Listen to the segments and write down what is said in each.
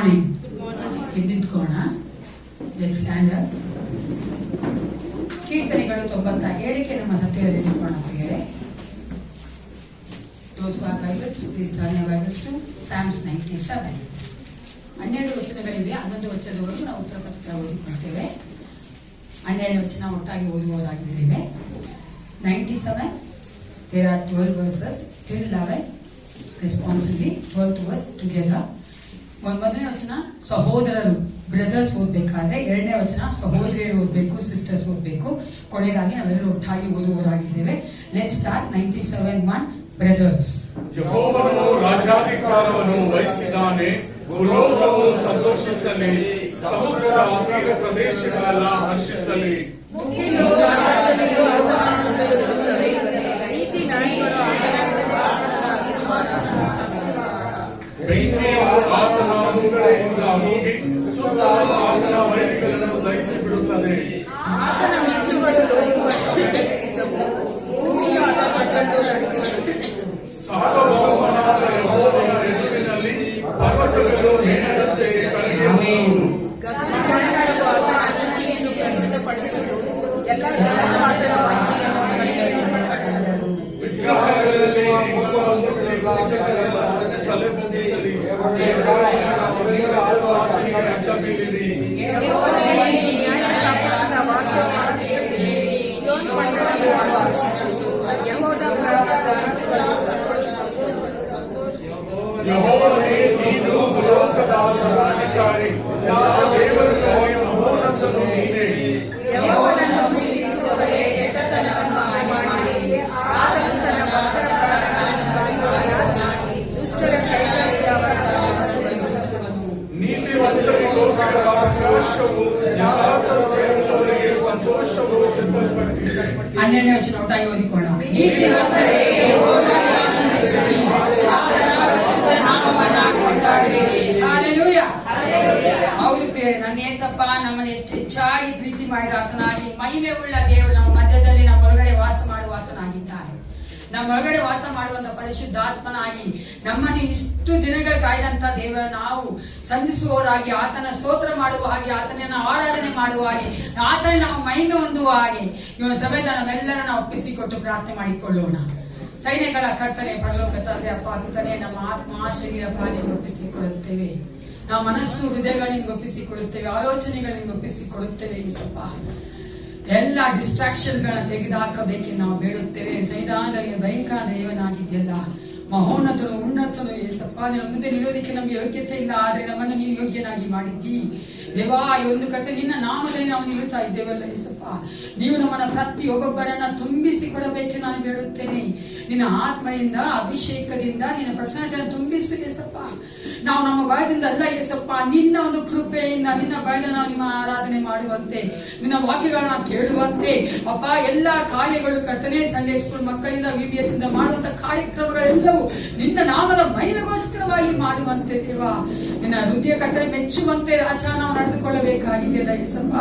Morning. ಎದ್ದಿದ್ಕೋಣ. Standard ಕೀರ್ತನೆಗಳು 97ಕ್ಕೆ ನಮ್ಮ ಸತ್ಯವೇದಿಸಿಕೋಣ ಪ್ರಿಯರೇ. Those who are Bibles, please turn your Bibles to Psalms 97. 12 ವಚನಗಳಿವೆ. 11 ವಚನದವರೆಗೂ ನಾವು ಉತ್ತರ ಪತ್ರ ಓದಿಕೊಳ್ತೇವೆ. 12 ವಚನ ಒಟ್ಟಾಗಿ ಓದುವುದಾಗಿದ್ದೇವೆ. 97, there are 12 verses till 11 responsibly, 12 verse together. ಮೊದಲನೇ ವಚನ ಸಹೋದರರು ಬ್ರದರ್ಸ್ ಓದ್ಬೇಕಾದ್ರೆ, ಎರಡನೇ ವಚನ ಸಹೋದರಿಯರು ಓದಬೇಕು, ಸಿಸ್ಟರ್ಸ್ ಓದಬೇಕು. ಕೊನೆಗಾಗಿ ನಾವೆಲ್ಲರೂ ಒಟ್ಟಾಗಿ ಓದುವವರಾಗಿದ್ದೇವೆ. Let's start. 97:1 ಬ್ರದರ್ಸ್. ಯೆಹೋವನು ರಾಜ್ಯಾಧಿಕಾರವನ್ನು ವಹಿಸಿದ್ದಾನೆ, ಭೂಲೋಕವು ಸಂತೋಷಿಸಲಿ, ಸಮುದ್ರದ ತೀರ ಪ್ರದೇಶಗಳೆಲ್ಲ ಹರ್ಷಿಸಲಿ. ಬೆಂಕಿಯು ಆತನ ಮುಂಗಡೆಯಿಂದ ಹೋಗಿ ಸುತ್ತ ಆತನ ವೈರಿಗಳನ್ನು ದಹಿಸಿ ಬಿಡುತ್ತದೆ. ಆತನ ಮಿಂಚುಗಳು ಲೋಕವನ್ನು ಬೆಳಗಿಸಿದವು, ಭೂಮಿಯು ಅದರ ಕಂಡು ನಡುಗಿತು. ಸಾರ್ವಭೌಮನಾದ ಯೆಹೋವನ ಎದುರಿನಲ್ಲಿ ಪರ್ವತಗಳು ಮೇಣದಂತೆ ಕರಗಿದವು. ಗಗನಮಂಡಲವು ಆತನ ನೀತಿಯನ್ನು ಪ್ರಸಿದ್ಧಪಡಿಸಿತು, ಎಲ್ಲ ಜನರು ಆತನ ಮಹಿಮೆಯನ್ನು ಕಂಡರು. ವಿಗ್ರಹಗಳಲ್ಲಿ ಪೂಜಕರೆಲ್ಲ ತಲೆ ಬಗ್ಗಿಸಲಿ, ಆತನಿಗೆ ಅಡ್ಡ ಬೀಳಿರಿ. ಯೆಹೋವನೇ, ನೀನು ನ್ಯಾಯ ಸ್ಥಾಪಿಸಿದ ವಾಕ್ಯವನ್ನು ಕೇಳಿ ಚೀಯೋನ್ ಪಟ್ಟಣವು ಆಶೀರ್ವದಿಸು. ಯೆಹೂದ ಪ್ರಾಂತ್ಯದ ಮಕ್ಕಳು ಸಂತೋಷಿಸು. ಯೆಹೋವನೇ, ನೀನು ಭೂಲೋಕದ ಸರ್ವಾಧಿಕಾರಿ, ಯಾವ ದೇವರಿಗಾಗಿ ಮಹೋನ್ನತನು ನೀನೇ. ಯೆಹೋವನನ್ನು ಪ್ರೀತಿಸುವವರೇ, ಕೆಟ್ಟತನವನ್ನು ಅಗಮಾಡಿರಿ. ಆತನು ತನ್ನ ಭಕ್ತರ ಪ್ರಾಣಗಳನ್ನು ಕಾಯುವವನಾಗಿ ದುಷ್ಟರ ಕೈಗಳಿಂದ ಅವರನ್ನು ಬಿಡಿಸುವನು. ನೀತಿವಂತರಿಗೋಸ್ಕರ ಆಕ್ರೋಶವು, ನ್ಯಾಯಾರ್ಥದವರಿಗೆ ಸಂತೋಷವು ಸಿದ್ಧಪಟ್ಟಿದೆ. 12ನೇ ವಚನ ಒಟ್ಟಾಗಿ ಓದಿಕೊಳ್ಳೋಣ. ನೀತಿವಂತರೇ, ಯೆಹೋವನ ಆನಂದಿಸಿರಿ, ಆತನ ಪರಿಶುದ್ಧ ನಾಮವನ್ನು ಕೊಂಡಾಡಿರಿ. ಹಲ್ಲೆಲೂಯಾ. ಹೌದು ಪ್ರಿಯರೇ, ನನ್ನ ಯೇಸಪ್ಪ ನಮ್ಮನ್ನು ಎಷ್ಟು ಹೆಚ್ಚಾಗಿ ಪ್ರೀತಿ ಮಾಡಿದ ಆತನಾಗಿ, ಮಹಿಮೆ ಉಳ್ಳ ದೇವರು ನಮ್ಮ ಮಧ್ಯದಲ್ಲಿ ನಮ್ಮ ಒಳಗಡೆ ವಾಸ ಮಾಡುವ ಆತನಾಗಿದ್ದಾನೆ. ನಮ್ಮ ಒಳಗಡೆ ವಾಸ ಮಾಡುವಂತ ಪರಿಶುದ್ಧಾತ್ಮನಾಗಿ ನಮ್ಮನ್ನು ಇಷ್ಟು ದಿನಗಳ ಕಾಯ್ದಂತ ದೇವರ ನಾವು ಸಂಧಿಸುವವರಾಗಿ, ಆತನ ಸ್ತೋತ್ರ ಮಾಡುವ ಹಾಗೆ, ಆತನನ್ನು ಆರಾಧನೆ ಮಾಡುವ ಹಾಗೆ, ಆತನ ನಾವು ಮಹಿಮೆ ಹೊಂದುವ ಹಾಗೆ ಇವನ ಸಮೇತ ನಾವೆಲ್ಲರನ್ನ ಒಪ್ಪಿಸಿಕೊಟ್ಟು ಪ್ರಾರ್ಥನೆ ಮಾಡಿಕೊಳ್ಳೋಣ. ಸೈನ್ಯಗಳ ಕರ್ತನೆ, ಪರಲೋಕ ತಂದೆ, ಅಪ್ಪ ಅಂತನೇ ನಮ್ಮ ಆತ್ಮ ಶರೀರ ಪ್ರಾಣಿಗೆ ಒಪ್ಪಿಸಿಕೊಳ್ಳುತ್ತೇವೆ. ನಾವು ಮನಸ್ಸು ಹೃದಯಗಳಿಗೆ ಒಪ್ಪಿಸಿಕೊಳ್ಳುತ್ತೇವೆ, ಆಲೋಚನೆಗಳಿಗೆ ಒಪ್ಪಿಸಿಕೊಳ್ಳುತ್ತೇವೆ. ಯೇಸಪ್ಪ, ಎಲ್ಲ ಡಿಸ್ಟ್ರಾಕ್ಷನ್ ಗಳನ್ನ ತೆಗೆದುಹಾಕಬೇಕೆಂದು ನಾವು ಬೇಡುತ್ತೇವೆ. ಸೈದಾನದಲ್ಲಿ ಭಯಂಕರ ದೇವನಾಗಿದೆಯಲ್ಲ, ಮಹೋನ್ನತನು ಉನ್ನತನು ಯೇಸಪ್ಪ, ನಿನ್ನ ಮುಂದೆ ನಿಲ್ಲೋದಕ್ಕೆ ನಮ್ಗೆ ಯೋಗ್ಯತೆ ಇಲ್ಲ, ಆದ್ರೆ ನಮ್ಮನ್ನು ನೀನು ಯೋಗ್ಯನಾಗಿ ಮಾಡಿದ್ದಿ ದೇವಾ. ಈ ಒಂದು ಕತೆ ನಿನ್ನ ನಾಮದಲ್ಲಿ ನಾವು ನಿಲ್ಲುತ್ತಾ ಇದ್ದೇವಲ್ಲ ಯೇಸಪ್ಪ, ನೀವು ನಮ್ಮನ್ನ ಪ್ರತಿಯೊಬ್ಬೊಬ್ಬರನ್ನ ತುಂಬಿಸಿಕೊಡಬೇಕೆ ನಾನು ಬೇಡುತ್ತೇನೆ. ನಿನ್ನ ಆತ್ಮೆಯಿಂದ, ಅಭಿಷೇಕದಿಂದ, ನಿನ್ನ ಪ್ರಸನ್ನತೆಯನ್ನು ತುಂಬಿಸು ಯೇಸಪ್ಪ. ನಾವು ನಮ್ಮ ಭಯದಿಂದ ಅಲ್ಲ ಯೇಸಪ್ಪ, ನಿನ್ನ ಒಂದು ಕೃಪೆಯಿಂದ, ನಿನ್ನ ಭಯದ ನಾವು ನಿಮ್ಮ ಆರಾಧನೆ ಮಾಡುವಂತೆ, ನಿನ್ನ ವಾಕ್ಯಗಳನ್ನ ಕೇಳುವಂತೆ ಅಪ್ಪ, ಎಲ್ಲ ಕಾರ್ಯಗಳು ಕರ್ತನೆ, ಸಂಡೇ ಸ್ಕೂಲ್ ಮಕ್ಕಳಿಂದ VBS ಇಂದ ಮಾಡುವಂತ ಕಾರ್ಯಕ್ರಮಗಳೆಲ್ಲವೂ ನಿನ್ನ ನಾಮದ ಮಹಿಮೆಗೋಸ್ಕರವಾಗಿ ಮಾಡುವಂತೆ ದೇವಾ. ನಿನ್ನ ಹೃದಯ ಕರ್ತನೆ ಮೆಚ್ಚುವಂತೆ ರಾಜ ನಾವು ನಡೆದುಕೊಳ್ಳಬೇಕಾಗಿದೆಯಲ್ಲ ಯೇಸಪ್ಪ.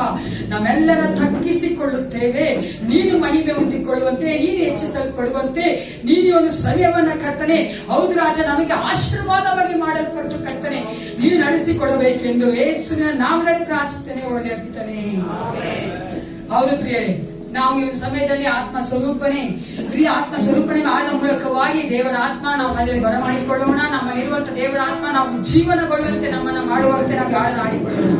ನಾವೆಲ್ಲರ ತಗ್ಗಿಸಿಕೊಳ್ಳುತ್ತೇವೆ, ನೀನು ಮಹಿಮೆ ಹೊಂದಿಕೊಳ್ಳುವಂತೆ, ನೀನು ಹೆಚ್ಚಿಸಲ್ಪಡುವಂತೆ, ನೀನು ಒಂದು ಸಮಯವನ್ನ ಕರ್ತನೆ, ಹೌದು ರಾಜ, ನಮಗೆ ಆಶೀರ್ವಾದವಾಗಿ ಮಾಡಲ್ಪಟ್ಟು ಕರ್ತನೆ ನೀನು ನಡೆಸಿಕೊಡಬೇಕೆಂದು ಯೇಸುವಿನ ನಾಮದಲ್ಲಿ ಪ್ರಾರ್ಥಿಸುತ್ತೇನೆ. ಒಳ್ಳೆಯರ್ತಾನೆ. ಹೌದು ಪ್ರಿಯರೇ, ನಾವು ಈ ಸಮಯದಲ್ಲಿ ಆತ್ಮ ಸ್ವರೂಪನೇ ಆದ ಮೂಲಕವಾಗಿ ದೇವರ ಆತ್ಮ ನಾವು ಮಧ್ಯದಲ್ಲಿ ಬರಮಾಡಿಕೊಳ್ಳೋಣ. ನಮ್ಮಲ್ಲಿರುವಂತಹ ದೇವರ ಆತ್ಮ ನಾವು ಜೀವನಗೊಳ್ಳುವಂತೆ ನಮ್ಮನ್ನ ಮಾಡುವಂತೆ ನಾವು ಯಾರನ್ನು ಆಡಿಕೊಳ್ಳೋಣ.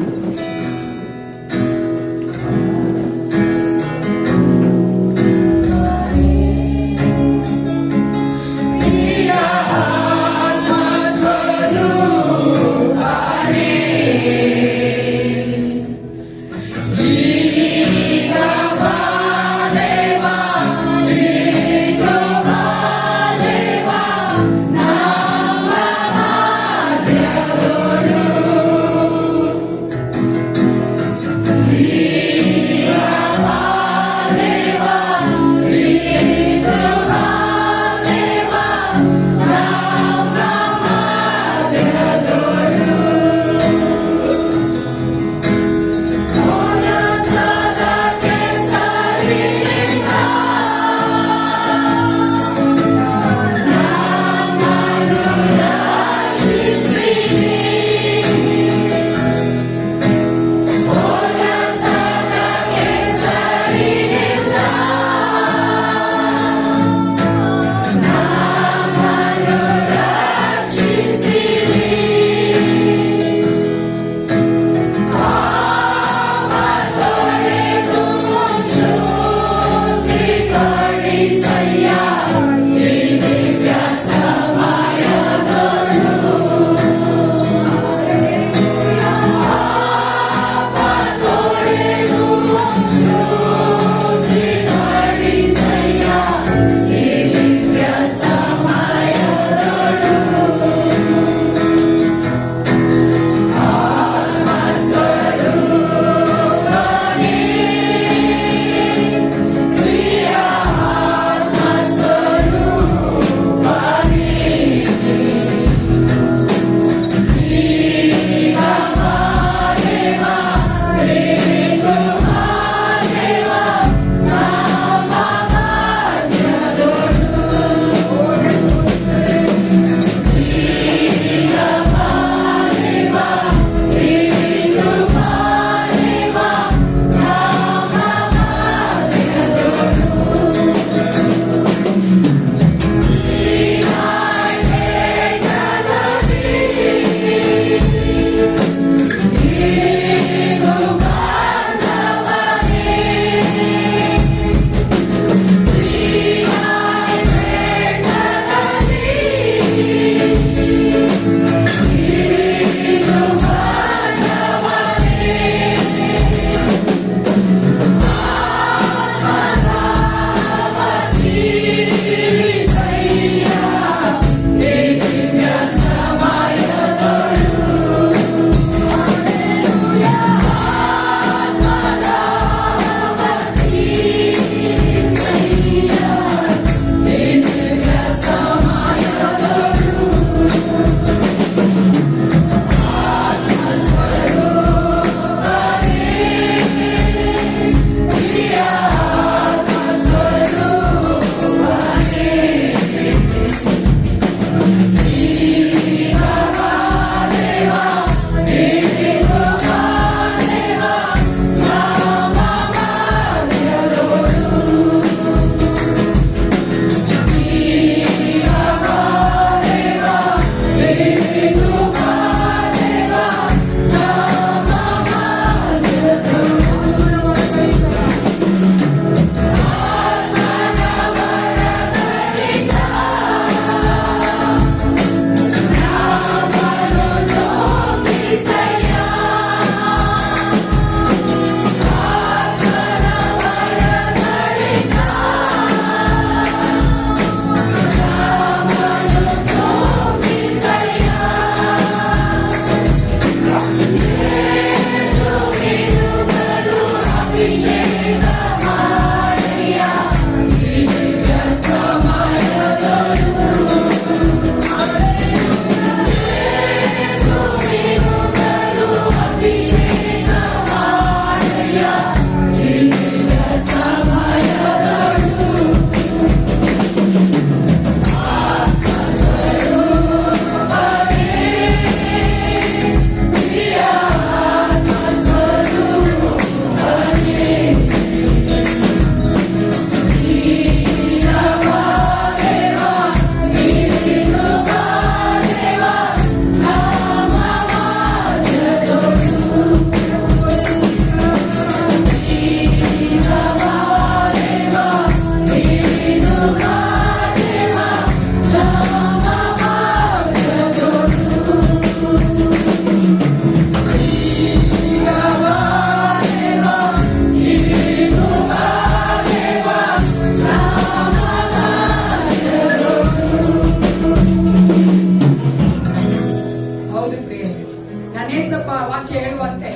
ನನ್ನೇಸಪ್ಪ ವಾಕ್ಯ ಹೇಳುವಂತೆ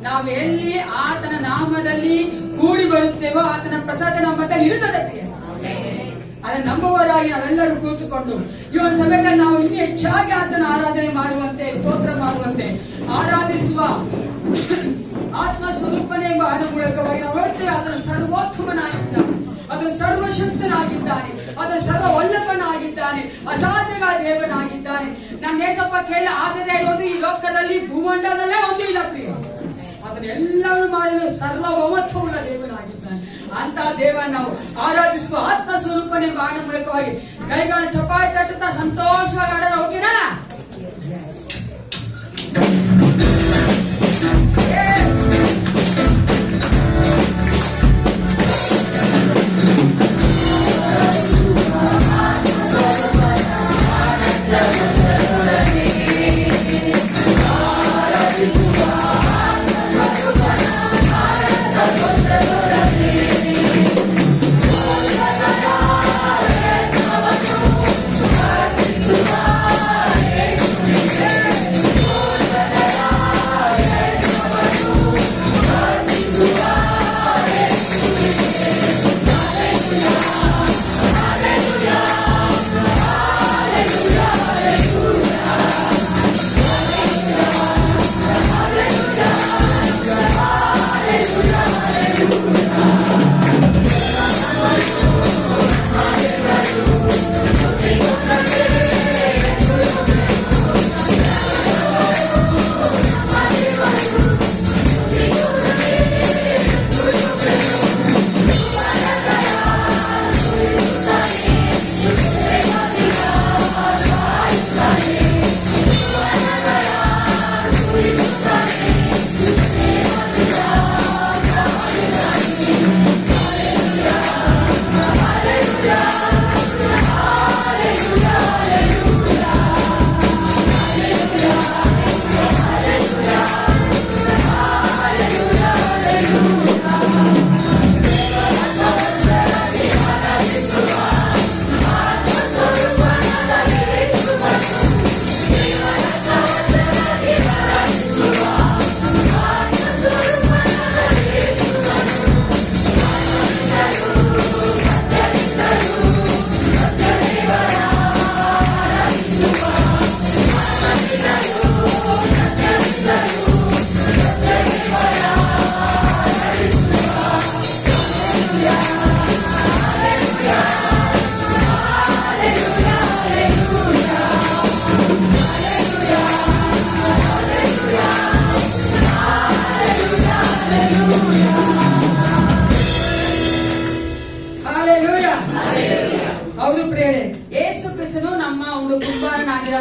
ನಾವು ಎಲ್ಲಿ ಆತನ ನಾಮದಲ್ಲಿ ಕೂಡಿ ಬರುತ್ತೇವೋ ಆತನ ಪ್ರಸಾದ ನಮ್ಮ ಮಧ್ಯದಲ್ಲಿ ಇರುತ್ತದೆ ಪ್ರಿಯ. ಅದನ್ನು ನಂಬುವವರಾಗಿ ನಾವೆಲ್ಲರೂ ಕೂತುಕೊಂಡು ಈ ಒಂದು ಸಮಯದಲ್ಲಿ ನಾವು ಇನ್ನೂ ಹೆಚ್ಚಾಗಿ ಆತನ ಆರಾಧನೆ ಮಾಡುವಂತೆ, ಸ್ತೋತ್ರ ಮಾಡುವಂತೆ, ಆರಾಧಿಸುವ ಆತ್ಮ ಸ್ವರೂಪನೇ ಎಂಬ ಹಾಡು ಮೂಲಕವಾಗಿ ನಾವು ಹೇಳ್ತೇವೆ. ಆತನ ಸರ್ವೋತ್ತಮನಾಗಿದ್ದಾನೆ, ಅದರ ಸರ್ವಶಕ್ತನಾಗಿದ್ದಾನೆ, ಅದರ ಸರ್ವವಲ್ಲಭನಾಗಿದ್ದಾನೆ, ಅಸಾಧ್ಯಗಳ ದೇವನಾಗಿದ್ದಾನೆ. ನಾನು ನೇಸಪ್ಪ ಕೇಳಿ ಆಗದೇ ಇರೋದು ಈ ಲೋಕದಲ್ಲಿ ಭೂಮಂಡಲದಲ್ಲೇ ಒಂದು ಇಲ್ಲ ಪ್ರಿಯ. ಅದನ್ನೆಲ್ಲವೂ ಮಾಡಲು ಸರ್ವಭೌಮತ್ವವುಳ್ಳ ದೇವನಾಗಿದ್ದಾನೆ. ಅಂತ ದೇವ ನಾವು ಆರಾಧಿಸುವ ಆತ್ಮ ಸ್ವರೂಪನೇ ಬಾಣ ಮೂಲಕವಾಗಿ ಕೈಗಳ ಚಪಾತಿ ತಟ್ಟುತ್ತಾ ಸಂತೋಷವಾಗಿ ಆಡೋಣ. ಹೋಗಿನಾ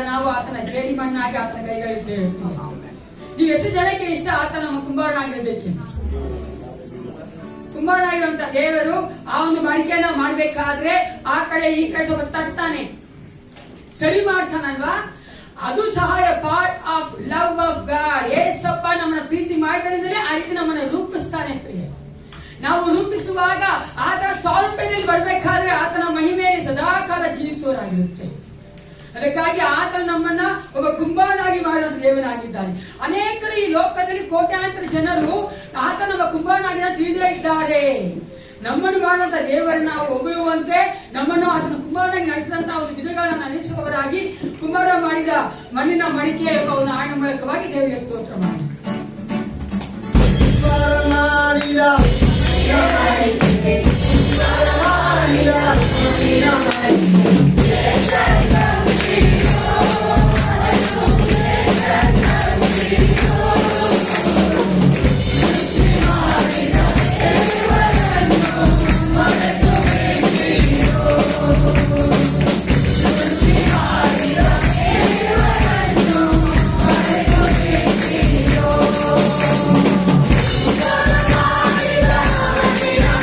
ನಾವು ಆತನ ಜೇಡಿ ಮಣ್ಣಾಗಿ ಆತನ ಕೈಗಳಿದ್ದೇವೆ. ನೀವು ಎಷ್ಟು ಜನಕ್ಕೆ ಇಷ್ಟ ಆತ ನಮ್ಮ ಕುಂಬಾರನಾಗಿರಬೇಕು? ಕುಂಬಾರನಾಗಿರುವಂತ ದೇವರು ಆ ಒಂದು ಮಡಿಕೆಯನ್ನ ಮಾಡ್ಬೇಕಾದ್ರೆ ಆ ಕಡೆ ಈ ಕಡೆ ಸ್ವಲ್ಪ ತಟ್ತಾನೆ, ಸರಿ ಮಾಡ್ತಾನಲ್ವಾ? ಅದು ಸಹಾಯ part of love of God. Yesappa ನಮ್ಮನ್ನ ಪ್ರೀತಿ ಮಾಡಿದ್ರಿಂದಲೇ ಆ ರೀತಿ ನಮ್ಮನ್ನ ರೂಪಿಸ್ತಾನೆ ಅಂತ. ನಾವು ರೂಪಿಸುವಾಗ ಆತ ಸ್ವರೂಪದಲ್ಲಿ ಬರಬೇಕಾದ್ರೆ ಆತನ ಮಹಿಮೆಯಲ್ಲಿ ಸದಾಕಾಲ ಜೀವಿಸುವರಾಗಿರುತ್ತೆ. ಅದಕ್ಕಾಗಿ ಆತ ನಮ್ಮನ್ನ ಒಬ್ಬ ಕುಂಬಾರನಾಗಿ ಮಾಡುವಂತ ದೇವನಾಗಿದ್ದಾನೆ. ಅನೇಕರು ಈ ಲೋಕದಲ್ಲಿ ಕೋಟ್ಯಾಂತರ ಜನರು ಆತ ನಮ್ಮ ಕುಂಬಾರನಾಗಿ ತಿಳಿದೇ ಇದ್ದಾರೆ. ನಮ್ಮನ್ನು ಮಾಡುವಂತ ದೇವರನ್ನು ನಾವು ಹೊಗಳುವಂತೆ, ನಮ್ಮನ್ನು ಆತನ ಕುಂಬಾರನಾಗಿ ನಡೆಸಿದಂತಹ ಒಂದು ವಿಧಗಳನ್ನು ಅನಿಸುವವರಾಗಿ ಕುಂಬಾರ ಮಾಡಿದ ಮಣ್ಣಿನ ಮಡಿಕೆಯ ಒಂದು ಆಯ್ನ ಮೂಲಕವಾಗಿ ದೇವರಿಗೆ ಸ್ತೋತ್ರ ಮಾಡಿ. Yeah.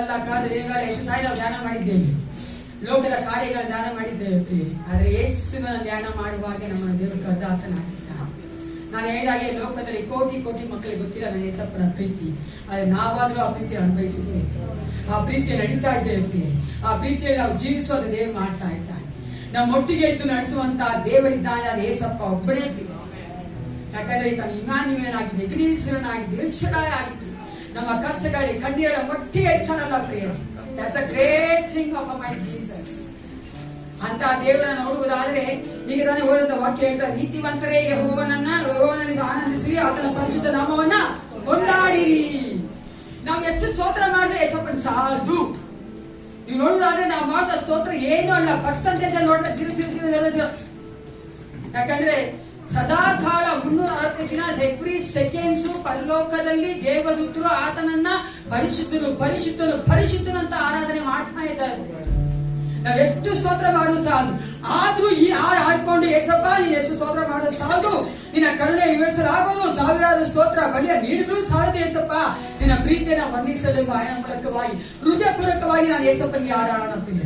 ಕಾರ್ಯಗಳಲ್ಲ ಕಾರ್ಯಗಳ ಎಷ್ಟು ಸಾರಿ ನಾವು ಧ್ಯಾನ ಮಾಡಿದ್ದೇವೆ, ಲೋಕದ ಕಾರ್ಯಗಳ ಧ್ಯಾನ ಮಾಡಿದ್ದೇವೆ ಪ್ರಿಯರೇ. ಆದ್ರೆ ಯೇಸುವಿನ ಧ್ಯಾನ ಮಾಡುವಾಗ ನಮ್ಮನ್ನು ದೇವರು ಕರೆದಾತನಾಗಿದ್ದಾನೆ. ನಾನು ಹೇಳಿದಾಗೆ ಲೋಕದಲ್ಲಿ ಕೋಟಿ ಕೋಟಿ ಮಕ್ಕಳಿಗೆ ಗೊತ್ತಿಲ್ಲ ನನ್ನ ಯೇಸಪ್ಪನ ಪ್ರೀತಿ, ಆದ್ರೆ ನಾವಾದ್ರೂ ಆ ಪ್ರೀತಿ ಅನುಭವಿಸಿದ್ದೇವೆ, ಆ ಪ್ರೀತಿಯ ನಡೀತಾ ಇದ್ದೇವೆ ಪ್ರಿಯರೇ. ಆ ಪ್ರೀತಿಯಲ್ಲಿ ನಾವು ಜೀವಿಸುವಾಗ ದೇವರು ಮಾಡ್ತಾ ಇದ್ದಾನೆ. ನಮ್ಮೊಟ್ಟಿಗೆ ಇದ್ದು ನಡೆಸುವಂತಹ ದೇವರಿದ್ದಾನೆ, ಅದು ಯೇಸಪ್ಪ ಒಬ್ಬನೇ ಪ್ರಿಯ. ಯಾಕಂದ್ರೆ ಈತ ಇಮ್ಯಾನ್ಯುಯಲ್ ಆಗಿದೆ, ಎಗ್ರೀಸರನಾಗಿದೆ, ಎಲ್ಶಡಾಯ್ ಆಗಿದೆ. ನಮ್ಮ ಕಷ್ಟಗಳಿಗೆ ಕಣ್ಣೀರ ಒಟ್ಟಿಗೆ ಇರ್ತಾನಲ್ಲ ಪ್ರಿಯರೇ. That's a great thing of my Jesus. ಅಂತ ದೇವರನ್ನ ನೋಡುವುದಾದ್ರೆ ಈಗ ತಾನೇ ಓದಂತ ವಾಕ್ಯ ಹೇಳ್ತಾರೆ, ನೀತಿವಂತರೇ ಯೆಹೋವನಲ್ಲಿ ಆನಂದಿಸಿರಿ, ಆತನ ಪರಿಶುದ್ಧ ನಾಮವನ್ನ ಕೊಂಡಾಡಿರಿ. ನಾವು ಎಷ್ಟು ಸ್ತೋತ್ರ ಮಾಡಿದ್ರೆ ಯೇಸಪ್ಪನ ಸಾಲದು. ನೀವು ನೋಡುವುದಾದ್ರೆ ನಾವು ಮಾಡಿದ ಸ್ತೋತ್ರ ಏನು ಅಲ್ಲ, ಪರ್ಸೆಂಟೇಜ್ ಅಲ್ಲಿ ನೋಡಿದ್ರೆ ಸಿರು. ಯಾಕಂದ್ರೆ ಸದಾ ಕಾಲ 360 ದಿನ ಎವ್ರಿ ಸೆಕೆಂಡ್ಸ್ ಪರಲೋಕದಲ್ಲಿ ದೇವದೂತರು ಆತನನ್ನ ಪರಿಶುದ್ಧನು ಪರಿಶುದ್ಧನು ಪರಿಶುದ್ಧನು ಅಂತ ಆರಾಧನೆ ಮಾಡ್ತಾ ಇದ್ದಾರೆ. ನಾವೆಷ್ಟು ಸ್ತೋತ್ರ ಮಾಡೋದು ಸಾಲದು. ಆದ್ರೂ ಈ ಹಾಡು ಹಾಡ್ಕೊಂಡು ಯೇಸಪ್ಪ ನೀನ್ ಎಷ್ಟು ಸ್ತೋತ್ರ ಮಾಡೋದು ಸಾಲದು, ನಿನ್ನ ಕರುಣೆ ವಿವರಿಸಲಾಗೋದು, ಸಾವಿರಾರು ಸ್ತೋತ್ರ ಬಲಿಯ ನೀಡಿದ್ರು ಸಾಲದು ಯೇಸಪ್ಪ. ನಿನ್ನ ಪ್ರೀತಿಯನ್ನು ವರ್ಣಿಸಲು ಆಯನ ಮೂಲಕವಾಗಿ ಹೃದಯಪೂರ್ವಕವಾಗಿ ನಾನು ಯೇಸಪ್ಪನಿಗೆ ಹಾಡಾಡ್ತೀನಿ.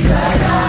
Sara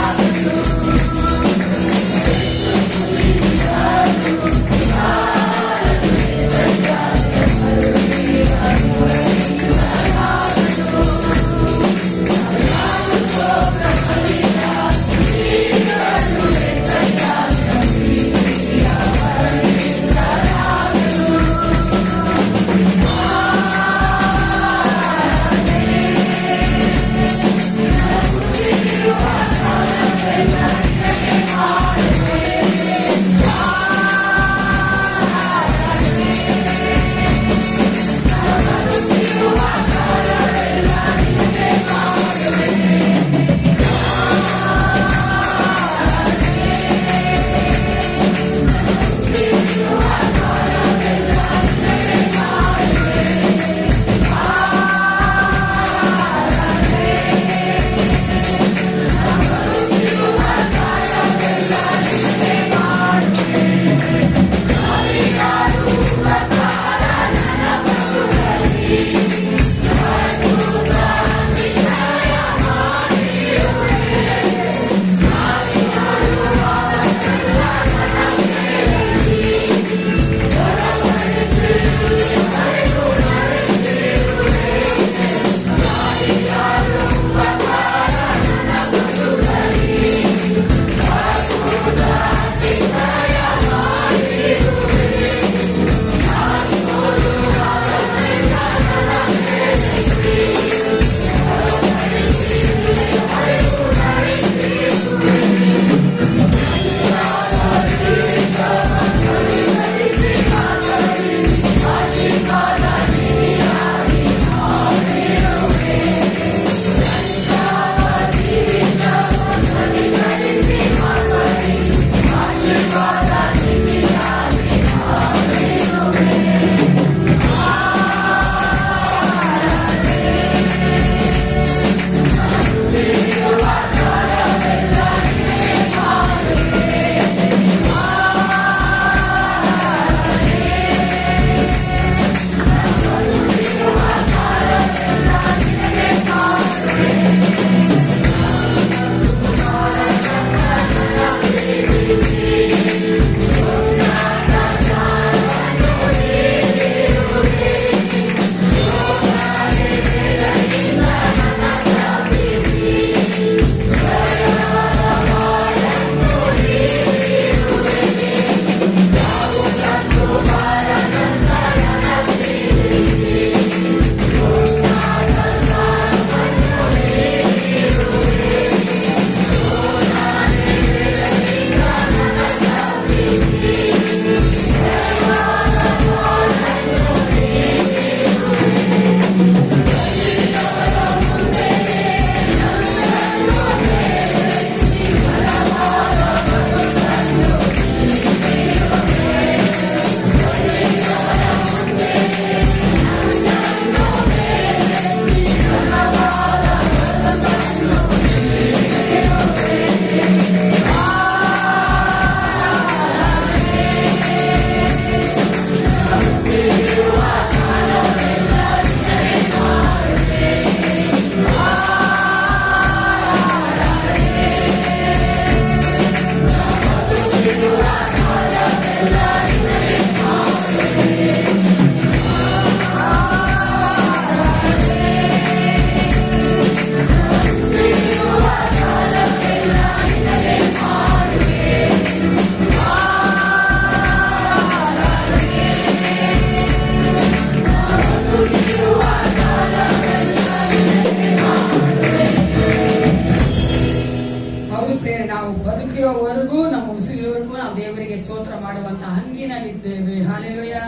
ಪ್ರಿಯರೇ, ನಾವು ಬದುಕಿರೋವರೆಗೂ ನಮ್ಮ ಉಸಿರಿವರೆಗೂ ನಾವು ದೇವರಿಗೆ ಸ್ತೋತ್ರ ಮಾಡುವಂತ ಹಂಗಿನಲ್ಲಿದ್ದೇವೆ. ಹಾಲೆಲೂಯಾ.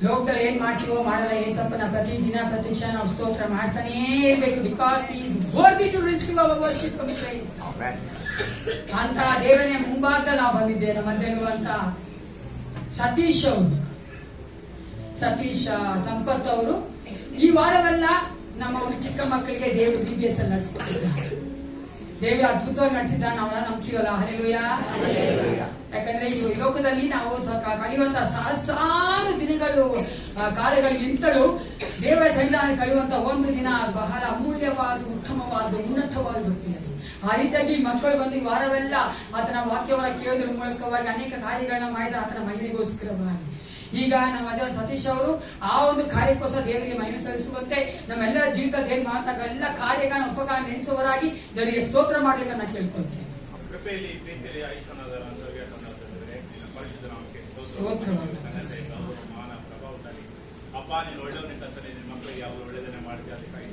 ಲೋಕದಲ್ಲಿ ಏನ್ ಮಾಡ್ತೀವೋ ಮಾಡಲ್ಲ, ಏಸಪ್ಪನ ಪ್ರತಿ ದಿನ ಪ್ರತಿ ಕ್ಷಣ ನಾವು ಸ್ತೋತ್ರ ಮಾಡ್ತಾನೇ ಇರ್ಬೇಕು. Because he is worthy to receive our worship and praise. ಅಂತ ದೇವನೇ ಮುಂಭಾಗದಲ್ಲಿ ನಾವು ಬಂದಿದ್ದೇವೆ. ನಮ್ಮ ಮಧ್ಯಲ್ಲಿರುವಂತ ಸತೀಶ್ ಸಂಪತ್ ಅವರು ಈ ವಾರವೆಲ್ಲ ನಮ್ಮ ಒಂದು ಚಿಕ್ಕ ಮಕ್ಕಳಿಗೆ ದೇವರು BBS ಅಲ್ಲಿ ನಡೆಸಿಕೊಟ್ಟಿದ್ದಾರೆ. ದೇವರು ಅದ್ಭುತವಾಗಿ ನಡೆಸಿದ್ದ ನಾವೆಲ್ಲ ನಂಬ್ತೀವಲ್ಲ. ಹಲ್ಲೆಲೂಯಾ. ಯಾಕಂದ್ರೆ ಈ ಲೋಕದಲ್ಲಿ ನಾವು ಕಳೆಯುವಂತ ಸಹಸ್ರಾರು ದಿನಗಳು ಕಾಲಗಳಿಗಿಂತಲೂ ದೇವರ ಸನ್ನಿಧಾನ ಕಳೆಯುವಂತ ಒಂದು ದಿನ ಬಹಳ ಅಮೂಲ್ಯವಾದ, ಉತ್ತಮವಾದ, ಉನ್ನತವಾದ ಬರ್ತದೆ. ಆ ರೀತಿಯಾಗಿ ಮಕ್ಕಳು ಬಂದು ಈ ವಾರವೆಲ್ಲ ಆತನ ವಾಕ್ಯವನ್ನು ಕೇಳೋದ್ರ ಮೂಲಕವಾಗಿ ಅನೇಕ ಕಾರ್ಯಗಳನ್ನ ಮಾಡಿದ ಆತನ ಮಹಿಮೆಗೋಸ್ಕರವಾಗಿ. ಈಗ ನಮ್ಮ ಅದೇ ಸತೀಶ್ ಅವರು ಆ ಒಂದು ಕಾರ್ಯಕ್ಕೋಸ್ಕರ ದೇವರಿಗೆ ಮಹಿಮೆ ಸಲ್ಲಿಸುವಂತೆ ನಮ್ಮೆಲ್ಲರ ಜೀವಿತದಲ್ಲಿ ಏನ್ ಮಾಡ್ತಾಗ ಎಲ್ಲ ಕಾರ್ಯಗಳನ್ನ ಉಪಕಾರ ನೆನೆಸುವವರಾಗಿ ದೇವರಿಗೆ ಸ್ತೋತ್ರ ಮಾಡ್ಲಿಕ್ಕೆ ನಾನು ಕೇಳ್ಕೊಳ್ತೇನೆ. ಅಪ್ಪ, ನೀನು ಒಳ್ಳೆಯವನಿಂದಾನೆ ನಿನ್ನ ಮಕ್ಕಳಿಗೆ ಯಾವ ಒಳ್ಳೆಯದನ್ನೇ ಮಾಡ್ತೀಯ, ಅದಕ್ಕಾಗಿ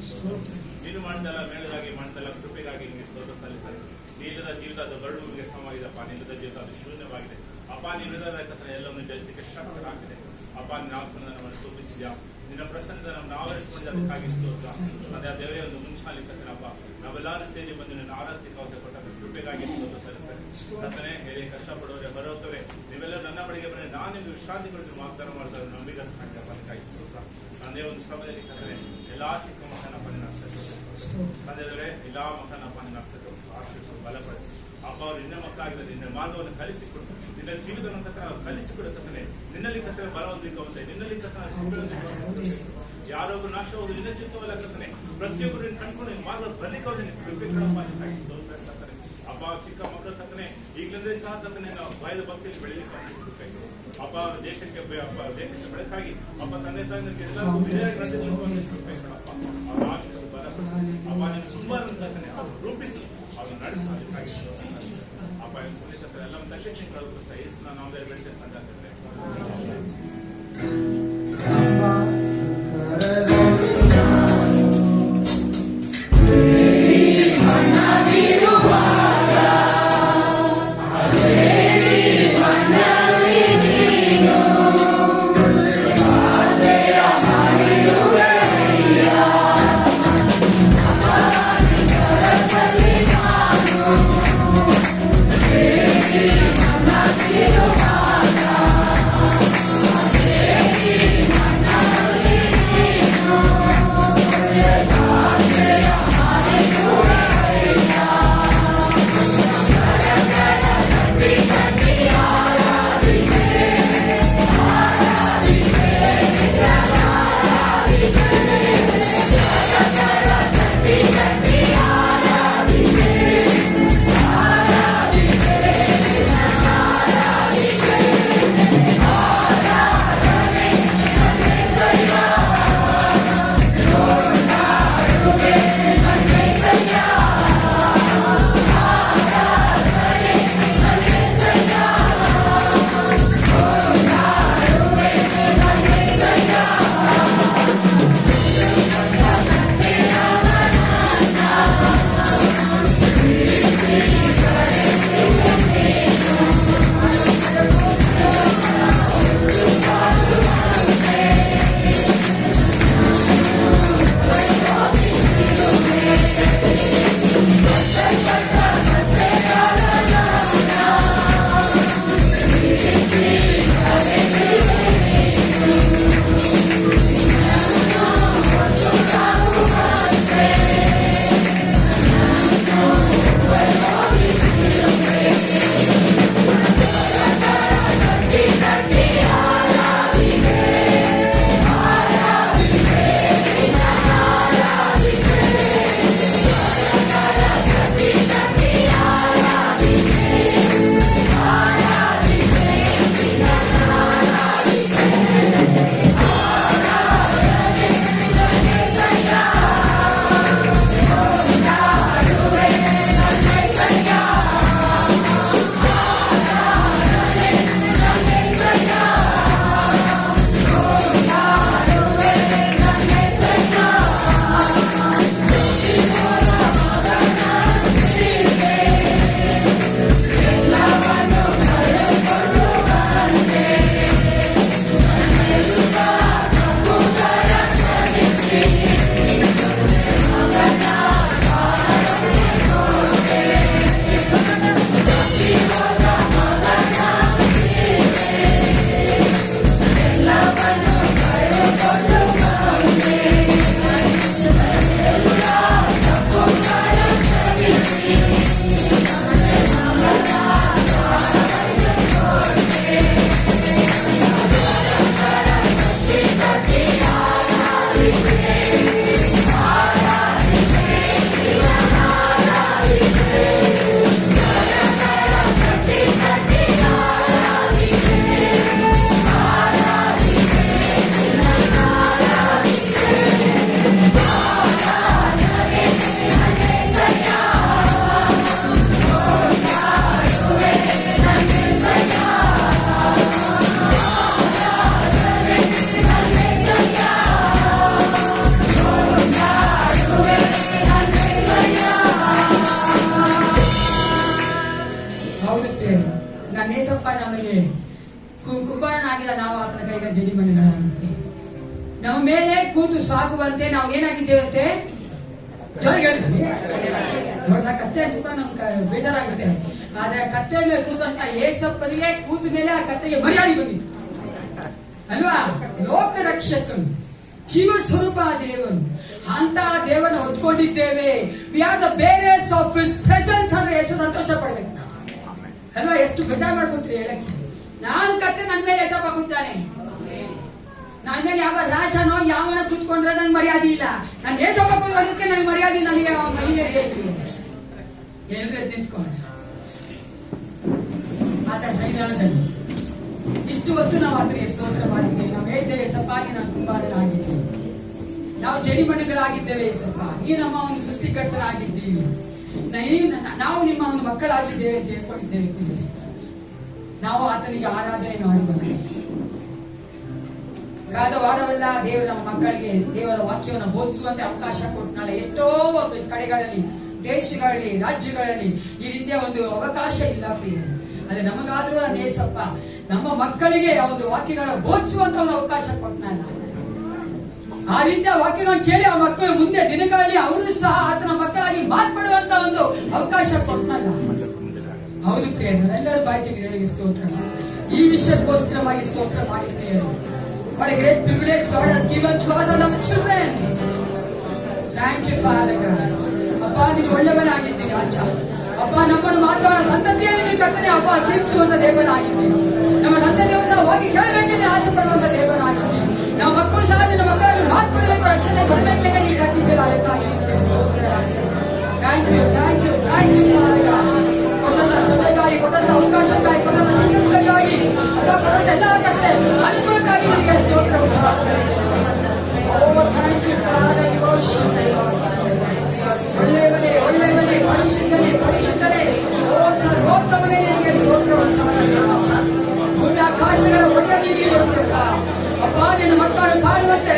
ನೀನು ಮಾಡಿದಲ್ಲ ಮೇಳಗಾಗಿ ಮಾಡಿದಲ್ಲ ಕೃಪೆಗಾಗಿ ನಿಮಗೆ ಸ್ತೋತ್ರ ಸಲ್ಲಿಸ್ತಾರೆ. ನೀಲದ ಜೀವಿತ ಅದು ಗರುಡುವಿಗೆ ಸಮವಾಗಿದೆಪ್ಪ, ನೀಲದ ಜೀವಿತ ಅದು ಶೂನ್ಯವಾಗಿದೆ. ಅಪ್ಪ, ನೀಲದ ಕಥನೆ ಎಲ್ಲವನ್ನು ಜಯಿಸಲಿಕ್ಕೆ ಶಕ್ತರಾಗಿದೆ. ಅಪ್ಪ, ನಿನ್ನ ಆತ್ಮನ ನಮ್ಮನ್ನು ತುಂಬಿಸಿದ್ಯಾ, ನಿನ್ನ ಪ್ರಸನ್ನ ನಮ್ಮನ್ನು ಆವರಿಸಿಕೊಂಡು ಅದಕ್ಕಾಗಿ ಸ್ತೋತ್ರ. ಅದೇ ಆ ದೇವರೇ ಒಂದು ಮುಂಚಾಲಿ ಕಥನಪ್ಪ, ನಾವೆಲ್ಲರೂ ಸೇರಿ ಬಂದು ನಿನ್ನ ಆರಾಧಿಕ ಕೊಟ್ಟ ಕೃಪೆಗಾಗಿ ಸ್ತೋತ್ರ ಸಲ್ಲಿಸ್ತಾರೆ. ಕಥನೆ ಹೇಳಿ ಕಷ್ಟಪಡುವವರೇ ಬರೋತ್ತವೇ ನೀವೆಲ್ಲ ನನ್ನ ಬಳಿಗೆ ಬಂದರೆ ನಾನು ನಿಮಗೆ ವಿಶ್ರಾಂತಿಗಳನ್ನು ವಾಗ್ದಾನ ಮಾಡ್ತಾರೆ. ನಂಬಿಕೆ ಅದಕ್ಕಾಗಿ ಸ್ತೋತ್ರ. ತಂದೆ ಒಂದು ಸಮಯದಲ್ಲಿ ಕಥನೆ ಎಲ್ಲಾ ಚಿಕ್ಕ ಮಕ್ಕಳನ್ನ ಪನ್ನಿನ ತಂದೆಯವರೇ ಎಲ್ಲಾ ಮಕ್ಕಳನ್ನ ಪನ್ನಿನ ಆಶಿಸು ಬಲಪಡಿಸಿ. ಅಪ್ಪ, ಅವರು ನಿನ್ನ ಮಕ್ಕಳಾಗಿದ್ದಾರೆ. ನಿನ್ನ ಮಾರ್ಗವನ್ನು ಕಲಿಸಿಕೊಡು, ನಿನ್ನ ಜೀವಿತವನ್ನು ಕಥನ ಕಲಿಸಿಕೊಡು. ಸತ್ತನೆ ನಿನ್ನಲ್ಲಿ ಕಥನೆ ಬಲವಂತಿಕವಂತೆ, ನಿನ್ನಲ್ಲಿ ಕಥನ ಯಾರೊಬ್ಬರು ನಾಶವಾಗುವುದು ನಿನ್ನ ಚಿತ್ತವಲ್ಲ ಕಥನೆ. ಪ್ರತಿಯೊಬ್ಬರು ಕಣ್ಕೊಂಡು ನಿನ್ನ ಮಾರ್ಗ ಬರ್ಲಿಕ್ಕೆ ಸತ್ತನೆ. ಅಪ್ಪ, ಚಿಕ್ಕ ಮಕ್ಕಳ ಕಥನೆ ಈಗಲೇ ಸಹ ಕಥನೆ ನಾವು ಭಯದ ಭಕ್ತಿಯಲ್ಲಿ ಬೆಳೀಲಿಕ್ಕೆ ಅಪ್ಪ, ಅವರ ದೇಶಕ್ಕೆ ದೇಶಕ್ಕೆ ಬೆಳಕಾಗಿ ಅಪ್ಪ ತಂದೆ ತಾಯಿಗೆ ಎಲ್ಲರಿಗೂ ಅವರ ಆಶಿಸು ಬಲಪಡಿಸಿ. ಅಪ್ಪ, ನಿನ್ನ ಸುಮಾರು ಕಥನೆ ಅವರು ರೂಪಿಸಿ ಅವ್ರನ್ನ ನಡೆಸಿ ಅದಕ್ಕಾಗಿ ಅಪ್ಪ ಸುನಿತ ಎಲ್ಲ ತಗ್ಗಿಸಿ ಕಳಿಸ್ತಾ ನಾವೇ ಬೆಳೆದ ತಂದೆ. Yeah. ಏಸಪ್ಪ ನಮಗೆ ಕುಮಾರನಾಗಿಲ್ಲ, ನಾವು ಆತನ ಕೈಗ ಜಡಿಮಣ್ಣಗಳಾಗಿದ್ದೇವೆ. ನಮ್ಮ ಮೇಲೆ ಕೂತು ಸಾಗುವಂತೆ ನಾವು ಏನಾಗಿದ್ದೇವಂತೆ ನೋಡ ಕತ್ತೆ ಅನ್ಸುತ್ತಾ ನಮ್ಗೆ ಬೇಜಾರಾಗುತ್ತೆ. ಆದ್ರೆ ಕತ್ತೆ ಮೇಲೆ ಕೂತಂತ ಏಸಪ್ಪನಿಗೆ ಕೂತ ಮೇಲೆ ಆ ಕತ್ತೆಗೆ ಮರ್ಯಾದೆ ಬಂದಿತ್ತು ಅಲ್ವಾ? ಲೋಕ ರಕ್ಷಕನು, ಜೀವ ಸ್ವರೂಪ ದೇವನು, ಅಂತ ದೇವನ ಹೊತ್ಕೊಂಡಿದ್ದೇವೆ. We are the bearers of his presence ಅಂದ್ರೆ ಎಷ್ಟು ಸಂತೋಷ ಪಡ್ಬೇಕು ಅಲ್ವಾ? ಎಷ್ಟು ಗಡ್ಡ ಮಾಡ್ಕೊತೀರಿ ಹೇಳಕ್ಕೆ. ನಾನು ಕತ್ತೆ ನನ್ನ ಮೇಲೆ ಏಸಪ್ಪ ಕೂತಾನೆ, ನನ್ನ ಮೇಲೆ ಯಾವ ರಾಜನೋ ಯಾವನ ಕೂತ್ಕೊಂಡ್ರೆ ನನ್ಗೆ ಮರ್ಯಾದೆ ಇಲ್ಲ. ನಾನು ಏಸಪ್ಪ ಕೂತ್ಕೊಳ್ಳೋದಕ್ಕೆ ನನಗೆ ಮರ್ಯಾದೆ, ನನಗೆ ಮೈ ಮೇಲೆ ಹೇಳಿದ್ರೆ ನಿಂತ್ಕೊಂಡ ಆತ ಮೈದಾನದಲ್ಲಿ ಇಷ್ಟು ಹೊತ್ತು ನಾವು ಆತನಿಗೆ ಸ್ತೋತ್ರ ಮಾಡಿದ್ದೇವೆ. ನಾವು ಹೇಳಿದ್ದೇವೆ ಸಪ್ಪಾಗಿ ನಾನು ಕುಂಬಾರನಾಗಿದ್ದೇವೆ, ನಾವು ಜಡಿಮಣ್ಣುಗಳಾಗಿದ್ದೇವೆ ಸಪ್ಪ, ಈ ನಮ್ಮ ಒಂದು ಸೃಷ್ಟಿಕರ್ತನಾಗಿದ್ದೀವಿ, ನಾವು ನಿಮ್ಮ ಒಂದು ಮಕ್ಕಳಾಗಿದ್ದೇವೆ ಅಂತ ಹೇಳ್ಕೊಂಡಿದ್ದೇವೆ. ನಾವು ಆತನಿಗೆ ಆರಾಧನೆ ಮಾಡಿ ಬಂದಿದ್ದೇವೆ. ಕಳೆದ ವಾರವೆಲ್ಲ ದೇವರು ನಮ್ಮ ಮಕ್ಕಳಿಗೆ ದೇವರ ವಾಕ್ಯವನ್ನು ಬೋಧಿಸುವಂತೆ ಅವಕಾಶ ಕೊಟ್ಟನಲ್ಲ. ಎಷ್ಟೋ ಕಡೆಗಳಲ್ಲಿ, ದೇಶಗಳಲ್ಲಿ, ರಾಜ್ಯಗಳಲ್ಲಿ ಈ ರೀತಿಯ ಒಂದು ಅವಕಾಶ ಇಲ್ಲ ಪ್ರಿಯರೇ. ಅದೇ ನಮಗಾದ್ರೂ ನೇಸಪ್ಪ ನಮ್ಮ ಮಕ್ಕಳಿಗೆ ಒಂದು ವಾಕ್ಯಗಳ ಬೋಧಿಸುವಂತ ಒಂದು ಅವಕಾಶ ಕೊಟ್ಟನಲ್ಲ. ಆ ರೀತಿಯ ವಾಕ್ಯಗಳನ್ನು ಕೇಳಿ ಆ ಮಕ್ಕಳು ಮುಂದೆ ದಿನಗಳಲ್ಲಿ ಅವರು ಸಹ ಆತನ ಮಕ್ಕಳಾಗಿ ಮಾರ್ಪಡುವಂತ ಒಂದು ಅವಕಾಶ ಕೊಟ್ಟನಲ್ಲ. ಹೌದು ಪ್ರಿಯರೇ, ಎಲ್ಲರೂ ಬಾಯಿ ತೆಗೆದು ಸ್ತೋತ್ರ. ಈ ವಿಷಯಕ್ಕೋಸ್ಕರವಾಗಿ ಸ್ತೋತ್ರ ಮಾಡಿ ಪ್ರಿಯರೇ. What a great privilege God has given to us and our children. Thank you, Father God. ಅಪ್ಪ ನೀನು ಒಳ್ಳೆಯವನಾಗಿದ್ದೀನಿ ಅಚ್ಚ. ಅಪ್ಪ ನಮ್ಮನ್ನು ಮಾತಾಡೋ ಸಂತತಿಯಲ್ಲಿ ನೀವು ಕರ್ತನೆ ಅಪ್ಪ ಪ್ರೀತಿಸುವಂತ ದೇವನಾಗಿದ್ದೀನಿ. ನಮ್ಮ ಸಂತತಿಯನ್ನ ಹೋಗಿ ಕೇಳಬೇಕೆಂದು ಆಸೆ ಪಡುವಂತ ದೇವನಾಗಿದ್ದೀನಿ. ನಮ್ಮ ಮಕ್ಕಳು ಸಹ ನಿನ್ನ ಮಕ್ಕಳನ್ನು ಮಾತನಾಡಬೇಕು, ರಕ್ಷಣೆ ಕೊಡಬೇಕೆಂದು ನೀವು ಕಟ್ಟಿದ್ದೀರ. ಅದಕ್ಕಾಗಿ thank you, thank you, thank you Father God. ಕೊಟ್ಟಂತ ಸಭೆಗಾಗಿ, ಕೊಟ್ಟಂತ ಅವಕಾಶಕ್ಕಾಗಿ, ಕೊಟ್ಟಂತ ಶಿಕ್ಷಕರಿಗಾಗಿ, ಕೊಟ್ಟಂತ ಎಲ್ಲ ಕಷ್ಟೇ ಅನುಕೂಲಕ್ಕಾಗಿ ನಿಮಗೆ ಸ್ತೋತ್ರ. ಒಳ್ಳೆಯವನೇ, ಒಳ್ಳೆಯವನೇ, ಪರಿಶುದ್ಧನೇ, ಪರಿಶುದ್ಧನೇ, ಓ ಸರ್ವೋತ್ತಮನೇ ನಿಮಗೆ ಸ್ತೋತ್ರವನ್ನು. ಭೂಮಿ ಆಕಾಶಗಳ ಒಳ್ಳೆಯ ಅಪ್ಪ ನಿನ್ನ ಮಕ್ಕಳು ಕಾಯುವಂತೆ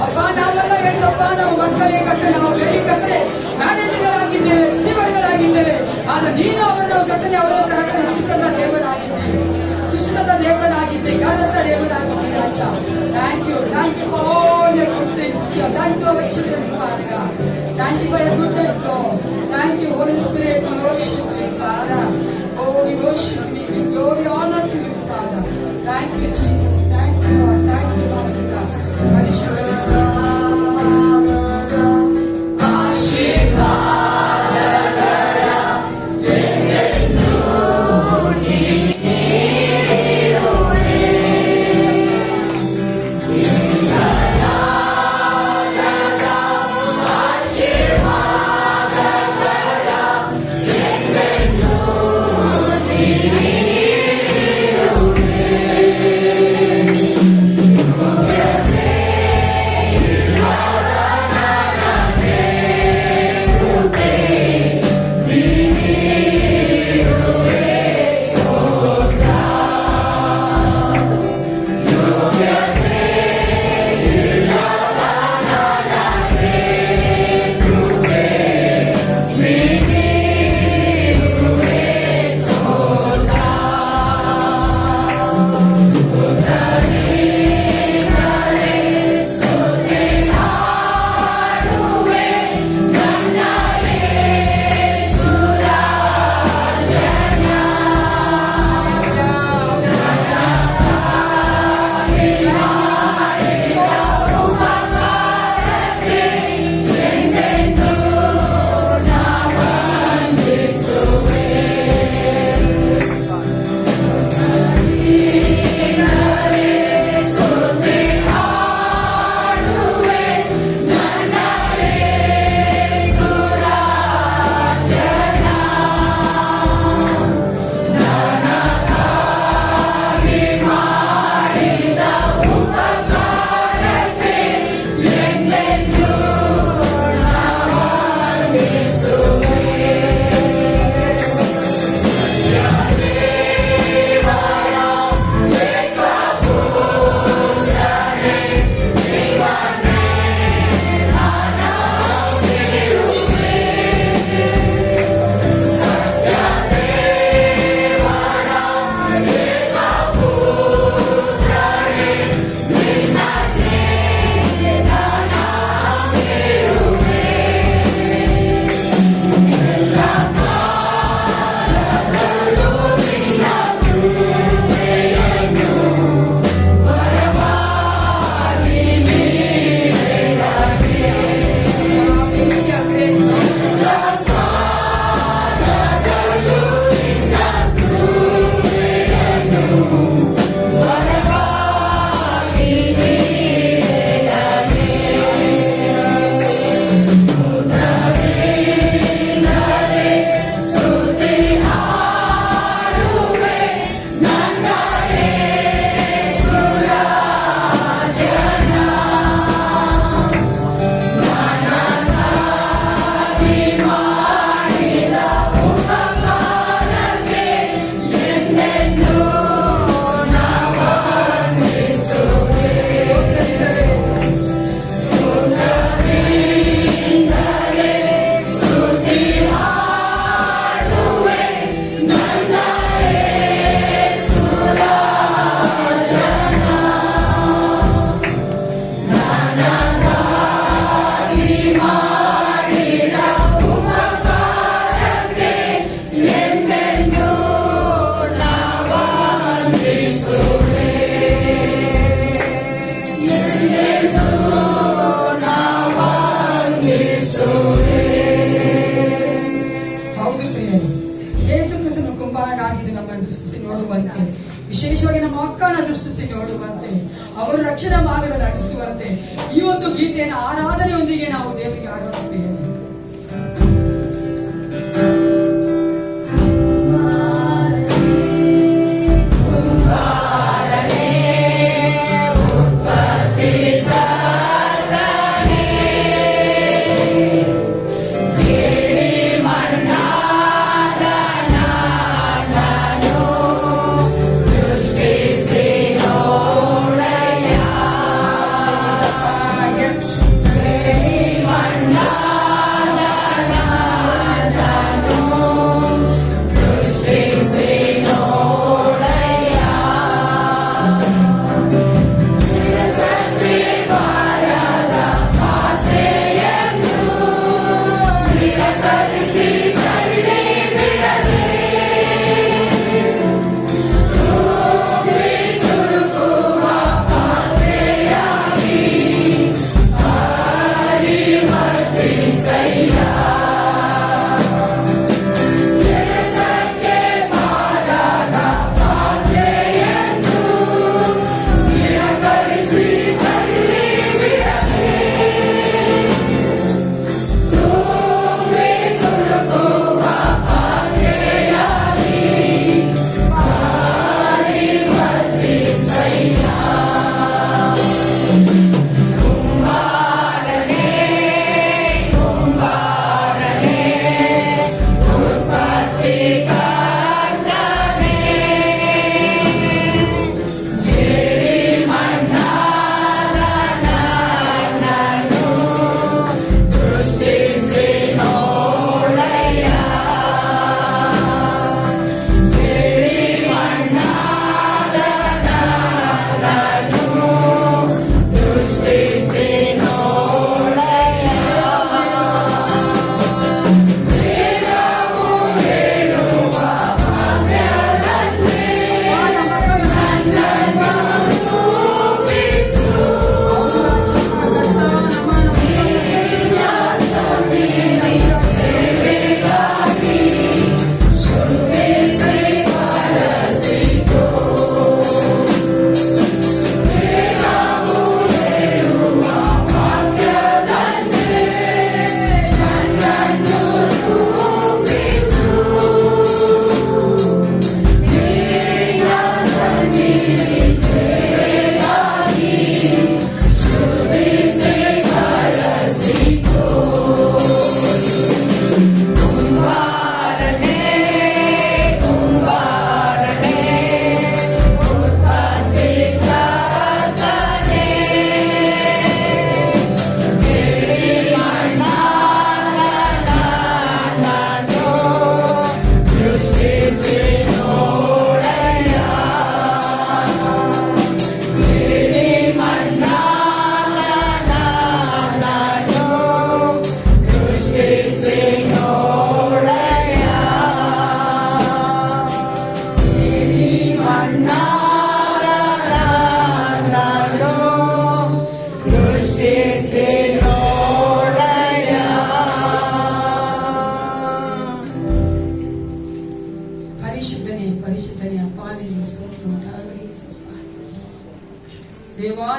ಅಪ್ಪ ನಾವೆಲ್ಲ ಹೇಳ್ತಪ್ಪ, ನಾವು ಮಕ್ಕಳಿಗೆ ಕಟ್ಟೆ, ನಾವು ಬೆಳಿ ಕಟ್ಟೆ ಮ್ಯಾನೇಜರ್ಗಳಾಗಿದ್ದೇವೆ, ಸ್ಟೀವರ್ಗಳಾಗಿದ್ದೇವೆ. ಆದ್ರೆ ನೀನು ಅವರನ್ನು ಕಟ್ಟನೆ ಅವರ ಕಟ್ಟೆ ನಡೆಸದ ದೇವರಾಗಿದ್ದೇವೆ, ಸುಷ್ಟದ ದೇವರಾಗಿದ್ದೆ, ಗಾಢದ ದೇವರಾಗಿದ್ದೆ ಅಚ್ಚ. Thank you for all your good things. Thank you our children, Father God. Thank you for your goodness, Lord. Thank you Holy Spirit, we worship you, Father. Oh, we worship you, we give glory, honor to you, Father. Thank you, Jesus. Thank you, Lord. Thank you, Master God. ವಿಶೇಷವಾಗಿ ನಮ್ಮ ಮಕ್ಕಳನ್ನ ದೃಷ್ಟಿಸಿ ನೋಡುವಂತೆ ಅವರು ರಕ್ಷಣಾ ಮಾರ್ಗ ನಡೆಸುವಂತೆ ಈ ಒಂದು ಗೀತೆಯನ್ನು ಆರಾಧನೆಯೊಂದಿಗೆ ನಾವು ದೇವರಿಗೆ ಆಡುತ್ತೇವೆ. One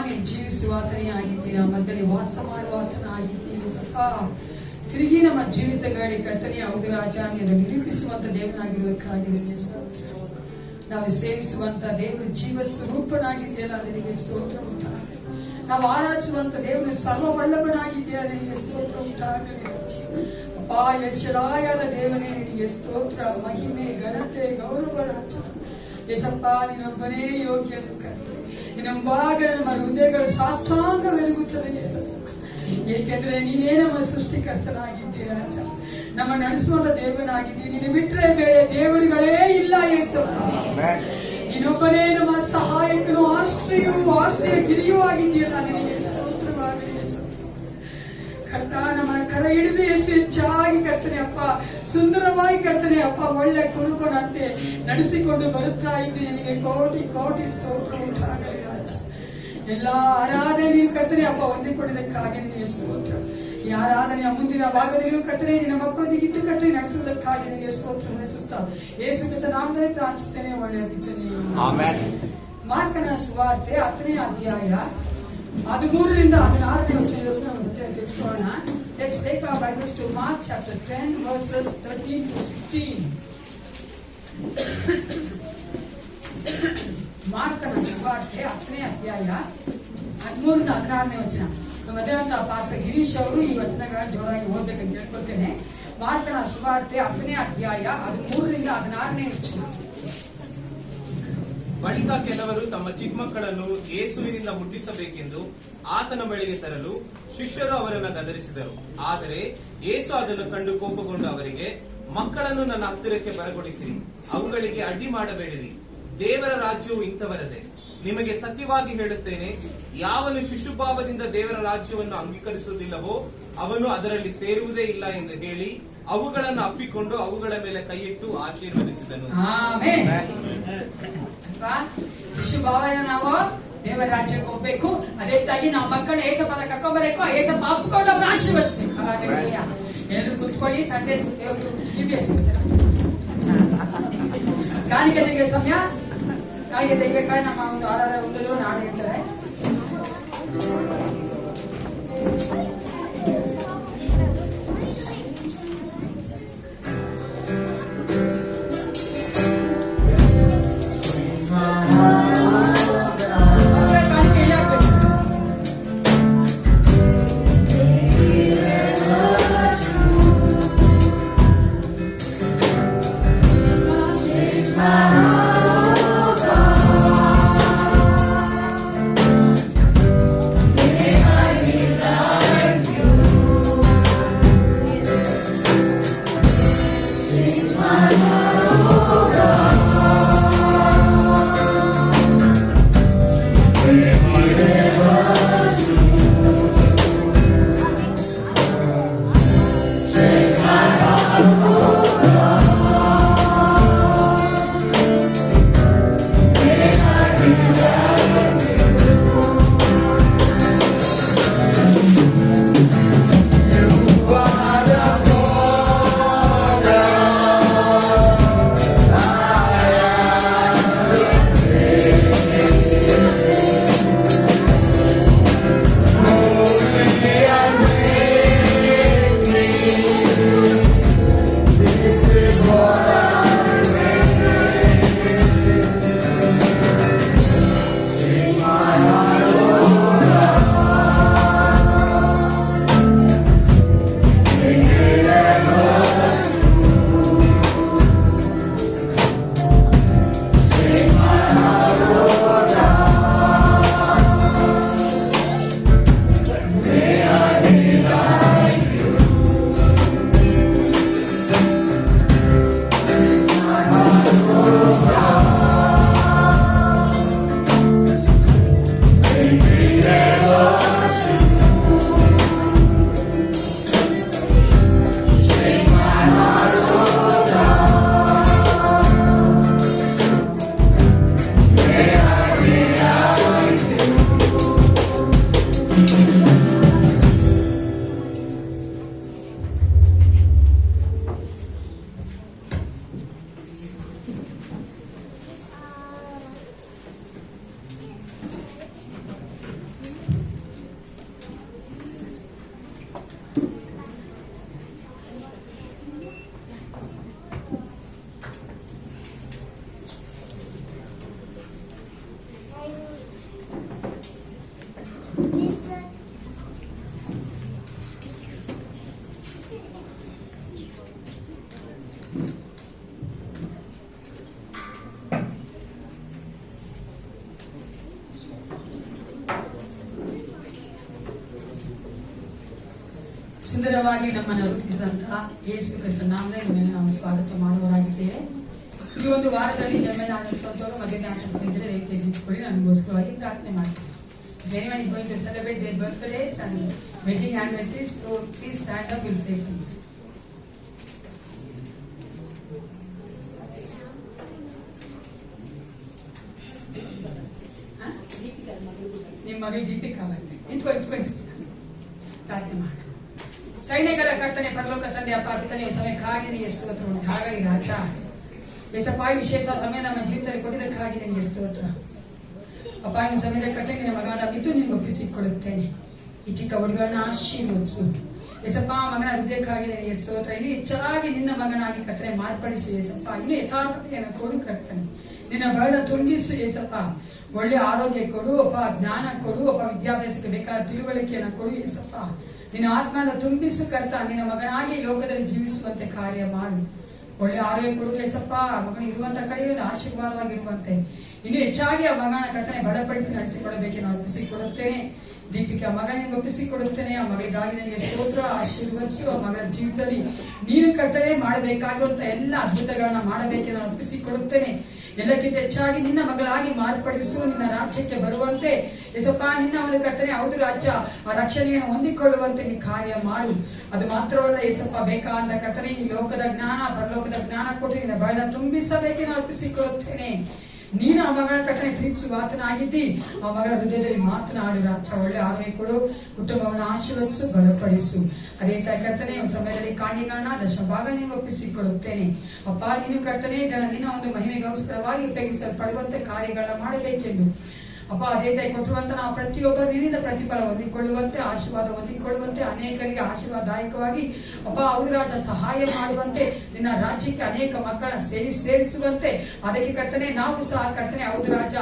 ನೀವು ಜೀವಿಸುವಾತನೇ ಆಗಿದ್ದೀರಾ, ಮಧ್ಯದಲ್ಲಿ ವಾಸ ಮಾಡುವಾತನಾಗಿದ್ದೀರಿ ಸಪ್ಪ. ತಿರುಗಿ ನಮ್ಮ ಜೀವಿತಗಳಿಗೆ ಕರ್ತನೆ ಹೌದು ರಾಜ, ನೀನು ನಿರೂಪಿಸುವಂತ ದೇವನಾಗಿರುವುದಕ್ಕಾಗಿ ನಾವು ಸೇವಿಸುವಂತ ದೇವರು ಜೀವ ಸ್ವರೂಪನಾಗಿದೆಯಲ್ಲ, ನಿನಗೆ ಸ್ತೋತ್ರ ಉಂಟಾಗಲಿ. ನಾವು ಆರಾಧಿಸುವಂತ ದೇವರು ಸರ್ವವಲ್ಲಭನಾಗಿದೆಯಲ್ಲ, ನಿನಗೆ ಸ್ತೋತ್ರ ಉಂಟಾಗಲಿ. ಅಪ್ಪ ಯಶರಾಯದ ದೇವನೇ ನಿನಗೆ ಸ್ತೋತ್ರ, ಮಹಿಮೆ, ಘನತೆ, ಗೌರವ ರಾಜ. ಯೇಸಪ್ಪ ನಿನ್ನೊಬ್ಬನೇ ಯೋಗ್ಯನು ಕರ್ತನೆ. ನಿನ್ನೊಂಬಾಗ ನಮ್ಮ ಹೃದಯಗಳು ಸಾಷ್ಟಾಂಗವೆರಗುತ್ತದೆ ಯೇಸಪ್ಪ. ಏಕೆಂದ್ರೆ ನೀನೇ ನಮ್ಮ ಸೃಷ್ಟಿಕರ್ತನಾಗಿದ್ದೀಯ ರಾಜ, ನಮ್ಮ ನಡೆಸುವಂತ ದೇವನಾಗಿದ್ದೀಯ. ನೀನು ಬಿಟ್ಟರೆ ಬೇರೆ ದೇವರುಗಳೇ ಇಲ್ಲ ಯೇಸಪ್ಪ. ನೀನೊಬ್ಬನೇ ನಮ್ಮ ಸಹಾಯಕನು, ಆಶ್ರಯ ಗಿರಿಯೂ ಆಗಿದ್ದೀಯಲ್ಲ, ನಿನಗೆ ಸ್ತೋತ್ರವಾಗಲಿ ಯೇಸಪ್ಪ. ಕರ್ತ ನಮ್ಮ ಕರ ಹಿಡಿದು ಎಷ್ಟು ಹೆಚ್ಚಾಗಿ ಕರ್ತನೆ ಅಪ್ಪ, ಸುಂದರವಾಗಿ ಕರ್ತನೆ ಅಪ್ಪ, ಒಳ್ಳೆ ಕುರುಬನಂತೆ ನಡೆಸಿಕೊಂಡು ಬರುತ್ತಾ ಇದ್ದೀನಿ. ನಿನಗೆ ಕೋಟಿ ಕೋಟಿ ಸ್ತೋತ್ರ ಉಂಟಾಗಲಿ ರಾಜ. ಎಲ್ಲಾ ಆರಾಧನೆ ನೀನು ಕರ್ತನೆ ಅಪ್ಪ ಹೊಂದಿಕೊಳ್ಳುವುದಕ್ಕಾಗಿ ನಿನಗೆ ಸ್ತೋತ್ರ. ಈ ಆರಾಧನೆಯ ಮುಂದಿನ ಭಾಗದಲ್ಲಿಯೂ ಕರ್ತನೆ ನಿನ್ನ ಮಕ್ಕಳೊಂದಿಗೆ ಇಟ್ಟು ಕರ್ತನೆ ನಡೆಸುವುದಕ್ಕಾಗಿ ನಿನಗೆ ಸ್ತೋತ್ರ ನಡೆಸುತ್ತಾ ಯೇಸು ಕ್ರಿಸ್ತನ ನಾಮದಲ್ಲಿ ಪ್ರಾರ್ಥಿಸುತ್ತೇನೆ, ಒಳ್ಳೆಯ ಆಮೆನ್. ಮಾರ್ಕನ ಸುವಾರ್ತೆ 10ನೇ ಅಧ್ಯಾಯ 13ರಿಂದ 16ನೇ ವಚನವನ್ನು ನಾವು ತೆಗೆದುಕೊಳ್ಳೋಣ. Let's take our Bibles to Mark chapter 10 verses 13 to 16. ಮಾರ್ಕನ ಸುವಾರ್ತೆ 10ನೇ ಅಧ್ಯಾಯ 13ರಿಂದ 16ನೇ ವಚನ. ಮಧ್ಯಾಹ್ನ ಪಾಸ್ಟರ್ ಗಿರೀಶ್ ಅವರು ಈ ವಚನಗಳ ಜೋರಾಗಿ ಓದಬೇಕಂತ ಕೇಳ್ಕೊಳ್ತೇನೆ. ಮಾರ್ಕನ ಸುವಾರ್ತೆ 10ನೇ ಅಧ್ಯಾಯ 13ರಿಂದ 16ನೇ ವಚನ. ಬಳಿಕ ಕೆಲವರು ತಮ್ಮ ಚಿಕ್ಕ ಮಕ್ಕಳನ್ನು ಯೇಸುವಿನಿಂದ ಮುಟ್ಟಿಸಬೇಕೆಂದು ಆತನ ಬಳಿಗೆ ತರಲು ಶಿಷ್ಯರು ಅವರನ್ನು ಗದರಿಸಿದರು. ಆದರೆ ಯೇಸು ಅದನ್ನು ಕಂಡು ಕೋಪಗೊಂಡು ಅವರಿಗೆ, ಮಕ್ಕಳನ್ನು ನನ್ನ ಹತ್ತಿರಕ್ಕೆ ಬರಗೊಡಿಸಿರಿ, ಅವುಗಳಿಗೆ ಅಡ್ಡಿ ಮಾಡಬೇಡಿರಿ, ದೇವರ ರಾಜ್ಯವು ಇಂಥವರದೇ. ನಿಮಗೆ ಸತ್ಯವಾಗಿ ಹೇಳುತ್ತೇನೆ, ಯಾವನು ಶಿಶುಭಾವದಿಂದ ದೇವರ ರಾಜ್ಯವನ್ನು ಅಂಗೀಕರಿಸುವುದಿಲ್ಲವೋ ಅವನು ಅದರಲ್ಲಿ ಸೇರುವುದೇ ಇಲ್ಲ ಎಂದು ಹೇಳಿ ಅವುಗಳನ್ನು ಅಪ್ಪಿಕೊಂಡು ಅವುಗಳ ಮೇಲೆ ಕೈಯಿಟ್ಟು ಆಶೀರ್ವದಿಸಿದನು. ಶಿಶುಭಾವನ ನಾವು ದೇವರ ರಾಜ್ಯಕ್ಕೆ ಹೋಗ್ಬೇಕು. ಅದೇ ತಾಗಿ ನಾವು ಮಕ್ಕಳು ಏಸಪ್ಪದ ಕರ್ಕೊಂಡ್ಬರಬೇಕು, ಏಸಪ್ಪ ಅಪ್ಪಿಕೊಂಡು ಅವ್ರನ್ನ ಆಶೀರ್ವದಿಸ್ಬೇಕು. ಎಲ್ಲರೂ ಕುತ್ಕೊಳ್ಳಿ. ಸಂಡೇ ಕಾಣಿಕೆ ತೆಗೆಯ ಸಮಯ. ಕಾಣಿಕೆ ತೆಗಿಬೇಕಾದ್ರೆ ನಮ್ಮ ಒಂದು ಆರಾಧನೆ ಮುಂದಿದ್ರು ನಾಡು ಇರ್ತಾರೆ. ಸುಂದರವಾಗಿ ನಮ್ಮನ್ನು ರೂಪಿಸಿದಂತಹ ಯೇಸು ಕ್ರಿಸ್ತ ನಾಮದಲ್ಲಿ ನಿಮ್ಮನ್ನು ನಾವು ಸ್ವಾಗತ ಮಾಡುವವರಾಗಿದ್ದೇವೆ. ಈ ಒಂದು ವಾರದಲ್ಲಿ ಜನ್ಮದ ಆಚರಿಸುವಂತವರು ಮದುವೆ ಆಚರಿಸಿದ್ರೆ ದಯವಿಟ್ಟು ನಿಂತುಕೊಳ್ಳಿ. ನನಗೋಸ್ಕರವಾಗಿ ಪ್ರಾರ್ಥನೆ ಮಾಡ್ತೀನಿ. If anyone is going to celebrate their birthdays and wedding anniversaries, so please stand up and say something. ನಿಮ್ಮ ಮಗಳು ದೀಪಿಕಾ ಬಂದೆ ನಿಂತ್ಕೊಂಡು ಪ್ರಾರ್ಥನೆ ಮಾಡ. ಸೈನ್ಯಗಳ ಕರ್ತನೆ ಪರಲೋಕ ತಂದೆ ಅಪ್ಪ ಪಿತನೆ ಸಮಯಕ್ಕಾಗಿ ನಿಮಗೆ ಸ್ತೋತ್ರ ಉಂಟಾಗಲಿ ರಾಜ. ಯೇಸಪ್ಪ ವಿಶೇಷ ಸಮಯ ನಮ್ಮ ಜೀವಿತದಲ್ಲಿ ಕೊಟ್ಟಿದ್ದಕ್ಕಾಗಿ ನಿಮಗೆ ಸ್ತೋತ್ರ ಅಪ್ಪ. ಈ ಸಮಯದ ಕರ್ತನೆ ನಿನ್ನ ಮಗನಾದ ಮಿತು ನಿನಗೆ ಒಪ್ಪಿಸಿಕೊಡುತ್ತೇನೆ. ಈ ಚಿಕ್ಕ ಹುಡುಗರನ್ನ ಆಶೀರ್ವದಿಸು ಯೇಸಪ್ಪ. ಮಗನ ಹೃದಯಕ್ಕಾಗಿ ನಿನಗೆ ಸ್ತೋತ್ರ. ಇನ್ನು ಹೆಚ್ಚಾಗಿ ನಿನ್ನ ಮಗನಾಗಿ ಕರ್ತನೆ ಮಾರ್ಪಡಿಸು ಯೇಸಪ್ಪ. ಇನ್ನು ಯಥಾರ್ಥತೆಯನ್ನು ಕೊಡು ಕರ್ತನೆ. ನಿನ್ನ ಬಹಳ ತುಂಬಿಸು ಯೇಸಪ್ಪ. ಒಳ್ಳೆ ಆರೋಗ್ಯ ಕೊಡು ಅಪ್ಪ, ಜ್ಞಾನ ಕೊಡು ಅಪ್ಪ, ವಿದ್ಯಾಭ್ಯಾಸಕ್ಕೆ ಬೇಕಾದ ತಿಳುವಳಿಕೆಯನ್ನು ಕೊಡು ಯೇಸಪ್ಪ. ನಿನ್ನ ಆತ್ಮನ ತುಂಬಿಸು ಕರ್ತ. ನಿನ್ನ ಮಗನಾಗಿ ಲೋಕದಲ್ಲಿ ಜೀವಿಸುವಂತೆ ಕಾರ್ಯ ಮಾಡು. ಒಳ್ಳೆ ಆರೋಗ್ಯ ಕೊಡು ಯೇಸಪ್ಪ. ಮಗನ ಇರುವಂತ ಕಡೆಯಿಂದ ಆಶೀರ್ವಾದವಾಗಿರುವಂತೆ ಇನ್ನು ಹೆಚ್ಚಾಗಿ ಆ ಮಗನ ಕರ್ತನೆ ಬಲಪಡಿಸಿ ನಡೆಸಿಕೊಡಬೇಕೆ ನಾವು ಒಪ್ಪಿಸಿಕೊಡುತ್ತೇನೆ. ದೀಪಿಕಾ ಮಗನಿಗೆ ಒಪ್ಪಿಸಿಕೊಡುತ್ತೇನೆ. ಆ ಮಗಳಿಗಾಗಿ ನನಗೆ ಸ್ತೋತ್ರ ಆಶೀರ್ವದಿಸು. ಆ ಮಗಳ ಜೀವಿತದಲ್ಲಿ ನೀನು ಕರ್ತನೆ ಮಾಡಬೇಕಾಗಿರುವಂತ ಎಲ್ಲ ಅದ್ಭುತಗಳನ್ನ ಮಾಡಬೇಕೆ ನಾನು ಒಪ್ಪಿಸಿಕೊಡುತ್ತೇನೆ. ಎಲ್ಲಕ್ಕಿಂತ ಹೆಚ್ಚಾಗಿ ನಿನ್ನ ಮಗಳಾಗಿ ಮಾರ್ಪಡಿಸು. ನಿನ್ನ ರಾಜ್ಯಕ್ಕೆ ಬರುವಂತೆ ಯೇಸಪ್ಪ. ನಿನ್ನ ಒಂದು ಕರ್ತನೆ ಹೌದು ರಾಜ್ಯ ಆ ರಕ್ಷಣೆಯನ್ನು ಹೊಂದಿಕೊಳ್ಳುವಂತೆ ನೀ ಕಾರ್ಯ ಮಾಡು. ಅದು ಮಾತ್ರವಲ್ಲ ಯೇಸಪ್ಪ, ಬೇಕಾದ ಕರ್ತನೆ ಈ ಲೋಕದ ಜ್ಞಾನ ಪರಲೋಕದ ಜ್ಞಾನ ಕೊಟ್ಟು ನಿನ್ನ ಬಯಲ ತುಂಬಿಸಬೇಕೆ ನಾನು ಒಪ್ಪಿಸಿಕೊಳ್ಳುತ್ತೇನೆ. ನೀನು ಆ ಮಗಳ ಕರ್ತನೆ ಪ್ರೀತಿಸುವ ಆತನಾಗಿದ್ದಿ. ಆ ಮಗಳ ಹೃದಯದಲ್ಲಿ ಮಾತನಾಡು ರಾಜ. ಒಳ್ಳೆ ಆರೋಗ್ಯ ಕೊಡು. ಕುಟುಂಬವನ್ನು ಆಶೀರ್ವದಿಸು, ಬಲಪಡಿಸು. ಅದೇ ಕರ್ತನೆ ಒಂದು ಸಮಯದಲ್ಲಿ ಕಾಣಿಗಳನ್ನ ದಶಭಾಗ ನೀನು ಒಪ್ಪಿಸಿಕೊಡುತ್ತೇನೆ ಅಪ್ಪ. ನೀನು ಕರ್ತನೆ ನಿನ್ನ ಒಂದು ಮಹಿಮೆಗೋಸ್ಕರವಾಗಿ ಉಪಯೋಗಿಸಲ್ಪಡುವಂತೆ ಕಾರ್ಯಗಳನ್ನ ಮಾಡಬೇಕೆಂದು ಅಪ್ಪ ಅದೇ ತಾಯಿ ಕೊಟ್ಟಿರುವಂತ ನಾವು ಪ್ರತಿಯೊಬ್ಬರು ನಿನ್ನಿಂದ ಪ್ರತಿಫಲ ಹೊಂದಿಕೊಳ್ಳುವಂತೆ ಆಶೀರ್ವಾದ ಹೊಂದಿಕೊಳ್ಳುವಂತೆ ಅನೇಕರಿಗೆ ಆಶೀರ್ವಾದದಾಯಕವಾಗಿ ಅಪ್ಪ ಹೌದು ರಾಜ ಸಹಾಯ ಮಾಡುವಂತೆ ನಿನ್ನ ರಾಜ್ಯಕ್ಕೆ ಅನೇಕ ಮಕ್ಕಳ ಸೇರಿಸುವಂತೆ ಅದಕ್ಕೆ ಕರ್ತನೆ ನಾವು ಸಹ ಕರ್ತನೆ ಹೌದು ರಾಜ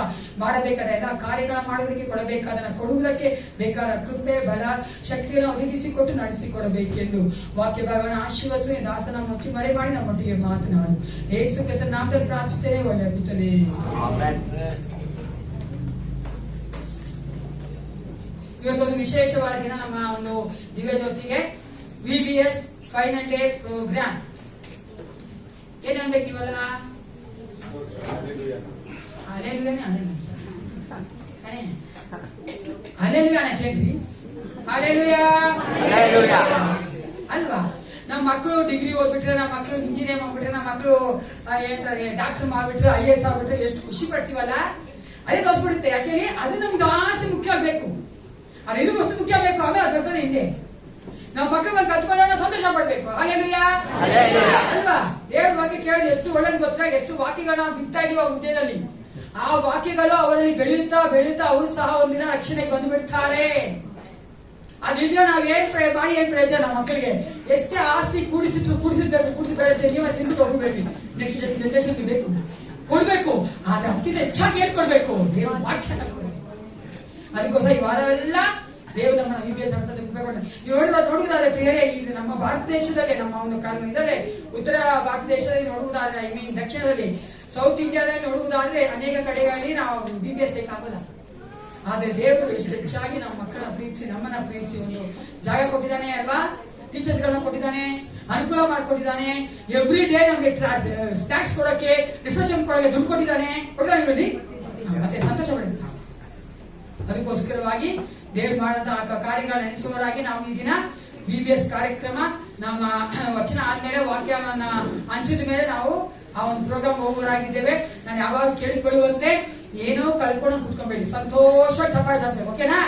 ಮಾಡಬೇಕಾದ ಎಲ್ಲ ಕಾರ್ಯಗಳ ಮಾಡೋದಕ್ಕೆ ಕೊಡಬೇಕಾದನ್ನ ಕೊಡುವುದಕ್ಕೆ ಬೇಕಾದ ಕೃಪೆ ಬಲ ಶಕ್ತಿಯನ್ನು ಒದಗಿಸಿಕೊಟ್ಟು ನಡೆಸಿಕೊಡಬೇಕೆಂದು ವಾಕ್ಯ ಭಾಗವನ್ನು ಆಶೀರ್ವದಿಸಿ ದಾಸನ ಮುಚ್ಚಿ ಮರೆ ಮಾಡಿ ನಮ್ಮೊಟ್ಟಿಗೆ ಮಾತನಾಡು. ಯೇಸು ಕ್ರಿಸ್ತನ ನಾಮದಲ್ಲಿ ಪ್ರಾರ್ಥಿಸುತ್ತೇನೆ. ಒಳ್ಳೆ ಬಿತ್ತನೆ. ಇವತ್ತೊಂದು ವಿಶೇಷವಾದ ದಿನ. ನಮ್ಮ ಒಂದು ದಿವ್ಯ ಜ್ಯೋತಿಗೆ VBS ಫೈನಲ್ ಡೇ ಪ್ರೋಗ್ರಾಮ್. ಏನ್ ಅನ್ಬೇಕು ನೀವು ಅದನ್ನ? ಅಲ್ಲೆಲ್ಲೂಯಾನ ಕೇಳ್ರಿ. ಅಲ್ಲೆಲ್ಲೂಯಾ ಅಲ್ವಾ? ನಮ್ಮ ಮಕ್ಕಳು ಡಿಗ್ರಿ ಓದ್ಬಿಟ್ರೆ, ನಮ್ಮ ಮಕ್ಕಳು ಇಂಜಿನಿಯರ್ ಮಾಡ್ಬಿಟ್ರೆ, ನಮ್ಮ ಮಕ್ಕಳು ಡಾಕ್ಟರ್ ಮಾಡ್ಬಿಟ್ರೆ, IAS ಆಗ್ಬಿಟ್ರೆ ಎಷ್ಟು ಖುಷಿ ಪಡ್ತೀವಲ್ಲ. ಅದೇ ತೋರಿಸ್ಬಿಡುತ್ತೆ. ಯಾಕೆ ಅದು ನಮ್ಗೆ ಆಸೆ ಮುಖ್ಯ ಆಗ್ಬೇಕು. ಅದು ಇದು ವಸ್ತು ಮುಖ್ಯ ಬೇಕು. ಆಮೇಲೆ ಬರ್ತದೆ ಹಿಂದೆ ನಮ್ಮ ಮಕ್ಕಳು ಕಲ್ತ್ಕೊಳ್ಳೋಣ ಸಂತೋಷ ಪಡ್ಬೇಕು. ಅಲ್ಲೆಲ್ಲೂಯಾ ಅಲ್ವಾ? ದೇವ್ರ ಬಗ್ಗೆ ಕೇಳಿದ್ರೆ ಎಷ್ಟು ಒಳ್ಳೆದು ಗೊತ್ತಾ? ಎಷ್ಟು ವಾಕ್ಯಗಳನ್ನ ಬಿತ್ತಾ ಇದೀವ ಹೃದಯದಲ್ಲಿ. ಆ ವಾಕ್ಯಗಳು ಅವರಲ್ಲಿ ಬೆಳೆಯುತ್ತಾ ಬೆಳೆಯುತ್ತಾ ಅವರು ಸಹ ಒಂದಿನ ರಕ್ಷಣೆಗೆ ಬಂದ್ಬಿಡ್ತಾರೆ. ಅದಿದ್ರೆ ನಾವ್ ಮಾಡಿ ಏನ್ ಪ್ರಯೋಜನ? ನಮ್ಮ ಮಕ್ಕಳಿಗೆ ಎಷ್ಟೇ ಆಸ್ತಿ ಕೂಡಿಸಿ ಬೆಳೆದ್ರೆ ನೀವು ತಿಂದು ಹೋಗಬೇಡಿ. ನೆಕ್ಸ್ಟ್ ಜನರೇಷನ್ ಬೇಕು ಕೊಡ್ಬೇಕು. ಆದ್ರೆ ಅದಕ್ಕಿಂತ ಹೆಚ್ಚಾಗಿ ಏನ್ ಕೊಡ್ಬೇಕು? ದೇವ್ರ ವಾಕ್ಯ ಅದಕ್ಕೋಸ್ಕರ ಈ ವಾರ ಎಲ್ಲ ದೇವರು ನಮ್ಮ VBS ನೋಡುವುದಾದ್ರೆ ಪ್ರಿಯರೇ, ಈಗ ನಮ್ಮ ಭಾರತ ದೇಶದಲ್ಲಿ ನಮ್ಮ ಒಂದು ಕಾರಣ ಇದ್ದಾರೆ. ಉತ್ತರ ಭಾರತ ದೇಶದಲ್ಲಿ ನೋಡುವುದಾದ್ರೆ ದಕ್ಷಿಣದಲ್ಲಿ ಸೌತ್ ಇಂಡಿಯಾದಲ್ಲಿ ನೋಡುವುದಾದ್ರೆ ಅನೇಕ ಕಡೆಗಳಲ್ಲಿ ನಾವು VBS ಬೇಕಾಗಲ್ಲ. ಆದ್ರೆ ದೇವರು ಎಷ್ಟು ಹೆಚ್ಚಾಗಿ ನಮ್ಮ ಮಕ್ಕಳನ್ನ ಪ್ರೀತಿಸಿ ನಮ್ಮನ್ನ ಪ್ರೀತಿಸಿ ಒಂದು ಜಾಗ ಕೊಟ್ಟಿದ್ದಾನೆ ಅಲ್ವಾ? ಟೀಚರ್ಸ್ ಗಳನ್ನ ಕೊಟ್ಟಿದ್ದಾನೆ, ಅನುಕೂಲ ಮಾಡಿಕೊಟ್ಟಿದ್ದಾನೆ. ಎವ್ರಿ ಡೇ ನಮ್ಗೆ ಸ್ನಾಕ್ಸ್ ಕೊಡಕ್ಕೆ, ರಿಸರ್ಚ್ ಕೊಡಕ್ಕೆ ದುಡ್ಡು ಕೊಟ್ಟಿದ್ದಾನೆ. ಮತ್ತೆ ಸಂತೋಷ ಪಡಿತ. ಅದಕ್ಕೋಸ್ಕರವಾಗಿ ದೇವರು ಮಾಡಿದಂತಹ ಕಾರ್ಯಗಳ ನೆನೆಸುವವರಾಗಿ ನಾವು ಈ ದಿನ VBS ಕಾರ್ಯಕ್ರಮ ನಮ್ಮ ವಚನ ಆದ್ಮೇಲೆ ವಾಕ್ಯವನ್ನ ಹಂಚಿದ ಮೇಲೆ ನಾವು ಆ ಒಂದು ಪ್ರೋಗ್ರಾಮ್ ಹೋಗುವವರಾಗಿದ್ದೇವೆ. ನಾನು ಯಾವಾಗ ಕೇಳಿಕೊಳ್ಳುವಂತೆ ಏನೋ ಕಳ್ಕೊಂಡು ಕುತ್ಕೊಂಬೇಡಿ, ಸಂತೋಷ ಚಪ್ಪಾಳೆ ಜಾಸ್ಬೇಕು. ಓಕೆನಾ?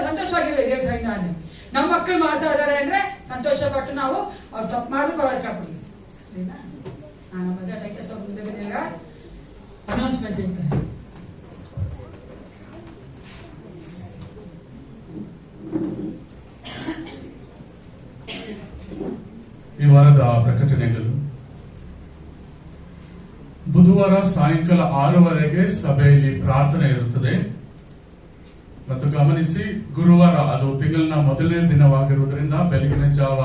ಸಂತೋಷವಾಗಿರ್ಬೇಕು. ದೇವ್ರ ಸೈನ್ಯ ನಮ್ಮ ಮಕ್ಕಳು ಮಾಡ್ತಾ ಇದಾರೆ ಅಂದ್ರೆ ಸಂತೋಷ ಪಟ್ಟು ನಾವು ಅವ್ರು ತಪ್ಪು ಮಾಡಿದ್ರು ಕಾಪಾಡಿ. ಟೈಟಸ್ ಅವ್ರ ಮುಂದೆ ಬಂದಾಗ ಅನೌನ್ಸ್ಮೆಂಟ್ ಇರ್ತಾರೆ. ಈ ವಾರದ ಪ್ರಕಟಣೆಗಳು. ಬುಧವಾರ ಸಾಯಂಕಾಲ 6:30ಗೆ ಸಭೆಯಲ್ಲಿ ಪ್ರಾರ್ಥನೆ ಇರುತ್ತದೆ. ಮತ್ತು ಗಮನಿಸಿ, ಗುರುವಾರ ಅದು ತಿಂಗಳಿನ ಮೊದಲನೇ ದಿನವಾಗಿರುವುದರಿಂದ ಬೆಳಗಿನ ಜಾವ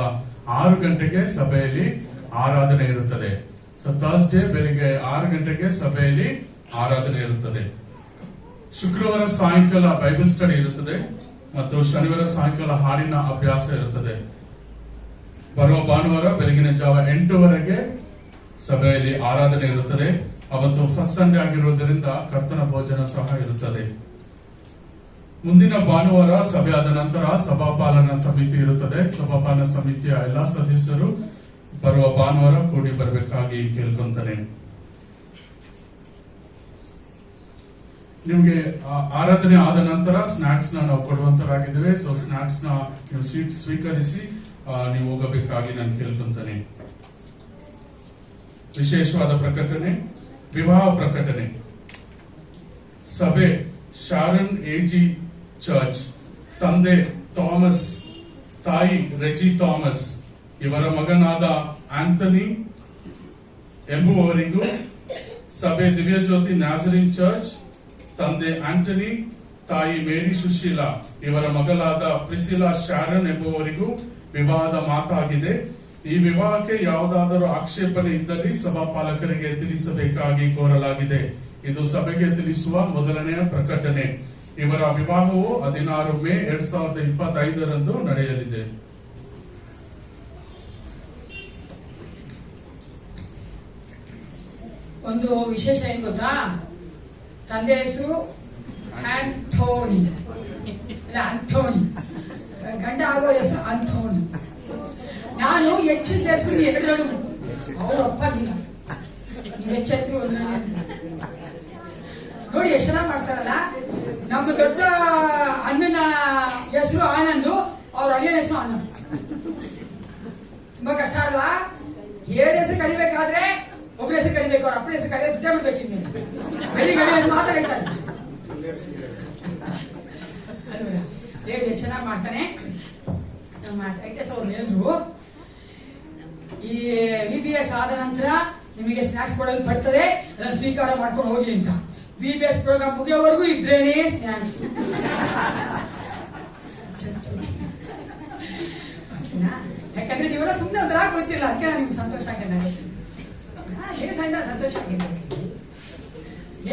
6 ಗಂಟೆಗೆ ಸಭೆಯಲ್ಲಿ ಆರಾಧನೆ ಇರುತ್ತದೆ. ಸೊ ಥರ್ಸ್ಡೇ ಬೆಳಿಗ್ಗೆ 6 ಗಂಟೆಗೆ ಸಭೆಯಲ್ಲಿ ಆರಾಧನೆ ಇರುತ್ತದೆ. ಶುಕ್ರವಾರ ಸಾಯಂಕಾಲ ಬೈಬಲ್ ಸ್ಟಡಿ ಇರುತ್ತದೆ. ಮತ್ತು ಶನಿವಾರ ಸಾಯಂಕಾಲ ಹಾಡಿನ ಅಭ್ಯಾಸ ಇರುತ್ತದೆ. ಬರುವ ಭಾನುವಾರ ಬೆಳಗಿನ ಜಾವ 8 ಸಭೆಯಲ್ಲಿ ಆರಾಧನೆ ಇರುತ್ತದೆ. ಅವತ್ತು ಫಸ್ಟ್ ಸಂಡೇ ಆಗಿರುವುದರಿಂದ ಕರ್ತನ ಭೋಜನ ಸಹ ಇರುತ್ತದೆ. ಮುಂದಿನ ಭಾನುವಾರ ಸಭೆ ಆದ ನಂತರ ಸಭಾಪಾಲನಾ ಸಮಿತಿ ಇರುತ್ತದೆ. ಸಭಾಪಾಲನಾ ಸಮಿತಿಯ ಎಲ್ಲಾ ಸದಸ್ಯರು ಬರುವ ಭಾನುವಾರ ಕೂಡಿ ಬರಬೇಕಾಗಿ ಕೇಳ್ಕೊಂತಾನೆ. ನಿಮ್ಗೆ ಆರಾಧನೆ ಆದ ನಂತರ ಸ್ನಾಕ್ಸ್ ನಾವು ಕೊಡುವಂತರಾಗಿದ್ದೇವೆ. ಸೊ ಸ್ನಾಕ್ಸ್ ನೀವು ಸ್ವೀಕರಿಸಿ ನೀವು ಹೋಗಬೇಕಾಗಿ ನಾನು ಕೇಳ್ಕೊಂತಾನೆ. ವಿಶೇಷವಾದ ಪ್ರಕಟಣೆ, ವಿವಾಹ ಪ್ರಕಟಣೆ. ಸಭೆ ಶಾರನ್ ಎಜಿ ಚರ್ಚ್, ತಂದೆ ಥಾಮಸ್, ತಾಯಿ ರೆಜಿ ಥಾಮಸ್, ಇವರ ಮಗನಾದ ಆಂಥನಿ ಎಂಬುವವರಿಗೂ, ಸಭೆ ದಿವ್ಯಜ್ಯೋತಿ ನ್ಯಾಸರಿನ್ ಚರ್ಚ್, ತಂದೆ ಆಂಟನಿ, ತಾಯಿ ಮೇರಿ ಸುಶೀಲಾ, ಇವರ ಮಗಳಾದ ಪ್ರಿಸಿಲಾ ಶಾರನ್ ಎಂಬುವವರಿಗೂ ವಿವಾಹದ ಮಾತಾಗಿದೆ. ಈ ವಿವಾಹಕ್ಕೆ ಯಾವುದಾದರೂ ಆಕ್ಷೇಪಣೆ ಇದ್ದಲ್ಲಿ ಸಭಾಪಾಲಕರಿಗೆ ತಿಳಿಸಬೇಕಾಗಿ ಕೋರಲಾಗಿದೆ. ಇದು ಸಭೆಗೆ ತಿಳಿಸುವ ಮೊದಲನೆಯ ಪ್ರಕಟಣೆ. ಇವರ ವಿವಾಹವು 16 ಮೇ 2025 ನಡೆಯಲಿದೆ. ಒಂದು ವಿಶೇಷ ಏನ್ ಗೊತ್ತಾ? ತಂದೆ ಹೆಸರು ಆಂಥೋನಿ, ಆಂಥೋನಿ, ಗಂಡ ಆಗೋ ಹೆಸರು ಆಂಥೋನಿ. ನಾನು ಹೆಚ್ಚು ಸೇರ್ತೀನಿ ಎರಡರೂ, ಅವರು ಒಪ್ಪಾಗಿಲ್ಲ. ನೀವು ಹೆಚ್ಚು ನೋಡಿ ಎಷ್ಟು ಚೆನ್ನಾಗಿ ಮಾಡ್ತಾರಲ್ಲ. ನಮ್ಮ ದೊಡ್ಡ ಅಣ್ಣನ ಹೆಸರು ಆನಂದು, ಅವ್ರ ಅಳಿಯನ ಹೆಸರು ಆನಂದ್. ತುಂಬಾ ಕಷ್ಟ ಅಲ್ವಾ? 2 ಹೆಸರು ಕಲಿಬೇಕಾದ್ರೆ ಒಬ್ಬರ ಹೆಸರು ಕಲಿಬೇಕು, ಅವ್ರ ಅಪ್ಪನ ಹೆಸರು ಕಲಿಯ ಬಿಟ್ಟೇ ಬಿಡ್ಬೇಕು. ಬೆಳಿಗ್ಗೆ ಮಾತಾಡ್ತಾರೆ ಅಲ್ವಾ? ದೇವ್ರು ಎಷ್ಟು ಚೆನ್ನಾಗಿ ಮಾಡ್ತಾನೆ. ನಮ್ಮ ಟೈಟಸ್ ಅವ್ರು ಹೇಳಿದ್ರು, ಈ VBS ಆದ ನಂತರ ನಿಮಗೆ ಸ್ನಾಕ್ಸ್ ಕೊಡಲು ಬರ್ತದೆ, ಅದನ್ನು ಸ್ವೀಕಾರ ಮಾಡ್ಕೊಂಡು ಹೋಗಿ ಅಂತ. VBS ಪ್ರೋಗ್ರಾಮ್ ಮುಗಿಯೋವರೆಗೂ ಇದ್ರೇನೇ ಸ್ನಾಕ್ಸ್. ಯಾಕಂದ್ರೆ ನೀವೆಲ್ಲ ಸುಮ್ಮನೆ ಒಂಥರ ಗೊತ್ತಿಲ್ಲ, ಅದಕ್ಕೆ ನಿಮ್ಗೆ ಸಂತೋಷ ಆಗಿದೆ. ಏನು ಸಾಯಂಕಾಲ ಸಂತೋಷ ಆಗಿದೆ.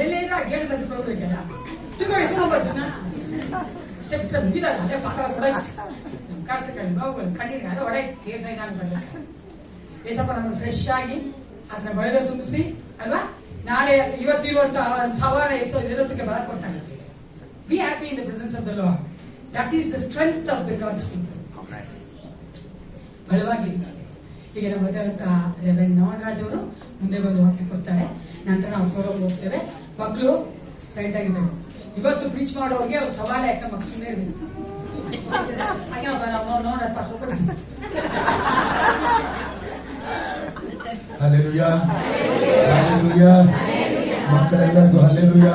ಎಲ್ಲೇ ಇದ್ರೆ ಆ ಗೇಟ್ ತಂದು ಕೊಡ್ಬೇಕಲ್ಲ, ತುಂಬ ಎತ್ಕೊಂಡು ಬರ್ತಾನ ಅಷ್ಟೇ ಬಿಟ್ಟರೆ ಮುಗಿದಲ್ಲ. ಅದೇ ಪಾಠ ಕೊಡ ಕಷ್ಟ ಕಣ್ಣೀರಿಗೆ ಅದೇ ಒಡೆ ನಾನು ಬರಲ್ಲ. ಏಸಪ್ಪ ನಮ್ಮನ್ನು ಫ್ರೆಶ್ ಆಗಿ ಅದನ್ನ ಬಯಲು ತುಂಬಿಸಿ ಅಲ್ವಾ, ನಾಳೆ ಇವತ್ತಿರುವಂತಹ ಸವಾಲ ಇರೋದಕ್ಕೆ ಬಲ ಕೊಡ್ತಾನೆ. Be happy in the presence of the Lord. That is the strength of the God's people. ಬಲವಾಗಿರ್ತಾರೆ. ಈಗ ನಮ್ಮ ರೆವೆನ್ ನಾಗರಾಜ್ ಅವರು ಮುಂದೆ ಬಂದು ವಾಕ್ಯ ಕೊಡ್ತಾರೆ. ನಂತರ ನಾವು ಹೊರಗೆ ಹೋಗ್ತೇವೆ. ಮಕ್ಕಳು ಸೈಟ್ ಆಗಿರ್ಬೇಕು. ಇವತ್ತು ಪ್ರೀಚ್ ಮಾಡೋರಿಗೆ ಅವ್ರು ಸವಾಲ ಯಾಕೆ ಮಕ್ಕಳು ಸುಮ್ಮನೆ ಇರ್ಬೇಕು. ಹಾಗೆ ನೋಡಪ್ಪ ಹಲ್ಲೆಲೂಯಾ, ಹಲ್ಲೆಲೂಯಾ. ಮಕ್ಕಳೆಲ್ಲರಿಗೂ ಹಲ್ಲೆಲೂಯಾ.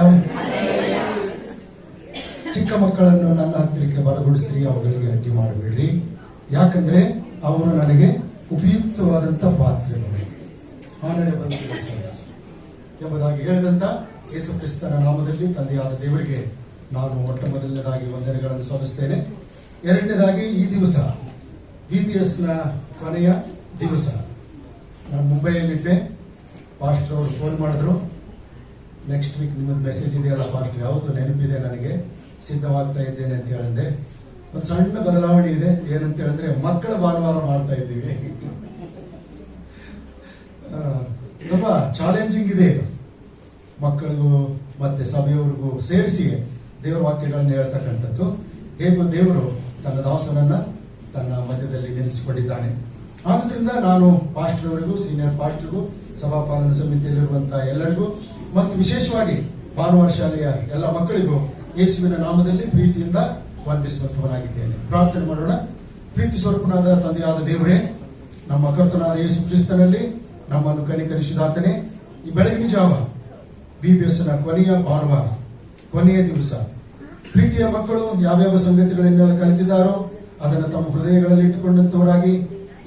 ಚಿಕ್ಕ ಮಕ್ಕಳನ್ನು ನನ್ನ ಹತ್ತಿರಕ್ಕೆ ಬರಗೊಡಿಸಿರಿ, ಅವುಗಳಿಗೆ ಅಡ್ಡಿ ಮಾಡಬೇಡ್ರಿ, ಯಾಕಂದ್ರೆ ಅವರು ನನಗೆ ಉಪಯುಕ್ತವಾದಂತ ಪಾತ್ರಗಳು ಎಂಬುದಾಗಿ ಹೇಳಿದಂತ ಯೇಸು ಕ್ರಿಸ್ತನ ನಾಮದಲ್ಲಿ ತಂದೆಯಾದ ದೇವರಿಗೆ ನಾನು ಮೊಟ್ಟ ಮೊದಲನೇದಾಗಿ ವಂದನೆಗಳನ್ನು ಸಲ್ಲಿಸುತ್ತೇನೆ. ಎರಡನೇದಾಗಿ ಈ ದಿವಸ VBS ನ ಕೊನೆಯ ದಿವಸ. ನಾನು ಮುಂಬೈಯಲ್ಲಿದ್ದೆ. ಪಾಸ್ಟರ್ ಅವರು ಫೋನ್ ಮಾಡಿದ್ರು, ನೆಕ್ಸ್ಟ್ ವೀಕ್ ನಿಮ್ಮದು ಮೆಸೇಜ್ ಇದೆಯಲ್ಲ ಪಾಸ್ಟರ್, ಯಾವತ್ತು ನೆನಪಿದೆ ನನಗೆ, ಸಿದ್ಧವಾಗ್ತಾ ಇದ್ದೇನೆ ಅಂತ ಹೇಳಿದೆ. ಒಂದು ಸಣ್ಣ ಬದಲಾವಣೆ ಇದೆ. ಏನಂತ ಹೇಳಿದ್ರೆ ಮಕ್ಕಳ ಭಾನುವಾರ ಮಾಡ್ತಾ ಇದ್ದೀವಿ. ತುಂಬಾ ಚಾಲೆಂಜಿಂಗ್ ಇದೆ. ಮಕ್ಕಳಿಗೂ ಮತ್ತೆ ಸಭೆಯವರಿಗೂ ಸೇರಿಸಿ ದೇವರ ವಾಕ್ಯಗಳನ್ನು ಹೇಳ್ತಕ್ಕಂಥದ್ದು. ಹೇಗೂ ದೇವರು ತನ್ನ ದಾಸನನ್ನ ತನ್ನ ಮಧ್ಯದಲ್ಲಿ ನೆಲೆಸಿಕೊಂಡಿದ್ದಾನೆ. ಆದ್ರಿಂದ ನಾನು ಪಾಸ್ಟರ್ ಅವರಿಗೂ, ಸೀನಿಯರ್ ಪಾಸ್ಟರ್ಗೂ, ಸಭಾಪಾಲನಾ ಸಮಿತಿಯಲ್ಲಿರುವಂತಹ ಎಲ್ಲರಿಗೂ ಮತ್ತು ವಿಶೇಷವಾಗಿ ಭಾನುವಾರ ಶಾಲೆಯ ಎಲ್ಲ ಮಕ್ಕಳಿಗೂ ಯೇಸುವಿನ ನಾಮದಲ್ಲಿ ಪ್ರೀತಿಯಿಂದ ವಂದಿಸುವಂತವನಾಗಿದ್ದೇನೆ. ಪ್ರಾರ್ಥನೆ ಮಾಡೋಣ. ಪ್ರೀತಿ ಸ್ವರೂಪನಾದ ತಂದೆಯಾದ ದೇವರೇ, ನಮ್ಮ ಕರ್ತನಾದ ಯೇಸು ಕ್ರಿಸ್ತನಲ್ಲಿ ನಮ್ಮನ್ನು ಕನಿಕರಿಸಿದಾತನೇ, ಈ ಬೆಳಗಿನ ಜಾವ VBS ನ ಕೊನೆಯ ಭಾನುವಾರ, ಕೊನೆಯ ದಿವಸ, ಪ್ರೀತಿಯ ಮಕ್ಕಳು ಯಾವ್ಯಾವ ಸಂಗತಿಗಳನ್ನೆಲ್ಲ ಕಲಿತಿದ್ದಾರೋ ಅದನ್ನು ತಮ್ಮ ಹೃದಯಗಳಲ್ಲಿ ಇಟ್ಟುಕೊಂಡಂತವರಾಗಿ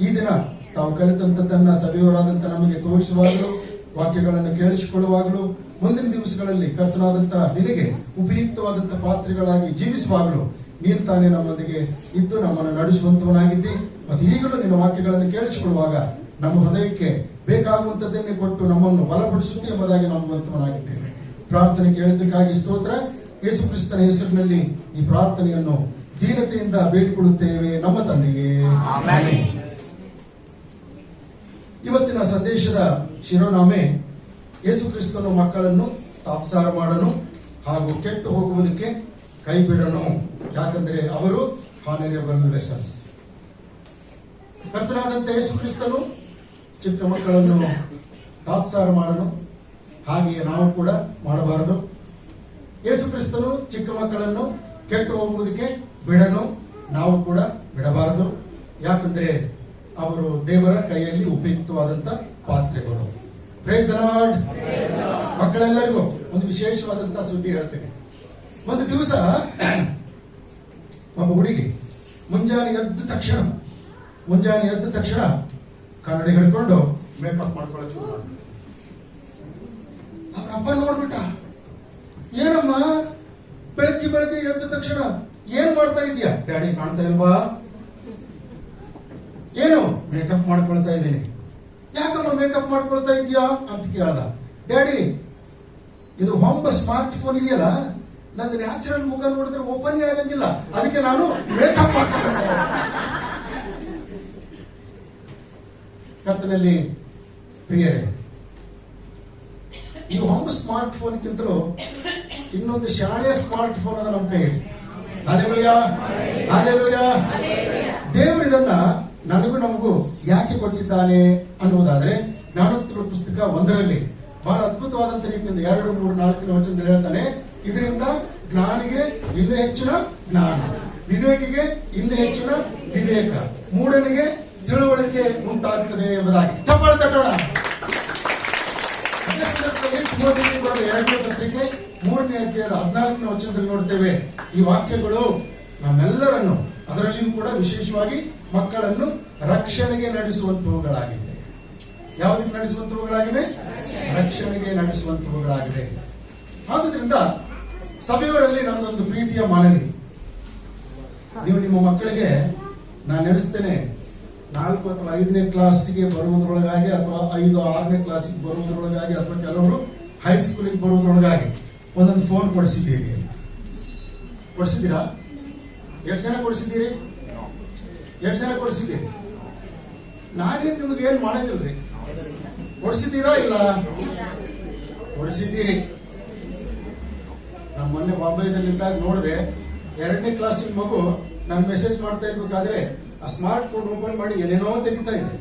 ಈ ದಿನ ತಾವು ಕಲಿತಂತದ್ದನ್ನ ಸಭೆಯವರಾದಂತ ನಮಗೆ ತೋರಿಸುವಾಗಲೂ, ವಾಕ್ಯಗಳನ್ನು ಕೇಳಿಸಿಕೊಳ್ಳುವಾಗಲೂ, ಮುಂದಿನ ದಿವಸಗಳಲ್ಲಿ ಕರ್ತನಾದಂತಹ ನಿನಗೆ ಉಪಯುಕ್ತವಾದಂತಹ ಪಾತ್ರೆಗಳಾಗಿ ಜೀವಿಸುವಾಗಲೂ ನೀನು ತಾನೇ ನಮ್ಮೊಂದಿಗೆ ಇದ್ದು ನಮ್ಮನ್ನು ನಡೆಸುವಂತವನಾಗಿದ್ದಿ. ಮತ್ತು ಈಗಲೂ ನಿನ್ನ ವಾಕ್ಯಗಳನ್ನು ಕೇಳಿಸಿಕೊಳ್ಳುವಾಗ ನಮ್ಮ ಹೃದಯಕ್ಕೆ ಬೇಕಾಗುವಂತದ್ದನ್ನೇ ಕೊಟ್ಟು ನಮ್ಮನ್ನು ಬಲಪಡಿಸುತ್ತೆ ಎಂಬುದಾಗಿ ನಂಬುವಂತವನಾಗಿದ್ದೇವೆ. ಪ್ರಾರ್ಥನೆ ಕೇಳಿದ್ದಕ್ಕಾಗಿ ಸ್ತೋತ್ರ. ಯೇಸು ಕ್ರಿಸ್ತನ ಹೆಸರಿನಲ್ಲಿ ಈ ಪ್ರಾರ್ಥನೆಯನ್ನು ದೀನತೆಯಿಂದ ಬೇಡಿಕೊಳ್ಳುತ್ತೇವೆ ನಮ್ಮ ತಂದೆಯೇ. ಇವತ್ತಿನ ಸಂದೇಶದ ಶಿರೋನಾಮೆ ಯೇಸು ಕ್ರಿಸ್ತನು ಮಕ್ಕಳನ್ನು ತಾತ್ಸಾರ ಮಾಡನು ಹಾಗೂ ಕೆಟ್ಟು ಹೋಗುವುದಕ್ಕೆ ಕೈ ಬಿಡನು, ಯಾಕಂದ್ರೆ ಅವರು ಹಾನರೇಬಲ್ ವೆಸಲ್ಸ್. ಕರ್ತನಾದಂತ ಯೇಸು ಕ್ರಿಸ್ತನು ಚಿಕ್ಕ ಮಕ್ಕಳನ್ನು ತಾತ್ಸಾರ ಮಾಡನು, ಹಾಗೆಯೇ ನಾವು ಕೂಡ ಮಾಡಬಾರದು. ಯೇಸು ಕ್ರಿಸ್ತನು ಚಿಕ್ಕ ಮಕ್ಕಳನ್ನು ಕೆಟ್ಟು ಹೋಗುವುದಕ್ಕೆ ಬಿಡನು, ನಾವು ಕೂಡ ಬಿಡಬಾರದು. ಯಾಕಂದ್ರೆ ಅವರು ದೇವರ ಕೈಯಲ್ಲಿ ಉಪಯುಕ್ತವಾದಂತ ಪಾತ್ರೆಗಳು. Praise the lord. ಮಕ್ಕಳೆಲ್ಲರಿಗೂ ಒಂದು ವಿಶೇಷವಾದಂತಹ ಸುದ್ದಿ ಹೇಳ್ತೇನೆ. ಒಂದು ದಿವಸ ಒಬ್ಬ ಹುಡುಗಿ ಮುಂಜಾನೆ ಎದ್ದ ತಕ್ಷಣ ಕನ್ನಡಿ ಹಿಡ್ಕೊಂಡು ಮೇಕಪ್ ಮಾಡ್ಕೊಳ್ಳೋಕೆ ಶುರು ಮಾಡಿದ್ರು. ಅವ್ರ ಅಪ್ಪ ನೋಡ್ಬಿಟ್ಟ, ಏನಮ್ಮ ಬೆಳಗ್ಗೆ ಎದ್ದ ತಕ್ಷಣ ಏನ್ ಮಾಡ್ತಾ ಇದೀಯಾ? ಡ್ಯಾಡಿ ಕಾಣ್ತಾ ಇಲ್ವಾ? ಏನು? ಮೇಕಪ್ ಮಾಡ್ಕೊಳ್ತಾ ಇದ್ದೀನಿ. ಯಾಕಮ್ಮ ಮೇಕಪ್ ಮಾಡ್ಕೊಳ್ತಾ ಇದೀಯಾ ಅಂತ ಕೇಳ್ದ. ಡ್ಯಾಡಿ, ಇದು ಹೊಂಬ ಸ್ಮಾರ್ಟ್ ಫೋನ್ ಇದೆಯಲ್ಲ, ನಂದು ನ್ಯಾಚುರಲ್ ಮುಖ ನೋಡಿದ್ರೆ ಓಪನ್ ಆಗಂಗಿಲ್ಲ, ಅದಕ್ಕೆ ನಾನು ಮೇಕಪ್ ಮಾಡ್ಕೊಳ್ತಾ ಇದ್ದೀನಿ. ಕರ್ತನಲ್ಲಿ ಪ್ರಿಯರೇ, ಈ ಹೊಂಬ ಸ್ಮಾರ್ಟ್ ಫೋನ್ಗಿಂತಲೂ ಇನ್ನೊಂದು ಶಾಲೆಯ ಸ್ಮಾರ್ಟ್ ಫೋನ್ ಅದ ನಮ್ಮ ಕೈಯಲ್ಲಿ. Hallelujah, hallelujah. ದೇವರು ಇದನ್ನ ನನಗೂ ನಮಗೂ ಯಾಕೆ ಕೊಟ್ಟಿದ್ದಾನೆ ಅನ್ನುವುದಾದ್ರೆ, ಜ್ಞಾನೋಕ್ತಿಗಳ ಪುಸ್ತಕ 1ರಲ್ಲಿ ಬಹಳ ಅದ್ಭುತವಾದಂತ ರೀತಿಯಿಂದ 2, 3, 4ನೇ ವಚನದಲ್ಲಿ ಹೇಳ್ತಾನೆ, ಇದರಿಂದ ಜ್ಞಾನಿಗೆ ಇನ್ನೂ ಹೆಚ್ಚಿನ ಜ್ಞಾನ, ವಿವೇಕಿಗೆ ಇನ್ನೂ ಹೆಚ್ಚಿನ ವಿವೇಕ, ಮೂಢನಿಗೆ ತಿಳುವಳಿಕೆ ಉಂಟಾಗ್ತದೆ ಎಂಬುದಾಗಿ. ಚಪ್ಪಾಳೆ ತಟ್ಟೋಣ. 2ನೇ ಪತ್ರಿಕೆ 3ನೇ ಅಧ್ಯಾಯದ 14ನೇ ವಚನದಲ್ಲಿ ನೋಡ್ತೇವೆ ಈ ವಾಕ್ಯಗಳು ನಮ್ಮೆಲ್ಲರನ್ನು, ಅದರಲ್ಲಿಯೂ ಕೂಡ ವಿಶೇಷವಾಗಿ ಮಕ್ಕಳನ್ನು ರಕ್ಷಣೆಗೆ ನಡೆಸುವಂತವುಗಳಾಗಿವೆ. ಯಾವುದಕ್ಕೆ ನಡೆಸುವಂತವುಗಳಾಗಿವೆ? ರಕ್ಷಣೆಗೆ ನಡೆಸುವಂತವುಗಳಾಗಿವೆ. ಆದುದರಿಂದ ಸಭೆಯವರಲ್ಲಿ ನನ್ನೊಂದು ಪ್ರೀತಿಯ ಮನವಿ, ನೀವು ನಿಮ್ಮ ಮಕ್ಕಳಿಗೆ ನಾನು ನಡೆಸ್ತೇನೆ 4 ಅಥವಾ 5ನೇ ಕ್ಲಾಸಿಗೆ ಬರುವುದರೊಳಗಾಗಿ, ಅಥವಾ 5, 6ನೇ ಕ್ಲಾಸಿಗೆ ಬರುವುದರೊಳಗಾಗಿ, ಅಥವಾ ಕೆಲವರು ಹೈಸ್ಕೂಲಿಗೆ ಬರುವುದರೊಳಗಾಗಿ ಒಂದೊಂದು ಫೋನ್ ಕೊಡಿಸಿದ್ದೀರಿ. ಕೊಡಿಸಿದ್ದೀರಾ? ಎಷ್ಟು ಜನ ಕೊಡಿಸಿದ್ದೀರಿ? ನಾನೇನು ನಿಮ್ಗೆ ಏನ್ ಮಾಡಂಗಿಲ್ರಿ. ಕೊಡಿಸಿದ್ದೀರಾ? ಇಲ್ಲ, ಕೊಡಿಸಿದ್ದೀರಿ. ನಮ್ಮ ಮೊನ್ನೆ ಬಾಂಬೆದಲ್ಲಿದ್ದಾಗ ನೋಡಿದೆ, 2ನೇ ಕ್ಲಾಸಿನ ಮಗು ನಾನು ಮೆಸೇಜ್ ಮಾಡ್ತಾ ಇರ್ಬೇಕಾದ್ರೆ ಆ ಸ್ಮಾರ್ಟ್ ಫೋನ್ ಓಪನ್ ಮಾಡಿ ಏನೇನೋ ತೆಗಿತಾ ಇದೆ.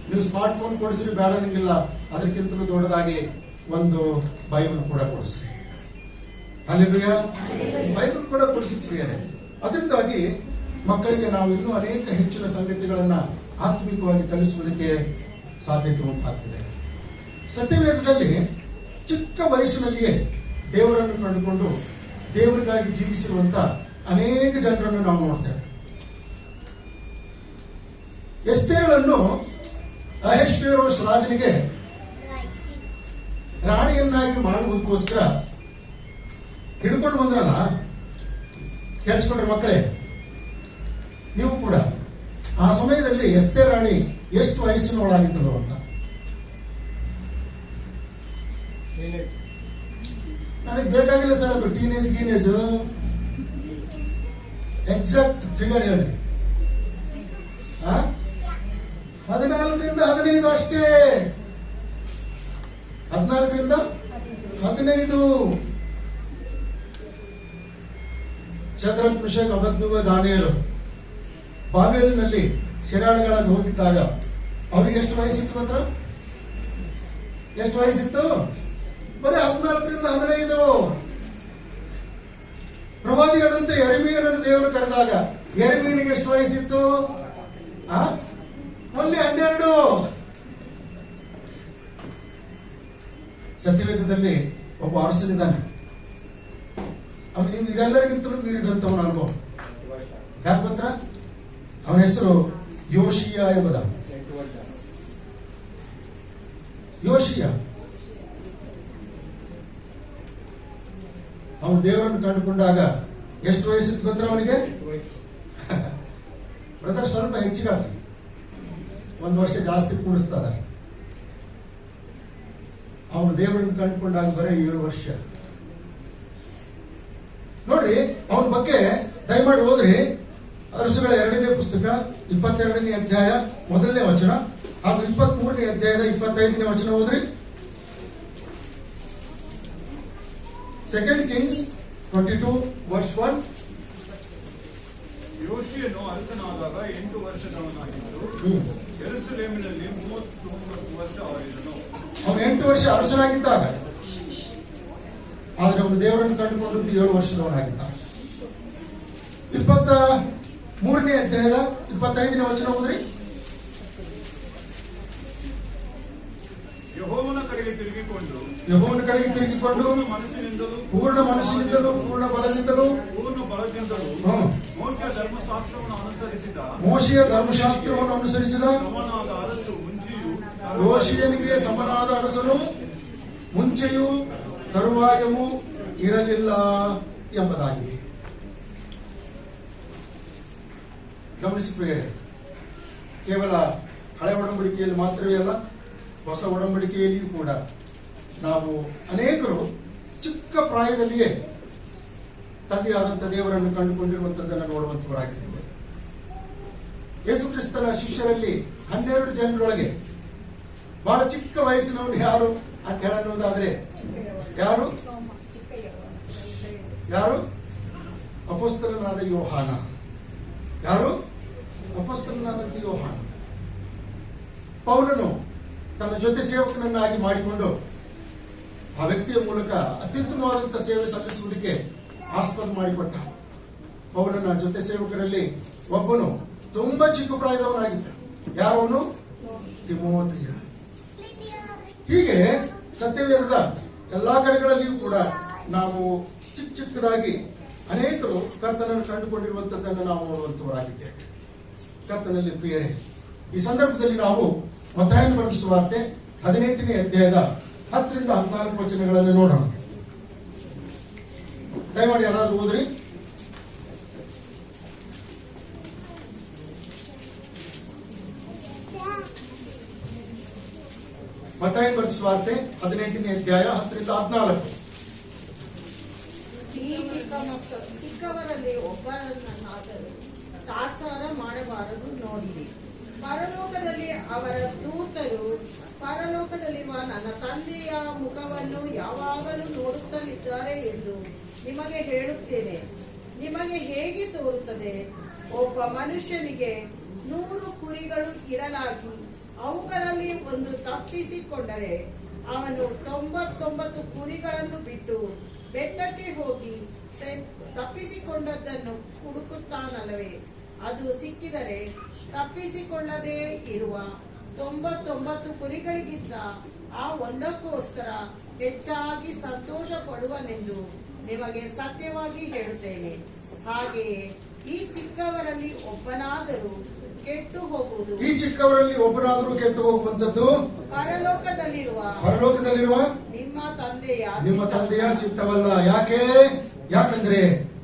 ನೀವು ಸ್ಮಾರ್ಟ್ ಫೋನ್ ಕೊಡಿಸ್ರಿ, ಬೇಡ ನಿಂಗಿಲ್ಲ, ಅದಕ್ಕಿಂತಲೂ ದೊಡ್ಡದಾಗಿ ಒಂದು ಬೈಬಲ್ ಕೂಡ ಕೊಡಿಸ್ರಿ. ಹಲ್ಲೆಲೂಯಾ. ಬೈಬಲ್ ಕೂಡ ಕೊಡಿಸಿದ್ದೀರಿ. ಅದರಿಂದಾಗಿ ಮಕ್ಕಳಿಗೆ ನಾವು ಇನ್ನೂ ಅನೇಕ ಹೆಚ್ಚಿನ ಸಂಗತಿಗಳನ್ನ ಆತ್ಮಿಕವಾಗಿ ಕಲಿಸುವುದಕ್ಕೆ ಸಾಧ್ಯತೆ ಉಂಟಾಗ್ತದೆ. ಸತ್ಯವೇದದಲ್ಲಿ ಚಿಕ್ಕ ವಯಸ್ಸಿನಲ್ಲಿಯೇ ದೇವರನ್ನು ಕಂಡುಕೊಂಡು ದೇವರಿಗಾಗಿ ಜೀವಿಸಿರುವಂತ ಅನೇಕ ಜನರನ್ನು ನಾವು ನೋಡ್ತೇವೆ. ಎಸ್ತೇರಳನ್ನು ಅಹಷ್ವೇರೋಷ್ ರಾಜನಿಗೆ ರಾಣಿಯನ್ನಾಗಿ ಮಾಡುವುದಕ್ಕೋಸ್ಕರ ಹಿಡ್ಕೊಂಡು ಬಂದ್ರಲ್ಲ, ಕೇಳಿಸ್ಕೊಂಡ್ರೆ ಮಕ್ಕಳೇ, ನೀವು ಕೂಡ ಆ ಸಮಯದಲ್ಲಿ ಎಸ್ತೇರ್ ರಾಣಿ ಎಷ್ಟು ವಯಸ್ಸಿನೊಳಗಿದ್ದಳು ಅಂತ ನನಗೆ ಬೇಕಾಗಿಲ್ಲ ಸರ್. ಅದು ಟೀನೇಜ್ ಗೀನೇಜ್ ಎಕ್ಸಾಕ್ಟ್ ಫಿಗರ್ ಹೇಳಿ. 14ರಿಂದ 15 ಅಷ್ಟೇ. 14ರಿಂದ 15. ಶದ್ರಕ್, ಮಿಶಕ್, ಅಬೇದ್ನೆಗೋ, ದಾನಿಯೇಲ್ ಬಾಬೆಲಿನಲ್ಲಿ ಸೆರೆಯಾಳುಗಳಾಗಿ ಹೋಗಿದ್ದಾಗ ಅವ್ರಿಗೆ ಎಷ್ಟು ವಯಸ್ಸಿತ್ತು ಮಾತ್ರ? ಎಷ್ಟು ವಯಸ್ಸಿತ್ತು? ಬರೀ 14ರಿಂದ 15. ಪ್ರವಾದಿಯಾದಂತೆ ಯೆರೆಮೀಯನನ್ನು ದೇವರು ಕರೆದಾಗ ಯೆರೆಮೀಯನಿಗೆ ಎಷ್ಟು ವಯಸ್ಸಿತ್ತು? ಓನ್ಲಿ 12. ಸತ್ಯವೇದದಲ್ಲಿ ಒಬ್ಬ ಅರಸನಿದ್ದಾನೆ. ಅವನು ಇದೆಲ್ಲರಿಗಿಂತಲೂ ಮೀರಿದಂತವನ ಅನುಭವ. ಯಾಕೆ ಗೊತ್ತಾ? ಅವನ ಹೆಸರು ಯೋಷಿಯ ಎಂಬುದ. ಯೋಷಿಯ ಅವನು ದೇವರನ್ನು ಕಂಡುಕೊಂಡಾಗ ಎಷ್ಟು ವಯಸ್ಸಿತ್ತು ಗೊತ್ತಾ ಅವನಿಗೆ? ಬ್ರದರ್ ಸ್ವಲ್ಪ ಹೆಚ್ಚಿಗೆ 1 ವರ್ಷ ಜಾಸ್ತಿ ಕೂಡಿಸ್ತಾರ. ಅವನು ದೇವರನ್ನು ಕಂಡುಕೊಂಡಾಗ ಬರೀ 7 ವರ್ಷ. ನೋಡ್ರಿ ಅವನ ಬಗ್ಗೆ ದಯಮಾಡಿ ಓದ್ರಿ. ಅರಸುಗಳ 2ನೇ ಪುಸ್ತಕ 22ನೇ ಅಧ್ಯಾಯ 1ನೇ ವಚನ ಹಾಗೂ 23ನೇ ಅಧ್ಯಾಯದ 25ನೇ ವಚನ ಓದ್ರಿ. 2 Kings 22:1. ಯೋಷಿಯನು ಅರಸನಾದಾಗ 8 ವರ್ಷದವನಾಗಿದ್ದು ಯೆರೂಸಲೇಮಿನಲ್ಲಿ 39 ವರ್ಷ ಆಳಿದನು. ಅವನು 8 ವರ್ಷ ಅರಸನಾಗಿದ್ದಾಗ, ಆದ್ರೆ ಅವನು ದೇವರನ್ನು ಕಂಡುಕೊಂಡದ್ದು 7 ವರ್ಷದವನಾಗಿದ್ದ. 23ನೇ ಅಧ್ಯಾಯದ 25ನೇ ವಚನ ಓದ್ರಿ. ಯೆಹೋವನ ಕಡೆಗೆ ತಿರುಗಿಕೊಂಡು ಯೆಹೋವನ ಕಡೆಗೆ ತಿರುಗಿಕೊಂಡು ಪೂರ್ಣ ಮನಸ್ಸಿನಿಂದಲೂ ಪೂರ್ಣ ಬಲದಿಂದಲೂ ಪೂರ್ಣ ಬಲದಿಂದಲೂ ಮೋಶೆಯ ಧರ್ಮಶಾಸ್ತ್ರವನ್ನು ಅನುಸರಿಸಿದ ಮೋಶೆಯ ಧರ್ಮಶಾಸ್ತ್ರವನ್ನು ಅನುಸರಿಸಿದ ಸಮನಾದ ಅರಸು ಮುಂಚೆಯೂ ಯೋಷಿಯನಿಗೆ ಸಮನಾದ ಅರಸನು ಮುಂಚೆಯೂ ತರುವಾಯವೂ ಇರಲಿಲ್ಲ ಎಂಬುದಾಗಿ. ಗಮನಿಸಿ ಪ್ರಿಯರೇ, ಕೇವಲ ಹಳೆ ಒಡಂಬಡಿಕೆಯಲ್ಲಿ ಮಾತ್ರವೇ ಅಲ್ಲ, ಹೊಸ ಒಡಂಬಡಿಕೆಯಲ್ಲಿಯೂ ಕೂಡ ನಾವು ಅನೇಕರು ಚಿಕ್ಕ ಪ್ರಾಯದಲ್ಲಿಯೇ ತಂದೆಯಾದಂಥ ದೇವರನ್ನು ಕಂಡುಕೊಂಡಿರುವಂತದ್ದನ್ನು ನೋಡುವಂತವರಾಗಿದ್ದೇವೆ. ಯೇಸು ಕ್ರಿಸ್ತನ ಶಿಷ್ಯರಲ್ಲಿ 12 ಜನರೊಳಗೆ ಬಹಳ ಚಿಕ್ಕ ವಯಸ್ಸಿನವನು ಯಾರು ಅಂತ ಹೇಳೋದಾದ್ರೆ ಯಾರು? ಅಪೊಸ್ತಲನಾದ ಯೋಹಾನ. ಯಾರು? ಅಪೊಸ್ತಲನಾದಂಥ ಯೋಹಾನ. ಪೌಲನು ತನ್ನ ಜೊತೆ ಸೇವಕನನ್ನಾಗಿ ಮಾಡಿಕೊಂಡು ಆ ವ್ಯಕ್ತಿಯ ಮೂಲಕ ಅತ್ಯುತ್ತಮವಾದಂತಹ ಸೇವೆ ಸಲ್ಲಿಸುವುದಕ್ಕೆ ಆಸ್ಪದ ಮಾಡಿಕೊಟ್ಟ. ಪೌಲನ ಜೊತೆ ಸೇವಕರಲ್ಲಿ ಒಬ್ಬನು ತುಂಬಾ ಚಿಕ್ಕ ಪ್ರಾಯದವನಾಗಿದ್ದ. ಯಾರವನು? ತಿಮೋಥೆಯ. ಹೀಗೆ ಸತ್ಯವೇದದ ಎಲ್ಲಾ ಕಡೆಗಳಲ್ಲಿಯೂ ಕೂಡ ನಾವು ಚಿಕ್ಕದಾಗಿ ಅನೇಕರು ಕರ್ತನನ್ನು ಕಂಡುಕೊಂಡಿರುವಂತದ್ದನ್ನು ನಾವು ನೋಡುವಂತವರಾಗಿದ್ದೇವೆ. ಕರ್ತನಲ್ಲಿ ಪ್ರಿಯರೇ, ಈ ಸಂದರ್ಭದಲ್ಲಿ ನಾವು ಮತ್ತಾಯನ ಬರೆದ ಸುವಾರ್ತೆ 18ನೇ ಅಧ್ಯಾಯದ 10ರಿಂದ 14 ವಚನಗಳನ್ನು ನೋಡೋಣ. ದಯಮಾಡಿ ಯಾರಾದ್ರೂ ಓದ್ರಿ. ಮತ್ತಾಯನ ಬರೆದ ಸುವಾರ್ತೆ 18ನೇ ಅಧ್ಯಾಯ 10ರಿಂದ 14. ಈ ಚಿಕ್ಕವರಲ್ಲಿ ಒಬ್ಬರನ್ನಾದರೂ ತಾತ್ಸಾರ ಮಾಡಬಾರದು ನೋಡಿರಿ. ಪರಲೋಕದಲ್ಲಿ ಅವರ ದೂತರು ಪರಲೋಕದಲ್ಲಿರುವ ನನ್ನ ತಂದೆಯ ಮುಖವನ್ನು ಯಾವಾಗಲೂ ನೋಡುತ್ತಲಿದ್ದಾರೆ ಎಂದು ನಿಮಗೆ ಹೇಳುತ್ತೇನೆ. ನಿಮಗೆ ಹೇಗೆ ತೋರುತ್ತದೆ? ಒಬ್ಬ ಮನುಷ್ಯನಿಗೆ 100 ಕುರಿಗಳು ಇರಲಾಗಿ ಅವುಗಳಲ್ಲಿ ಒಂದು ತಪ್ಪಿಸಿಕೊಂಡರೆ ಅವನು 99 ಕುರಿಗಳನ್ನು ಬಿಟ್ಟು ಬೆಟ್ಟಕ್ಕೆ ಹೋಗಿ ತಪ್ಪಿಸಿಕೊಂಡದ್ದನ್ನು ಹುಡುಕುತ್ತಾನಲ್ಲವೇ? ಅದು ಸಿಕ್ಕಿದರೆ ತಪ್ಪಿಸಿಕೊಳ್ಳದೇ ಇರುವ 99 ಕುರಿಗಳಿಗಿಂತ ಆ ಒಂದಕ್ಕೋಸ್ಕರ ಹೆಚ್ಚಾಗಿ ಸಂತೋಷ ಪಡುವನೆಂದು ನಿಮಗೆ ಸತ್ಯವಾಗಿ ಹೇಳುತ್ತೇನೆ. ಹಾಗೆಯೇ ಈ ಚಿಕ್ಕವರಲ್ಲಿ ಒಬ್ಬನಾದರೂ ಕೆಟ್ಟು ಹೋಗುವುದು. ಈ ಚಿಕ್ಕವರಲ್ಲಿ ಒಬ್ಬನಾದರೂ ಕೆಟ್ಟು ಹೋಗುವಂತದ್ದು ಪರಲೋಕದಲ್ಲಿರುವ ನಿಮ್ಮ ತಂದೆಯ ಚಿತ್ತವಲ್ಲ. ಯಾಕಂದ್ರೆ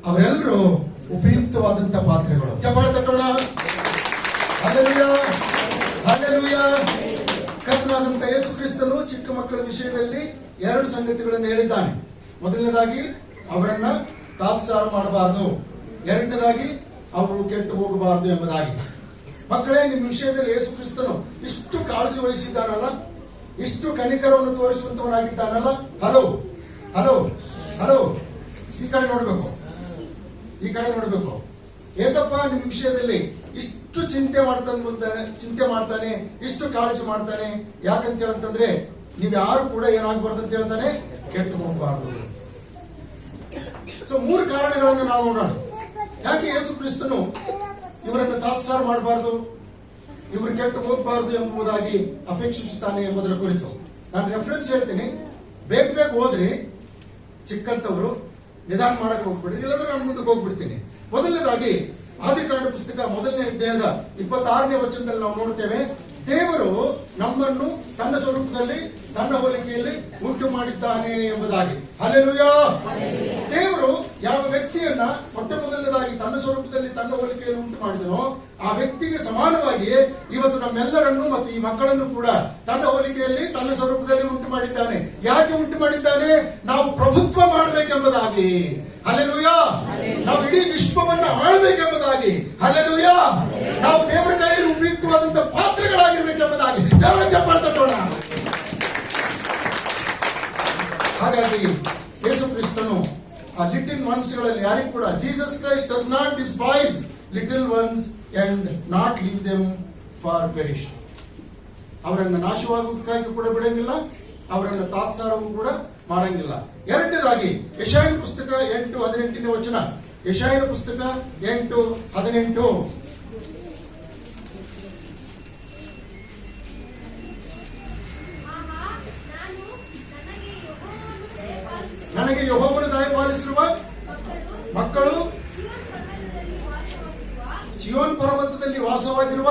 ಅವರೆಲ್ಲರೂ ಉಪಯುಕ್ತವಾದಂತ ಪಾತ್ರೆಗಳು. ಚಪ್ಪಾಳೆ ತಟ್ಟೋಣ. Hallelujah, hallelujah. ಕರ್ತನಾದಂತ ಯೇಸು ಕ್ರಿಸ್ತನು ಚಿಕ್ಕ ಮಕ್ಕಳ ವಿಷಯದಲ್ಲಿ 2 ಸಂಗತಿಗಳನ್ನು ಹೇಳಿದ್ದಾನೆ. ಮೊದಲನೇದಾಗಿ ಅವರನ್ನ ತಾತ್ಸಾರ ಮಾಡಬಾರದು, ಎರಡನೇದಾಗಿ ಅವರು ಕೆಟ್ಟು ಹೋಗಬಾರದು ಎಂಬುದಾಗಿ. ಮಕ್ಕಳೇ, ನಿಮ್ಮ ವಿಷಯದಲ್ಲಿ ಯೇಸು ಕ್ರಿಸ್ತನು ಇಷ್ಟು ಕಾಳಜಿ ವಹಿಸಿದ್ದಾನಲ್ಲ, ಇಷ್ಟು ಕನಿಕರವನ್ನು ತೋರಿಸುವಂತವನಾಗಿದ್ದಾನಲ್ಲ. ಹಲೋ ಹಲೋ ಹಲೋ, ಈ ಕಡೆ ನೋಡ್ಬೇಕು, ಈ ಕಡೆ ನೋಡ್ಬೇಕು. ಏಸಪ್ಪ ನಿಮ್ಮ ವಿಷಯದಲ್ಲಿ ಇಷ್ಟು ಚಿಂತೆ ಮಾಡ್ತಾನೆ, ಇಷ್ಟು ಕಾಳಜಿ ಮಾಡ್ತಾನೆ. ಯಾಕಂತ ಹೇಳಂತಂದ್ರೆ ನೀವ್ ಯಾರು ಕೂಡ ಏನಾಗಬಾರ್ದು ಅಂತ ಹೇಳ್ತಾನೆ, ಕೆಟ್ಟು ಹೋಗಬಾರ್ದು. ಸೊ 3 ಕಾರಣಗಳನ್ನು ನಾವು ನೋಡೋಣ. ಯಾಕೆ ಯೇಸು ಕ್ರಿಸ್ತನು ಇವರನ್ನು ತಾತ್ಸಾರ ಮಾಡಬಾರ್ದು, ಇವರು ಕೆಟ್ಟು ಹೋಗಬಾರ್ದು ಎಂಬುದಾಗಿ ಅಪೇಕ್ಷಿಸುತ್ತಾನೆ ಎಂಬುದರ ಕುರಿತು ನಾನು ರೆಫರೆನ್ಸ್ ಹೇಳ್ತೀನಿ. ಬೇಗ ಓದ್ರಿ. ಚಿಕ್ಕಂತವರು ನಿಧಾನ ಮಾಡಕ್ಕೆ ಹೋಗ್ಬಿಡ್ರಿ, ಇಲ್ಲದ್ರೆ ನಾನು ಮುಂದಕ್ಕೆ ಹೋಗ್ಬಿಡ್ತೀನಿ. ಮೊದಲನೇದಾಗಿ ಆದಿಕಾಂಡ ಪುಸ್ತಕ 1ನೇ ಅಧ್ಯಾಯದ 26ನೇ ವಚನದಲ್ಲಿ ನಾವು ನೋಡುತ್ತೇವೆ, ದೇವರು ನಮ್ಮನ್ನು ತನ್ನ ಸ್ವರೂಪದಲ್ಲಿ ತನ್ನ ಹೋಲಿಕೆಯಲ್ಲಿ ಉಂಟು ಮಾಡಿದ್ದಾನೆ ಎಂಬುದಾಗಿ. ಹಲ್ಲೆಲೂಯಾ. ದೇವರು ಯಾವ ವ್ಯಕ್ತಿಯನ್ನ ಮೊಟ್ಟ ಮೊದಲನೇದಾಗಿ ತನ್ನ ಸ್ವರೂಪದಲ್ಲಿ ತನ್ನ ಹೋಲಿಕೆಯಲ್ಲಿ ಉಂಟು ಮಾಡಿದನೋ ಆ ವ್ಯಕ್ತಿಗೆ ಸಮಾನವಾಗಿ ಇವತ್ತು ನಮ್ಮೆಲ್ಲರನ್ನು ಮತ್ತು ಈ ಮಕ್ಕಳನ್ನು ಕೂಡ ತನ್ನ ಹೋಲಿಕೆಯಲ್ಲಿ ತನ್ನ ಸ್ವರೂಪದಲ್ಲಿ ಉಂಟು ಮಾಡಿದ್ದಾನೆ. ಯಾಕೆ ಉಂಟು ಮಾಡಿದ್ದಾನೆ? ನಾವು ಪ್ರಭುತ್ವ ಮಾಡಬೇಕೆಂಬುದಾಗಿ. ಹಲ್ಲೆಲೂಯಾ. ನಾವು ಇಡೀ ವಿಶ್ವವನ್ನ ಆಳ್ಬೇಕೆಂಬುದಾಗಿ, ಹಲ್ಲೆಲೂಯಾ, ನಾವು ದೇವರ ಕೈಯಲ್ಲಿ ಉಪಯುಕ್ತವಾದಂತ ಪಾತ್ರಗಳಾಗಿರ್ಬೇಕೆಂಬುದಾಗಿ ಜನ ಚಪ್ಪಾಳೆ ತಟ್ಟೋಣ. ಹಾಗಾಗಿ ಯೇಸು ಕ್ರಿಸ್ತನು ಆ ಲಿಟಲ್ ಒನ್ಸ್ಗಳಲ್ಲಿ ಯಾರಿಗೂ ಕೂಡ, Jesus Christ does not despise little ones and not leave them for perish. ಅವರನ್ನ ನಾಶವಾಗುವುದಕ್ಕಾಗಿ ಕೂಡ ಬಿಡಂಗಿಲ್ಲ, ಅವರನ್ನ ತಾತ್ಸಾರವೂ ಕೂಡ ಮಾಡಂಗಿಲ್ಲ. ಎರಡನೇದಾಗಿ ಯೆಶಾಯನ ಪುಸ್ತಕ 8:18 ವಚನ. ಯೆಶಾಯನ ಪುಸ್ತಕ 8:18. ನನಗೆ ಯೆಹೋವನು ದಯಪಾಲಿಸಿರುವ ಮಕ್ಕಳು ಚೀಯೋನ್ ಪರ್ವತದಲ್ಲಿ ವಾಸವಾಗಿರುವ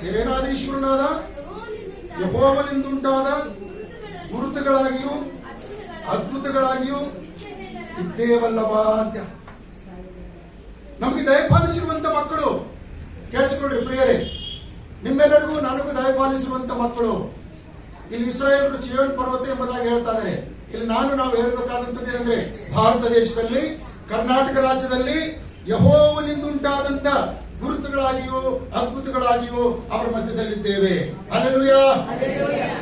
ಸೇನಾಧೀಶ್ವರನಾದ ಯೆಹೋವನಿಂದುಂಟಾದ ಗುರುತುಗಳಾಗಿಯೂ ಅದ್ಭುತಗಳಾಗಿಯೂ ಇದ್ದೇವಲ್ಲವಾ ಅಂತ. ನಮಗೆ ದಯಪಾಲಿಸಿರುವಂತ ಮಕ್ಕಳು, ಕೇಳಿಸ್ಕೊಳ್ರಿ ಪ್ರಿಯರೇ, ನಿಮ್ಮೆಲ್ಲರಿಗೂ ನನಗೂ ದಯಪಾಲಿಸಿರುವಂತ ಮಕ್ಕಳು. ಇಲ್ಲಿ ಇಸ್ರಾಯೇಲರು ಚೀಯೋನ್ ಪರ್ವತ ಎಂಬುದಾಗಿ ಹೇಳ್ತಾ ಇದ್ದಾರೆ. ಇಲ್ಲಿ ನಾವು ಹೇಳಬೇಕಾದಂತದ್ದು ಏನಂದ್ರೆ, ಭಾರತ ದೇಶದಲ್ಲಿ, ಕರ್ನಾಟಕ ರಾಜ್ಯದಲ್ಲಿ ಯೆಹೋವನಿಂದುಂಟಾದಂತ ಗುರುತುಗಳಾಗಿಯೂ ಅದ್ಭುತಗಳಾಗಿಯೂ ಅವರ ಮಧ್ಯದಲ್ಲಿದ್ದೇವೆ. ಹಲ್ಲೆಲೂಯಾ.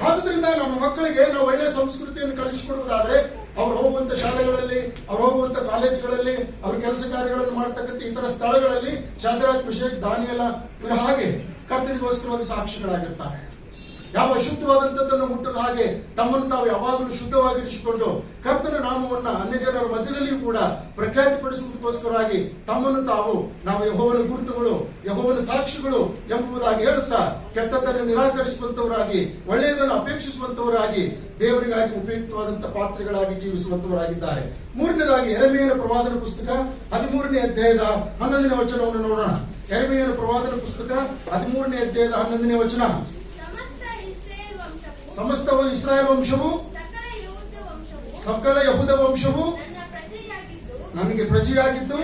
ಆದ್ರಿಂದ ನಮ್ಮ ಮಕ್ಕಳಿಗೆ ನಾವು ಒಳ್ಳೆಯ ಸಂಸ್ಕೃತಿಯನ್ನು ಕಲಿಸಿಕೊಡುವುದಾದ್ರೆ, ಅವ್ರು ಹೋಗುವಂತ ಶಾಲೆಗಳಲ್ಲಿ, ಅವ್ರು ಹೋಗುವಂತ ಕಾಲೇಜುಗಳಲ್ಲಿ, ಅವ್ರ ಕೆಲಸ ಕಾರ್ಯಗಳನ್ನು ಮಾಡತಕ್ಕಂಥ ಇತರ ಸ್ಥಳಗಳಲ್ಲಿ ಶಾದ್ರಾಕ್, ಮೆಷಕ್, ದಾನಿಯೇಲ ಇವರ ಹಾಗೆ ಕರ್ತನಿಗೋಸ್ಕರವಾಗಿ ಸಾಕ್ಷಿಗಳಾಗಿರ್ತಾರೆ. ಯಾವ ಅಶುದ್ಧವಾದಂಥದ್ದನ್ನು ಮುಟ್ಟದ ಹಾಗೆ ತಮ್ಮನ್ನು ತಾವು ಯಾವಾಗಲೂ ಶುದ್ಧವಾಗಿರಿಸಿಕೊಂಡು ಕರ್ತನ ನಾಮವನ್ನ ಅನ್ಯ ಜನರ ಮಧ್ಯದಲ್ಲಿಯೂ ಕೂಡ ಪ್ರಖ್ಯಾತಿಪಡಿಸುವುದಕ್ಕೋಸ್ಕರವಾಗಿ ತಮ್ಮನ್ನು ತಾವು ನಾವು ಯೆಹೋವನ ಗುರುತುಗಳು, ಯೆಹೋವನ ಸಾಕ್ಷಿಗಳು ಎಂಬುದಾಗಿ ಹೇಳುತ್ತಾ ಕೆಟ್ಟದ್ದನ್ನು ನಿರಾಕರಿಸುವಂತವರಾಗಿ, ಒಳ್ಳೆಯದನ್ನು ಅಪೇಕ್ಷಿಸುವಂತವರಾಗಿ, ದೇವರಿಗಾಗಿ ಉಪಯುಕ್ತವಾದಂತಹ ಪಾತ್ರಗಳಾಗಿ ಜೀವಿಸುವಂತವರಾಗಿದ್ದಾರೆ. ಮೂರನೇದಾಗಿ ಯೆರೆಮೀಯನ ಪ್ರವಾದನ ಪುಸ್ತಕ 13ನೇ ಅಧ್ಯಾಯದ 11ನೇ ವಚನವನ್ನು ನೋಡೋಣ. ಯೆರೆಮೀಯನ ಪ್ರವಾದನ ಪುಸ್ತಕ 13ನೇ ಅಧ್ಯಾಯದ 11ನೇ ವಚನ. ಸಮಸ್ತವು ಇಸ್ರಾಯೇಲ್ ವಂಶವು, ಸಕಲ ಯಹೂದ ವಂಶವು ನನಗೆ ಪ್ರಜೆಯಾಗಿದ್ದು,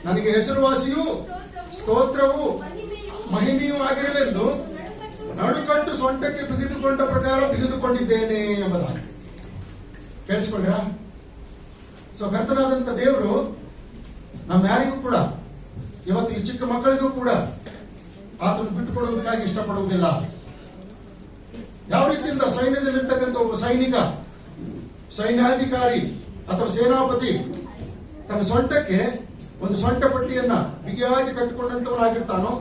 ನನಗೆ ಹೆಸರುವಾಸಿಯೂ ಸ್ತೋತ್ರವು ಮಹಿಮೆಯೂ ಆಗಿರಲೆಂದು ನಡುಕಟ್ಟು ಸೊಂಟಕ್ಕೆ ಬಿಗಿದುಕೊಂಡ ಪ್ರಕಾರ ಬಿಗಿದುಕೊಂಡಿದ್ದೇನೆ ಎಂಬುದಾಗಿ. ಕೇಳಿಸ್ಕೊಂಡ್ರ? ಸೊ ಕರ್ತನಾದಂತ ದೇವರು ನಮ್ಮ ಯಾರಿಗೂ ಕೂಡ, ಇವತ್ತು ಈ ಚಿಕ್ಕ ಮಕ್ಕಳಿಗೂ ಕೂಡ ಆತನು ಬಿಟ್ಟುಕೊಡುವುದಕ್ಕಾಗಿ ಇಷ್ಟಪಡುವುದಿಲ್ಲ. ಯಾವ ರೀತಿಯಿಂದ ಸೈನ್ಯದಲ್ಲಿರ್ತಕ್ಕಂಥ ಒಬ್ಬ ಸೈನಿಕ, ಸೈನ್ಯಾಧಿಕಾರಿ ಅಥವಾ ಸೇನಾಪತಿ ತನ್ನ ಸೊಂಟಕ್ಕೆ ಒಂದು ಸೊಂಟ ಪಟ್ಟಿಯನ್ನ ಬಿಗಿಯಾಗಿ ಕಟ್ಟಿಕೊಂಡಂತವನಾಗಿರ್ತಾನೋ,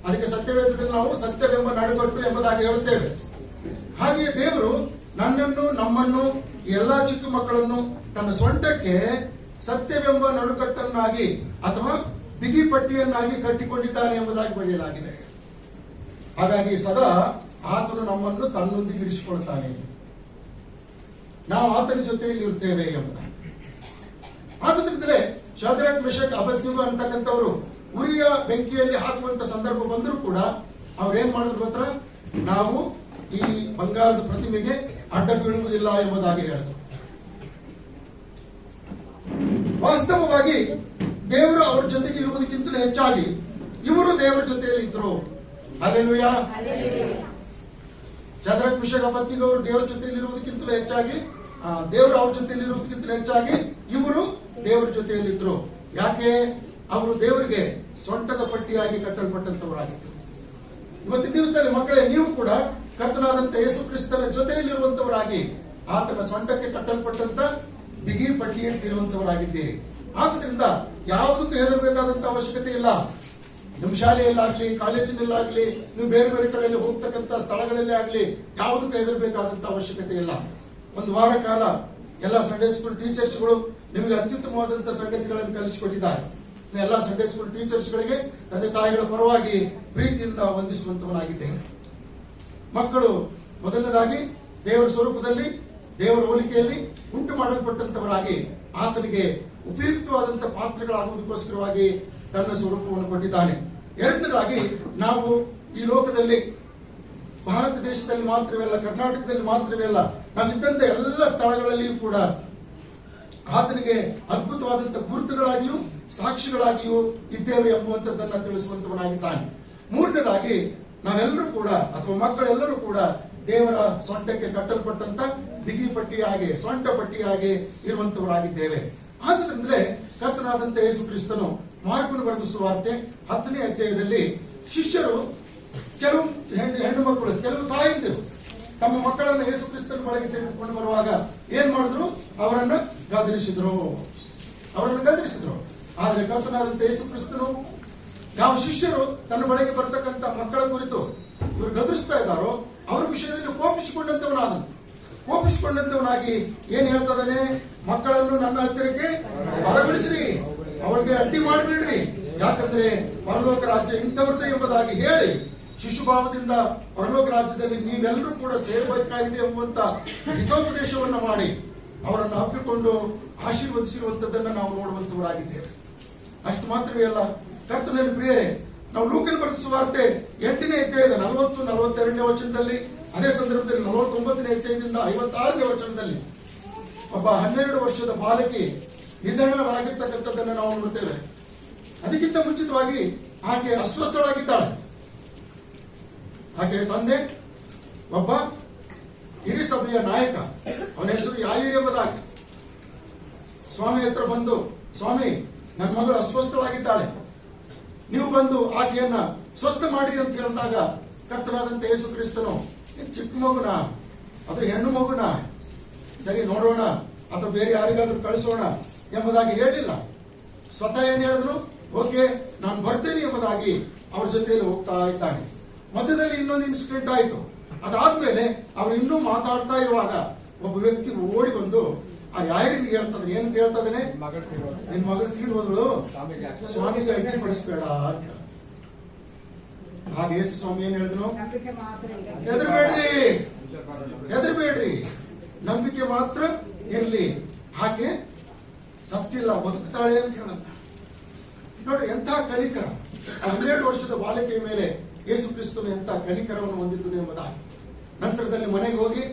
ಅದಕ್ಕೆ ಸತ್ಯವೇದದಲ್ಲಿ ನಾವು ಸತ್ಯವೆಂಬ ನಡುಕಟ್ಟು ಎಂಬುದಾಗಿ ಹೇಳುತ್ತೇವೆ. ಹಾಗೆಯೇ ದೇವರು ನನ್ನನ್ನು, ನಮ್ಮನ್ನು, ಎಲ್ಲಾ ಚಿಕ್ಕ ಮಕ್ಕಳನ್ನು ತನ್ನ ಸೊಂಟಕ್ಕೆ ಸತ್ಯವೆಂಬ ನಡುಕಟ್ಟನ್ನಾಗಿ ಅಥವಾ ಬಿಗಿ ಪಟ್ಟಿಯನ್ನಾಗಿ ಕಟ್ಟಿಕೊಂಡಿದ್ದಾನೆ ಎಂಬುದಾಗಿ ಬರೆಯಲಾಗಿದೆ. ಹಾಗಾಗಿ ಸದಾ ಆತನು ನಮ್ಮನ್ನು ತನ್ನೊಂದಿಗೆ ಇರಿಸಿಕೊಳ್ತಾನೆ, ನಾವು ಆತನ ಜೊತೆಯಲ್ಲಿ ಇರ್ತೇವೆ ಎಂಬುದಾಗಿ. ಆದ್ರಿಂದಲೇ ಶಾದ್ರಾಕ್, ಮೆಷಕ್, ಅಬೇದ್ನೆಗೋ ಅಂತಕ್ಕಂಥವರು ಉರಿಯ ಬೆಂಕಿಯಲ್ಲಿ ಹಾಕುವಂತ ಸಂದರ್ಭ ಬಂದರೂ ಕೂಡ ಅವ್ರೇನ್ ಮಾಡಿದ್ರು ಗೊತ್ತಾ? ನಾವು ಈ ಬಂಗಾರದ ಪ್ರತಿಮೆಗೆ ಅಡ್ಡ ಬೀಳುವುದಿಲ್ಲ ಎಂಬುದಾಗಿ ಹೇಳಿದ್ರು. ವಾಸ್ತವವಾಗಿ ದೇವರು ಅವರ ಜೊತೆಗೆ ಇರುವುದಕ್ಕಿಂತಲೂ ಹೆಚ್ಚಾಗಿ ಇವರು ದೇವರ ಜೊತೆಯಲ್ಲಿ ಇದ್ರು. ಹಲ್ಲೆಲೂಯಾ. ಶಾದ್ರಾಕ್, ಮೆಷಕ್, ಅಬೇದ್ನೆಗೋ ಅವರು ದೇವರ ಜೊತೆಯಲ್ಲಿ ಇರುವುದಕ್ಕಿಂತಲೂ ಹೆಚ್ಚಾಗಿ, ದೇವರು ಅವ್ರ ಜೊತೆಯಲ್ಲಿ ಇರುವುದಕ್ಕಿಂತಲೂ ಹೆಚ್ಚಾಗಿ ಇವರು ದೇವರ ಜೊತೆಯಲ್ಲಿದ್ರು. ಯಾಕೆ? ಅವರು ದೇವರಿಗೆ ಸೊಂಟದ ಪಟ್ಟಿಯಾಗಿ ಕಟ್ಟಲ್ಪಟ್ಟಂತವರಾಗಿದ್ದರು. ಇವತ್ತಿನ ದಿವಸದಲ್ಲಿ ಮಕ್ಕಳೇ, ನೀವು ಕೂಡ ಕರ್ತನಾದಂತ ಯೇಸು ಕ್ರಿಸ್ತನ ಜೊತೆಯಲ್ಲಿರುವಂತವರಾಗಿ ಆತನ ಸೊಂಟಕ್ಕೆ ಕಟ್ಟಲ್ಪಟ್ಟಂತ ಬಿಗಿ ಪಟ್ಟಿಯಂತಿರುವಂತವರಾಗಿದ್ದೀರಿ. ಆದ್ರಿಂದ ಯಾವುದಕ್ಕೂ ಹೆದರಬೇಕಾದಂತ ಅವಶ್ಯಕತೆ ಇಲ್ಲ. ನಿಮ್ಮ ಶಾಲೆಯಲ್ಲಾಗ್ಲಿ, ಕಾಲೇಜಿನಲ್ಲಾಗ್ಲಿ, ನೀವು ಬೇರೆ ಬೇರೆ ಕಡೆಯಲ್ಲಿ ಹೋಗ್ತಕ್ಕಂಥ ಸ್ಥಳಗಳಲ್ಲಿ ಆಗ್ಲಿ ಯಾವುದಕ್ಕೂ ಹೆದರಬೇಕಾದಂತ ಅವಶ್ಯಕತೆ ಇಲ್ಲ. ಒಂದು ವಾರ ಕಾಲ ಎಲ್ಲ ಸಂಡೇ ಸ್ಕೂಲ್ ಟೀಚರ್ಸ್ಗಳು ನಿಮಗೆ ಅತ್ಯುತ್ತಮವಾದಂತಹ ಸಂಗತಿಗಳನ್ನು ಕಲಿಸಿಕೊಟ್ಟಿದ್ದಾರೆ. ಎಲ್ಲ ಸಂಡೇ ಸ್ಕೂಲ್ ಟೀಚರ್ಸ್ಗಳಿಗೆ ತಂದೆ ತಾಯಿಗಳ ಪರವಾಗಿ ಪ್ರೀತಿಯಿಂದ ವಂದಿಸುವಂತವನಾಗಿದ್ದೇನೆ. ಮಕ್ಕಳು ಮೊದಲನೇದಾಗಿ ದೇವರ ಸ್ವರೂಪದಲ್ಲಿ, ದೇವರ ಹೋಲಿಕೆಯಲ್ಲಿ ಉಂಟು ಮಾಡಲ್ಪಟ್ಟಂತವರಾಗಿ ಆತನಿಗೆ ಉಪಯುಕ್ತವಾದಂತಹ ಪಾತ್ರಗಳಾಗುವುದಕ್ಕೋಸ್ಕರವಾಗಿ ತನ್ನ ಸ್ವರೂಪವನ್ನು ಕೊಟ್ಟಿದ್ದಾನೆ. ಎರಡನೇದಾಗಿ ನಾವು ಈ ಲೋಕದಲ್ಲಿ, ಭಾರತ ದೇಶದಲ್ಲಿ ಮಾತ್ರವಲ್ಲ, ಕರ್ನಾಟಕದಲ್ಲಿ ಮಾತ್ರವೇ ಅಲ್ಲ, ನಾವಿದ್ದಂತ ಎಲ್ಲ ಸ್ಥಳಗಳಲ್ಲಿಯೂ ಕೂಡ ಆತನಿಗೆ ಅದ್ಭುತವಾದಂತಹ ಗುರುತುಗಳಾಗಿಯೂ ಸಾಕ್ಷಿಗಳಾಗಿಯೂ ಇದ್ದೇವೆ ಎಂಬುವಂಥದ್ದನ್ನ ತಿಳಿಸುವಂತವನಾಗಿದ್ದಾನೆ. ಮೂರನೇದಾಗಿ ನಾವೆಲ್ಲರೂ ಕೂಡ, ಅಥವಾ ಮಕ್ಕಳೆಲ್ಲರೂ ಕೂಡ ದೇವರ ಸೊಂಟಕ್ಕೆ ಕಟ್ಟಲ್ಪಟ್ಟಂತ ಬಿಗಿ ಪಟ್ಟಿ ಹಾಗೆ ಸೊಂಟ ಪಟ್ಟಿ ಹಾಗೆ ಇರುವಂತವರಾಗಿದ್ದೇವೆ. ಆದ್ರಿಂದಲೇ ಕರ್ತನಾದಂತ ಯೇಸು ಕ್ರಿಸ್ತನು ಮಾರ್ಕನು ಬರೆದ ಸುವಾರ್ತೆ 10ನೇ ಅಧ್ಯಾಯದಲ್ಲಿ ಶಿಷ್ಯರು ಕೆಲವು ಹೆಣ್ಣು ಮಕ್ಕಳು, ಕೆಲವು ತಾಯಿಂದರು ತಮ್ಮ ಮಕ್ಕಳನ್ನು ಯೇಸು ಕ್ರಿಸ್ತನ ಬಳಿಗೆ ತೆಗೆದುಕೊಂಡು ಬರುವಾಗ ಏನ್ ಮಾಡಿದ್ರು? ಅವರನ್ನು ಗದರಿಸಿದ್ರು. ಆದ್ರೆ ಕರ್ತನಾದಂತ ಯೇಸು ಕ್ರಿಸ್ತನು ಯಾವ ಶಿಷ್ಯರು ತನ್ನ ಬಳಿಗೆ ಬರ್ತಕ್ಕಂಥ ಮಕ್ಕಳ ಕುರಿತು ಇವರು ಗದರಿಸ್ತಾ ಇದ್ದಾರೋ ಅವರ ವಿಷಯದಲ್ಲಿ ಕೋಪಿಸಿಕೊಂಡಂತವನಾಗಿ ಏನ್ ಹೇಳ್ತದಾನೆ? ಮಕ್ಕಳನ್ನು ನನ್ನ ಹತ್ತಿರಕ್ಕೆ ಬರಗೊಳಿಸ್ರಿ, ಅವ್ರಿಗೆ ಅಡ್ಡಿ ಮಾಡಬೇಡ್ರಿ, ಯಾಕಂದ್ರೆ ಪರಲೋಕ ರಾಜ್ಯ ಇಂಥವ್ರದ್ದೇ ಎಂಬುದಾಗಿ ಹೇಳಿ ಶಿಶುಭಾವದಿಂದ ಪರಲೋಕ ರಾಜ್ಯದಲ್ಲಿ ನೀವೆಲ್ಲರೂ ಕೂಡ ಸೇರಬೇಕಾಗಿದೆ ಎಂಬುವಂತ ಹಿತೋಪದೇಶವನ್ನ ಮಾಡಿ ಅವರನ್ನು ಅಪ್ಪಿಕೊಂಡು ಆಶೀರ್ವದಿಸಿರುವಂತದ್ದನ್ನು ನಾವು ನೋಡುವಂತವರಾಗಿದ್ದೇವೆ. ಅಷ್ಟು ಮಾತ್ರವೇ ಅಲ್ಲ, ಕರ್ತನಲ್ಲಿ ಪ್ರಿಯರೇ, ನಾವು ಲೂಕನ ಬರೆದ ಸುವಾರ್ತೆ 8ನೇ ಅಧ್ಯಾಯದ 40-42ನೇ ವಚನದಲ್ಲಿ, ಅದೇ ಸಂದರ್ಭದಲ್ಲಿ 49ನೇ ಅಧ್ಯಾಯದಿಂದ 56ನೇ ವಚನದಲ್ಲಿ ಒಬ್ಬ 12 ವರ್ಷದ ಬಾಲಕಿ ನಿಧನರಾಗಿರ್ತಕ್ಕಂಥದ್ದನ್ನು ನಾವು ನೋಡುತ್ತೇವೆ. ಅದಕ್ಕಿಂತ ಮುಂಚಿತವಾಗಿ ಆಕೆ ಅಸ್ವಸ್ಥಳಾಗಿದ್ದಾಳೆ. ಆಕೆ ತಂದೆ ಒಬ್ಬ ಹಿರಿ ಸಭೆಯ ನಾಯಕ, ಅವನ ಹೆಸರು ಯಾಯೀರ್ ಎಂಬುದಾಗಿ, ಸ್ವಾಮಿ ಹತ್ರ ಬಂದು, ಸ್ವಾಮಿ ನನ್ನ ಮಗಳು ಅಸ್ವಸ್ಥಳಾಗಿದ್ದಾಳೆ, ನೀವು ಬಂದು ಆಕೆಯನ್ನ ಸ್ವಸ್ಥ ಮಾಡಿರಿ ಅಂತ ಹೇಳಿದಾಗ ಕರ್ತನಾದಂತ ಯೇಸು ಕ್ರಿಸ್ತನು ಚಿಕ್ಕ ಮಗುನ, ಅದು ಹೆಣ್ಣು ಮಗುನ, ಸರಿ ನೋಡೋಣ ಅಥವಾ ಬೇರೆ ಯಾರಿಗಾದ್ರೂ ಕಳಿಸೋಣ ಎಂಬುದಾಗಿ ಹೇಳಿಲ್ಲ. ಸ್ವತಃ ಏನ್ ಹೇಳಿದ್ರು? ಓಕೆ ನಾನು ಬರ್ತೇನೆ ಎಂಬುದಾಗಿ ಅವ್ರ ಜೊತೆಯಲ್ಲಿ ಹೋಗ್ತಾ ಇದ್ದಾನೆ. ಮಧ್ಯದಲ್ಲಿ ಇನ್ನೊಂದು ಇನ್ಸಿಡೆಂಟ್ ಆಯ್ತು. ಅದಾದ್ಮೇಲೆ ಅವ್ರು ಇನ್ನೂ ಮಾತಾಡ್ತಾ ಇರುವಾಗ ಒಬ್ಬ ವ್ಯಕ್ತಿ ಓಡಿ ಬಂದು ಆ ಯಾರಿಗೆ ಹೇಳ್ತದೆ, ಏನಂತ ಹೇಳ್ತದಾನೆ? ನಿನ್ ಮಗಳು ತೀರ್ಹೋದಳು, ಸ್ವಾಮಿಗೆ ಅಡ್ಡಿಪಡಿಸ್ಬೇಡ ಅಂತ. ಹಾಗೆ ಯೇಸು ಸ್ವಾಮಿ ಏನ್ ಹೇಳಿದ್ರು? ಹೆದರ್ಬೇಡ್ರಿ, ನಂಬಿಕೆ ಮಾತ್ರ ಇರ್ಲಿ, ಆಕೆ ಸತ್ತಿಲ್ಲ, ಬದುಕ್ತಾಳೆ ಅಂತ ಹೇಳಂತ. ನೋಡ್ರಿ ಎಂಥ ಕನಿಕರ! 12 ವರ್ಷದ ಬಾಲಕಿಯ ಮೇಲೆ ಯೇಸು ಕ್ರಿಸ್ತನು ಎಂಥ ಕನಿಕರವನ್ನು ಹೊಂದಿದ್ದನು ಎಂಬುದಾಗಿ. ನಂತರದಲ್ಲಿ ಮನೆಗೆ ಹೋಗಿ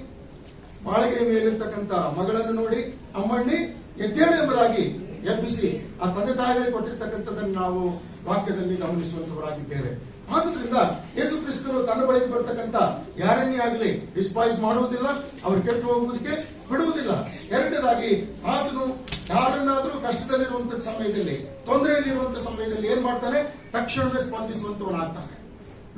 ಮಾಳಿಗೆಯ ಮೇಲಿರ್ತಕ್ಕಂಥ ಮಗಳನ್ನು ನೋಡಿ ಅಮ್ಮಣ್ಣಿ ಎದ್ದೇಳು ಎಂಬುದಾಗಿ ಎಬ್ಬಿಸಿ ಆ ತಂದೆ ತಾಯಿಗಳಿಗೆ ಕೊಟ್ಟಿರ್ತಕ್ಕಂಥದ್ದನ್ನು ನಾವು ವಾಕ್ಯದಲ್ಲಿ ಗಮನಿಸುವಂತವರಾಗಿದ್ದೇವೆ. ಆದ್ರಿಂದ ಯೇಸು ಕ್ರಿಸ್ತನು ತನ್ನ ಬಳಿಗೆ ಬರ್ತಕ್ಕಂಥ ಯಾರನ್ನೇ ಆಗಲಿ ಡಿಸ್ಪಾಯ್ಸ್ ಮಾಡುವುದಿಲ್ಲ, ಅವರು ಕೆಟ್ಟು ಹೋಗುವುದಕ್ಕೆ ಬಿಡುವುದಿಲ್ಲ. ಎರಡನೇದಾಗಿ ಆತನು ಯಾರನ್ನಾದ್ರೂ ಕಷ್ಟದಲ್ಲಿರುವಂತಹ ಸಮಯದಲ್ಲಿ, ತೊಂದರೆಯಲ್ಲಿರುವಂತಹ ಸಮಯದಲ್ಲಿ ಏನ್ ಮಾಡ್ತಾನೆ? ತಕ್ಷಣವೇ ಸ್ಪಂದಿಸುವಂತವನಾಗ್ತಾನೆ.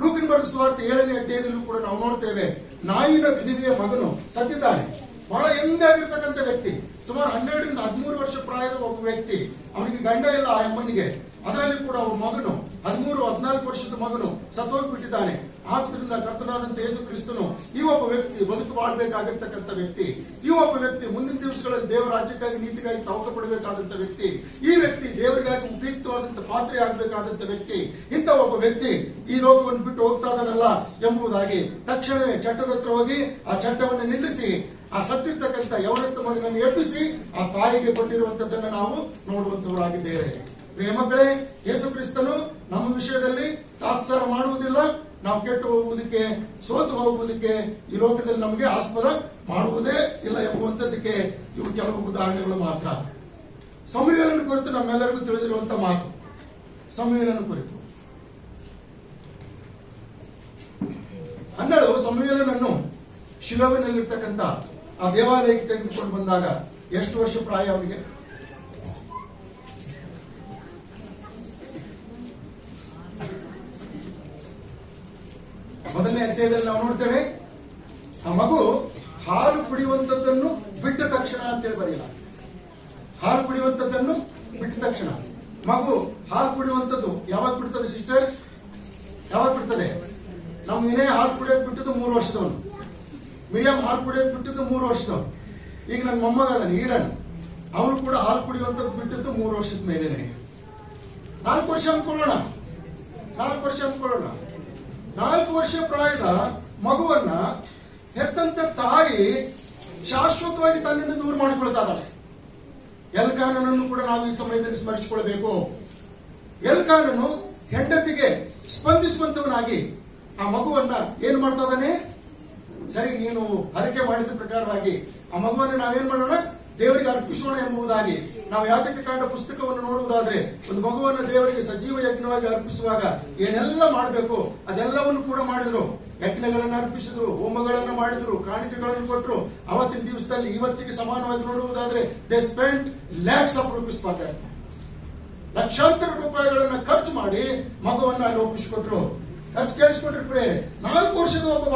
ಲೂಕನ ಬರೆದ ಸುವಾರ್ತೆ 7ನೇ ಅಧ್ಯಾಯದಲ್ಲೂ ಕೂಡ ನಾವು ನೋಡ್ತೇವೆ, ನಾಯಿನ ವಿಧವೆಯ ಮಗನು ಸತ್ತಿದ್ದಾನೆ. ಬಹಳ ಹೆಂಗಾಗಿರ್ತಕ್ಕಂಥ ವ್ಯಕ್ತಿ, ಸುಮಾರು 12-13 ವರ್ಷ ಪ್ರಾಯದ ಒಬ್ಬ ವ್ಯಕ್ತಿ, ಅವನಿಗೆ ಗಂಡ ಇಲ್ಲ ಆ ಅಮ್ಮನಿಗೆ. ಅದರಲ್ಲಿ ಕೂಡ ಒಬ್ಬ ಮಗನು 13-14 ವರ್ಷದ ಮಗನು ಸತ್ತೋಗ್ಬಿಟ್ಟಿದ್ದಾನೆ. ಆದ್ರಿಂದ ಕರ್ತನಾದಂತ ಯೇಸು ಕ್ರಿಸ್ತನು ಈ ಒಬ್ಬ ವ್ಯಕ್ತಿ ಬದುಕು ಮಾಡಬೇಕಾಗಿರ್ತಕ್ಕಂಥ ವ್ಯಕ್ತಿ, ಈ ಒಬ್ಬ ವ್ಯಕ್ತಿ ಮುಂದಿನ ದಿವಸಗಳಲ್ಲಿ ದೇವರ ರಾಜ್ಯಕ್ಕಾಗಿ ನೀತಿಗಾಗಿ ತವಕ ಪಡಬೇಕಾದಂತ ವ್ಯಕ್ತಿ, ಈ ವ್ಯಕ್ತಿ ದೇವರಿಗಾಗಿ ಉಪಯುಕ್ತವಾದಂತ ಪಾತ್ರೆ ಆಗಬೇಕಾದಂತ ವ್ಯಕ್ತಿ, ಇಂಥ ಒಬ್ಬ ವ್ಯಕ್ತಿ ಈ ಲೋಕವನ್ನು ಬಿಟ್ಟು ಹೋಗ್ತಾ ಇದ್ದಾನಲ್ಲ ಎಂಬುದಾಗಿ ತಕ್ಷಣವೇ ಚಟ್ಟದ ಹತ್ರ ಹೋಗಿ ಆ ಚಟ್ಟವನ್ನು ನಿಲ್ಲಿಸಿ ಆ ಸತ್ತಿರ್ತಕ್ಕಂಥ ಯೌವನಸ್ಥ ಮಗನನ್ನು ಎಬ್ಬಿಸಿ ಆ ತಾಯಿಗೆ ಕೊಟ್ಟಿರುವಂತದ್ದನ್ನು ನಾವು ನೋಡುವಂತವರಾಗಿದ್ದೇವೆ. ಪ್ರಿಯ ಮಕ್ಕಳೇ, ಯೇಸು ಕ್ರಿಸ್ತನು ನಮ್ಮ ವಿಷಯದಲ್ಲಿ ತಾತ್ಸಾರ ಮಾಡುವುದಿಲ್ಲ. ನಾವು ಕೆಟ್ಟು ಹೋಗುವುದಕ್ಕೆ, ಸೋತು ಹೋಗುವುದಕ್ಕೆ ಈ ಲೋಕದಲ್ಲಿ ನಮಗೆ ಆಸ್ಪದ ಮಾಡುವುದೇ ಇಲ್ಲ ಎಂಬುವಂತದ್ದಕ್ಕೆ ಇವು ಕೆಲವು ಉದಾಹರಣೆಗಳು ಮಾತ್ರ. ಸಮುವೇಲನ ಕುರಿತು ನಮ್ಮೆಲ್ಲರಿಗೂ ತಿಳಿದಿರುವಂತಹ ಮಾತು. ಸಮುವೇಲನ ಕುರಿತು ಅನ್ನಳು ಸಮುವೇಲನನ್ನು ಶಿಲೋವಿನಲ್ಲಿರ್ತಕ್ಕಂಥ ಆ ದೇವಾಲಯಕ್ಕೆ ತೆಗೆದುಕೊಂಡು ಬಂದಾಗ ಎಷ್ಟು ವರ್ಷ ಪ್ರಾಯ ಅವನಿಗೆ? ಮೊದಲನೇ ಅಧ್ಯಾಯದಲ್ಲಿ ನಾವು ನೋಡ್ತೇವೆ, ಆ ಮಗು ಹಾಲು ಕುಡಿಯುವಂತದ್ದನ್ನು ಬಿಟ್ಟ ತಕ್ಷಣ ಅಂತೇಳಿ ಬರೆಯಲ್ಲ. ಹಾಲು ಕುಡಿಯುವಂತದ್ದನ್ನು ಬಿಟ್ಟ ತಕ್ಷಣ. ಮಗು ಹಾಲು ಕುಡಿಯುವಂತದ್ದು ಯಾವಾಗ ಬಿಡ್ತದೆ ಸಿಸ್ಟರ್ಸ್? ಯಾವಾಗ ಬಿಡ್ತದೆ? ನಮ್ಮ ವಿನಯ ಹಾಲು ಕುಡಿಯೋದು ಬಿಟ್ಟದ್ದು 3 ವರ್ಷದವನು, ಮಿರಿಯಂ ಹಾಲು ಕುಡಿಯೋದು ಬಿಟ್ಟದ್ದು 3 ವರ್ಷದವನು. ಈಗ ನನ್ನ ಮೊಮ್ಮಗ ಅದನ್ನು ಈಡನ್, ಅವನು ಕೂಡ ಹಾಲು ಕುಡಿಯುವಂತದ್ದು ಬಿಟ್ಟದ್ದು 3 ವರ್ಷದ ಮೇಲೇನೆ. 4 ವರ್ಷ ಅನ್ಕೊಳ್ಳೋಣ. 4 ವರ್ಷ ಪ್ರಾಯದ ಮಗುವನ್ನ ಹೆತ್ತಂತ ತಾಯಿ ಶಾಶ್ವತವಾಗಿ ತನ್ನಿಂದ ದೂರ ಮಾಡಿಕೊಳ್ತಾ ಇದ್ದಾಳೆ. ಎಲ್ಕಾನನನ್ನು ಕೂಡ ನಾವು ಈ ಸಮಯದಲ್ಲಿ ಸ್ಮರಿಸಿಕೊಳ್ಳಬೇಕು. ಎಲ್ಕಾನನು ಹೆಂಡತಿಗೆ ಸ್ಪಂದಿಸುವಂತವನಾಗಿ ಆ ಮಗುವನ್ನ ಏನ್ ಮಾಡ್ತಾ ಇದ್ದಾನೆ? ಸರಿ, ನೀನು ಹರಕೆ ಮಾಡಿದ ಪ್ರಕಾರವಾಗಿ ಆ ಮಗುವನ್ನು ನಾವೇನ್ ಮಾಡೋಣ? ದೇವರಿಗೆ ಅರ್ಪಿಸೋಣ ಎಂಬುದಾಗಿ ನಾವು ಯಾಜಕ ಕಾಂಡ ಪುಸ್ತಕವನ್ನು ನೋಡುವುದಾದ್ರೆ ಒಂದು ಮಗುವನ್ನು ದೇವರಿಗೆ ಸಜೀವ ಯಜ್ಞವಾಗಿ ಅರ್ಪಿಸುವಾಗ ಏನೆಲ್ಲ ಮಾಡಬೇಕು ಅದೆಲ್ಲವನ್ನು ಕೂಡ ಮಾಡಿದ್ರು. ಯಜ್ಞಗಳನ್ನು ಅರ್ಪಿಸಿದ್ರು, ಹೋಮಗಳನ್ನ ಮಾಡಿದ್ರು, ಕಾಣಿಕೆಗಳನ್ನು ಕೊಟ್ಟರು. ಅವತ್ತಿನ ದಿವಸದಲ್ಲಿ ಇವತ್ತಿಗೆ ಸಮಾನವಾಗಿ ನೋಡುವುದಾದ್ರೆ they spend lakhs of rupees for that. ಲಕ್ಷಾಂತರ ರೂಪಾಯಿಗಳನ್ನ ಖರ್ಚು ಮಾಡಿ ಮಗುವನ್ನ ಅಲ್ಲಿ ಒಪ್ಪಿಸಿಕೊಟ್ರು. ಖರ್ಚು ಕೇಳಿಸಿಕೊಂಡ್ರೆ ಪ್ರೇರೆ 4 ವರ್ಷದ ಒಬ್ಬ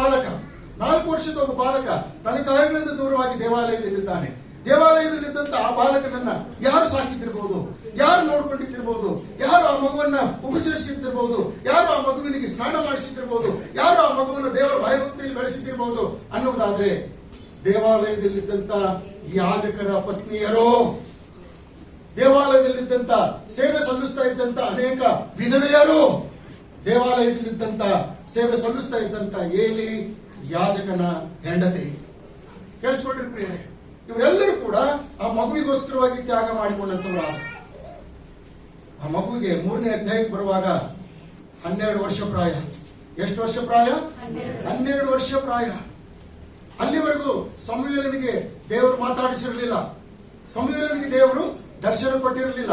ಬಾಲಕ ತಂದೆ ತಾಯಿಗಳಿಂದ ದೂರವಾಗಿ ದೇವಾಲಯದಲ್ಲಿದ್ದಾನೆ. ದೇವಾಲಯದಲ್ಲಿದ್ದಂತ ಆ ಬಾಲಕನನ್ನ ಯಾರು ಸಾಕಿದ್ದಿರಬಹುದು, ಯಾರು ನೋಡ್ಕೊಂಡಿದ್ದಿರಬಹುದು, ಯಾರು ಆ ಮಗುವನ್ನ ಉಪಚರಿಸಿದ್ದಿರಬಹುದು, ಯಾರು ಆ ಮಗುವಿನಿಗೆ ಸ್ನಾನ ಮಾಡಿಸಿದ್ದಿರಬಹುದು, ಯಾರು ಆ ಮಗುವನ್ನ ದೇವರ ಭಯಭಕ್ತಿಯಲ್ಲಿ ಬೆಳೆಸಿದ್ದಿರಬಹುದು ಅನ್ನೋದಾದ್ರೆ ದೇವಾಲಯದಲ್ಲಿದ್ದಂತ ಯಾಜಕರ ಪತ್ನಿಯರು, ದೇವಾಲಯದಲ್ಲಿದ್ದಂತ ಸೇವೆ ಸಲ್ಲಿಸ್ತಾ ಇದ್ದಂತ ಅನೇಕ ವಿಧವೆಯರು, ದೇವಾಲಯದಲ್ಲಿದ್ದಂತ ಸೇವೆ ಸಲ್ಲಿಸ್ತಾ ಇದ್ದಂತ ಏಲಿ ಯಾಜಕನ ಹೆಂಡತಿ. ಕೇಳಿಸ್ಕೊಳ್ರಿ ಪ್ರಿಯರೇ, ಇವರೆಲ್ಲರೂ ಕೂಡ ಆ ಮಗುವಿಗೋಸ್ಕರವಾಗಿ ತ್ಯಾಗ ಮಾಡಿಕೊಂಡಂತವರು. ಆ ಮಗುವಿಗೆ 3ನೇ ಅಧ್ಯಾಯಕ್ಕೆ ಬರುವಾಗ 12 ವರ್ಷ ಪ್ರಾಯ. ಎಷ್ಟು ವರ್ಷ ಪ್ರಾಯ? 12 ವರ್ಷ ಪ್ರಾಯ. ಅಲ್ಲಿವರೆಗೂ ಸಮುವೇಲನಿಗೆ ದೇವರು ಮಾತಾಡಿಸಿರಲಿಲ್ಲ, ಸಮುವೇಲನಿಗೆ ದೇವರು ದರ್ಶನ ಕೊಟ್ಟಿರಲಿಲ್ಲ.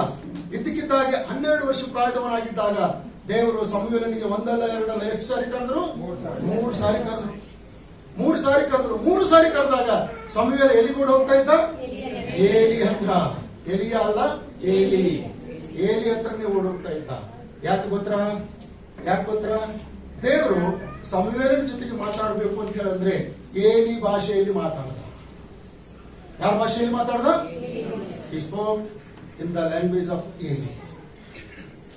ಇದ್ದಕ್ಕಿದ್ದಾಗೆ 12 ವರ್ಷ ಪ್ರಾಯದವನಾಗಿದ್ದಾಗ ದೇವರು ಸಮುವೇಲನಿಗೆ ಒಂದಲ್ಲ ಎರಡಲ್ಲ ಎಷ್ಟು ಸಾರಿ ಕರೆದ್ರು? 3 ಸಾರಿ ಕರೆದ್ರು. 3 ಸಾರಿ ಕರೆದಾಗ ಸಮುವೇಲ ಎಲ್ಲಿಗೂಡ ಹೋಗ್ತಾ ಇದ್ದ? ಏಲಿ ಹತ್ರ. ಎಲಿಯ ಅಲ್ಲ, ಏಲಿ ಹತ್ರನೇ ಓಡೋಗ್ತಾ ಇದ್ದ. ಯಾಕೆ ಗೊತ್ತಾ? ದೇವರು ಸಮುವೇಲನ ಜೊತೆಗೆ ಮಾತಾಡಬೇಕು ಅಂತ ಹೇಳಂದ್ರೆ ಏಲಿ ಭಾಷೆಯಲ್ಲಿ ಮಾತಾಡ್ದ. ಯಾವ ಭಾಷೆಯಲ್ಲಿ ಮಾತಾಡ್ದ? He spoke in the language of ಏಲಿ.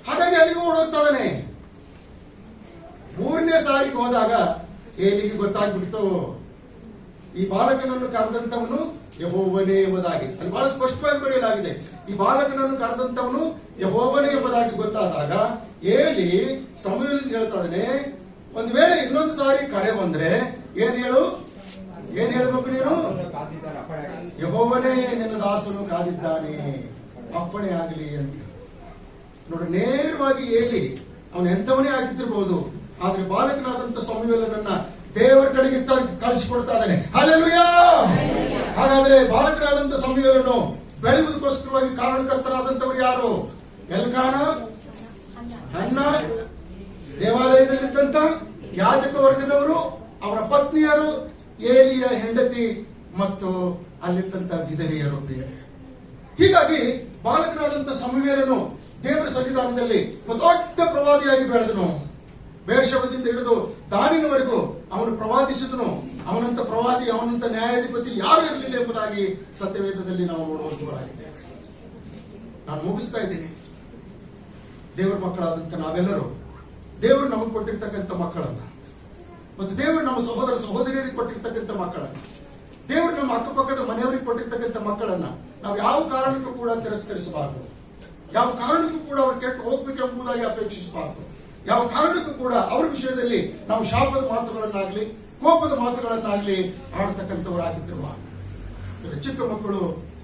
ಹಾಗಾಗಿ ಅಲ್ಲಿಗೂ ಓಡೋಗ್ತಾನೆ. 3ನೇ ಸಾರಿಗೆ ಹೋದಾಗ ಏಲಿಗೆ ಗೊತ್ತಾಗ್ಬಿಡ್ತು, ಈ ಬಾಲಕನನ್ನು ಕರೆದಂತವನು ಯೆಹೋವನೇ ಎಂಬುದಾಗಿ. ಅಲ್ಲಿ ಬಹಳ ಸ್ಪಷ್ಟವಾಗಿ ಬರೆಯಲಾಗಿದೆ, ಈ ಬಾಲಕನನ್ನು ಕರೆದಂತವನು ಯೆಹೋವನೇ ಎಂಬುದಾಗಿ ಗೊತ್ತಾದಾಗ ಏಲಿ ಸಮುವೇಲನಿಗೆ ಹೇಳ್ತಾ ಇದ್ದಾನೆ, ಒಂದ್ ವೇಳೆ ಇನ್ನೊಂದು ಸಾರಿ ಕರೆ ಬಂದ್ರೆ ಏನ್ ಹೇಳ್ಬೇಕು ನೀನು? ಯೆಹೋವನೇ ನಿನ್ನ ದಾಸನು ಕಾದಿದ್ದಾನೆ, ಅಪ್ಪಣೆ ಆಗಲಿ ಅಂತ. ನೋಡಿ, ನೇರವಾಗಿ ಏಲಿ ಅವನು ಎಂತವನೇ ಆಗಿದ್ದಿರಬಹುದು, ಆದ್ರೆ ಬಾಲಕನಾದಂತ ಸಮುವೇಲನನ್ನ ದೇವರ ಕಡೆಗೆ ಕಳಿಸಿಕೊಡ್ತಾ ಇದ್ದಾನೆ. ಹಲ್ಲೆಲೂಯಾ! ಹಾಗಾದ್ರೆ ಬಾಲಕನಾದಂತ ಸಮುವೇಲನು ಬೆಳೆಯುವುದಕ್ಕೋಸ್ಕರವಾಗಿ ಕಾರಣಕರ್ತರಾದಂತವರು ಯಾರು? ಎಲ್ಕಾನ, ಹನ್ನ, ದೇವಾಲಯದಲ್ಲಿದ್ದಂತ ಯಾಜಕ ವರ್ಗದವರು, ಅವರ ಪತ್ನಿಯರು, ಏಲಿಯ ಹೆಂಡತಿ ಮತ್ತು ಅಲ್ಲಿದ್ದಂತ ವಿಧವೆಯರು. ಹೀಗಾಗಿ ಬಾಲಕನಾದಂತ ಸಮುವೇಲನು ದೇವರ ಸನ್ನಿಧಾನದಲ್ಲಿ ದೊಡ್ಡ ಪ್ರವಾದಿಯಾಗಿ ಬೆಳೆದನು. ಬೇರ್ಷೆಬದಿಂದ ಹಿಡಿದು ದಾನಿನವರೆಗೂ ಅವನು ಪ್ರವಾದಿಸಿದನು. ಅವನಂತ ಪ್ರವಾದಿ, ಅವನಂತ ನ್ಯಾಯಾಧಿಪತಿ ಯಾರು ಇರಲಿಲ್ಲ ಎಂಬುದಾಗಿ ಸತ್ಯವೇದದಲ್ಲಿ ನಾವು ನೋಡುವಂತವರಾಗಿದ್ದೇವೆ. ನಾನು ಮುಗಿಸ್ತಾ ಇದ್ದೀನಿ. ದೇವರ ಮಕ್ಕಳಾದಂತ ನಾವೆಲ್ಲರೂ ದೇವರು ನಮಗೆ ಕೊಟ್ಟಿರ್ತಕ್ಕಂಥ ಮಕ್ಕಳನ್ನ, ಮತ್ತು ದೇವರು ನಮ್ಮ ಸಹೋದರ ಸಹೋದರಿಯರಿಗೆ ಕೊಟ್ಟಿರ್ತಕ್ಕಂಥ ಮಕ್ಕಳನ್ನ, ದೇವರು ನಮ್ಮ ಅಕ್ಕಪಕ್ಕದ ಮನೆಯವರಿಗೆ ಕೊಟ್ಟಿರ್ತಕ್ಕಂಥ ಮಕ್ಕಳನ್ನ ನಾವು ಯಾವ ಕಾರಣಕ್ಕೂ ಕೂಡ ತಿರಸ್ಕರಿಸಬಾರದು. ಯಾವ ಕಾರಣಕ್ಕೂ ಕೂಡ ಅವ್ರು ಕೆಟ್ಟು ಹೋಗ್ಬೇಕೆಂಬುದಾಗಿ ಅಪೇಕ್ಷಿಸಬಾರದು. ಯಾವ ಕಾರಣಕ್ಕೂ ಕೂಡ ಅವರ ವಿಷಯದಲ್ಲಿ ನಾವು ಶಾಪದ ಮಾತುಗಳನ್ನಾಗ್ಲಿ ಕೋಪದ ಮಾತುಗಳನ್ನಾಗ್ಲಿ ಆಡ್ತಕ್ಕಂಥವರಾಗಿದ್ದಿರಬಾರದು. ಚಿಕ್ಕ ಮಕ್ಕಳು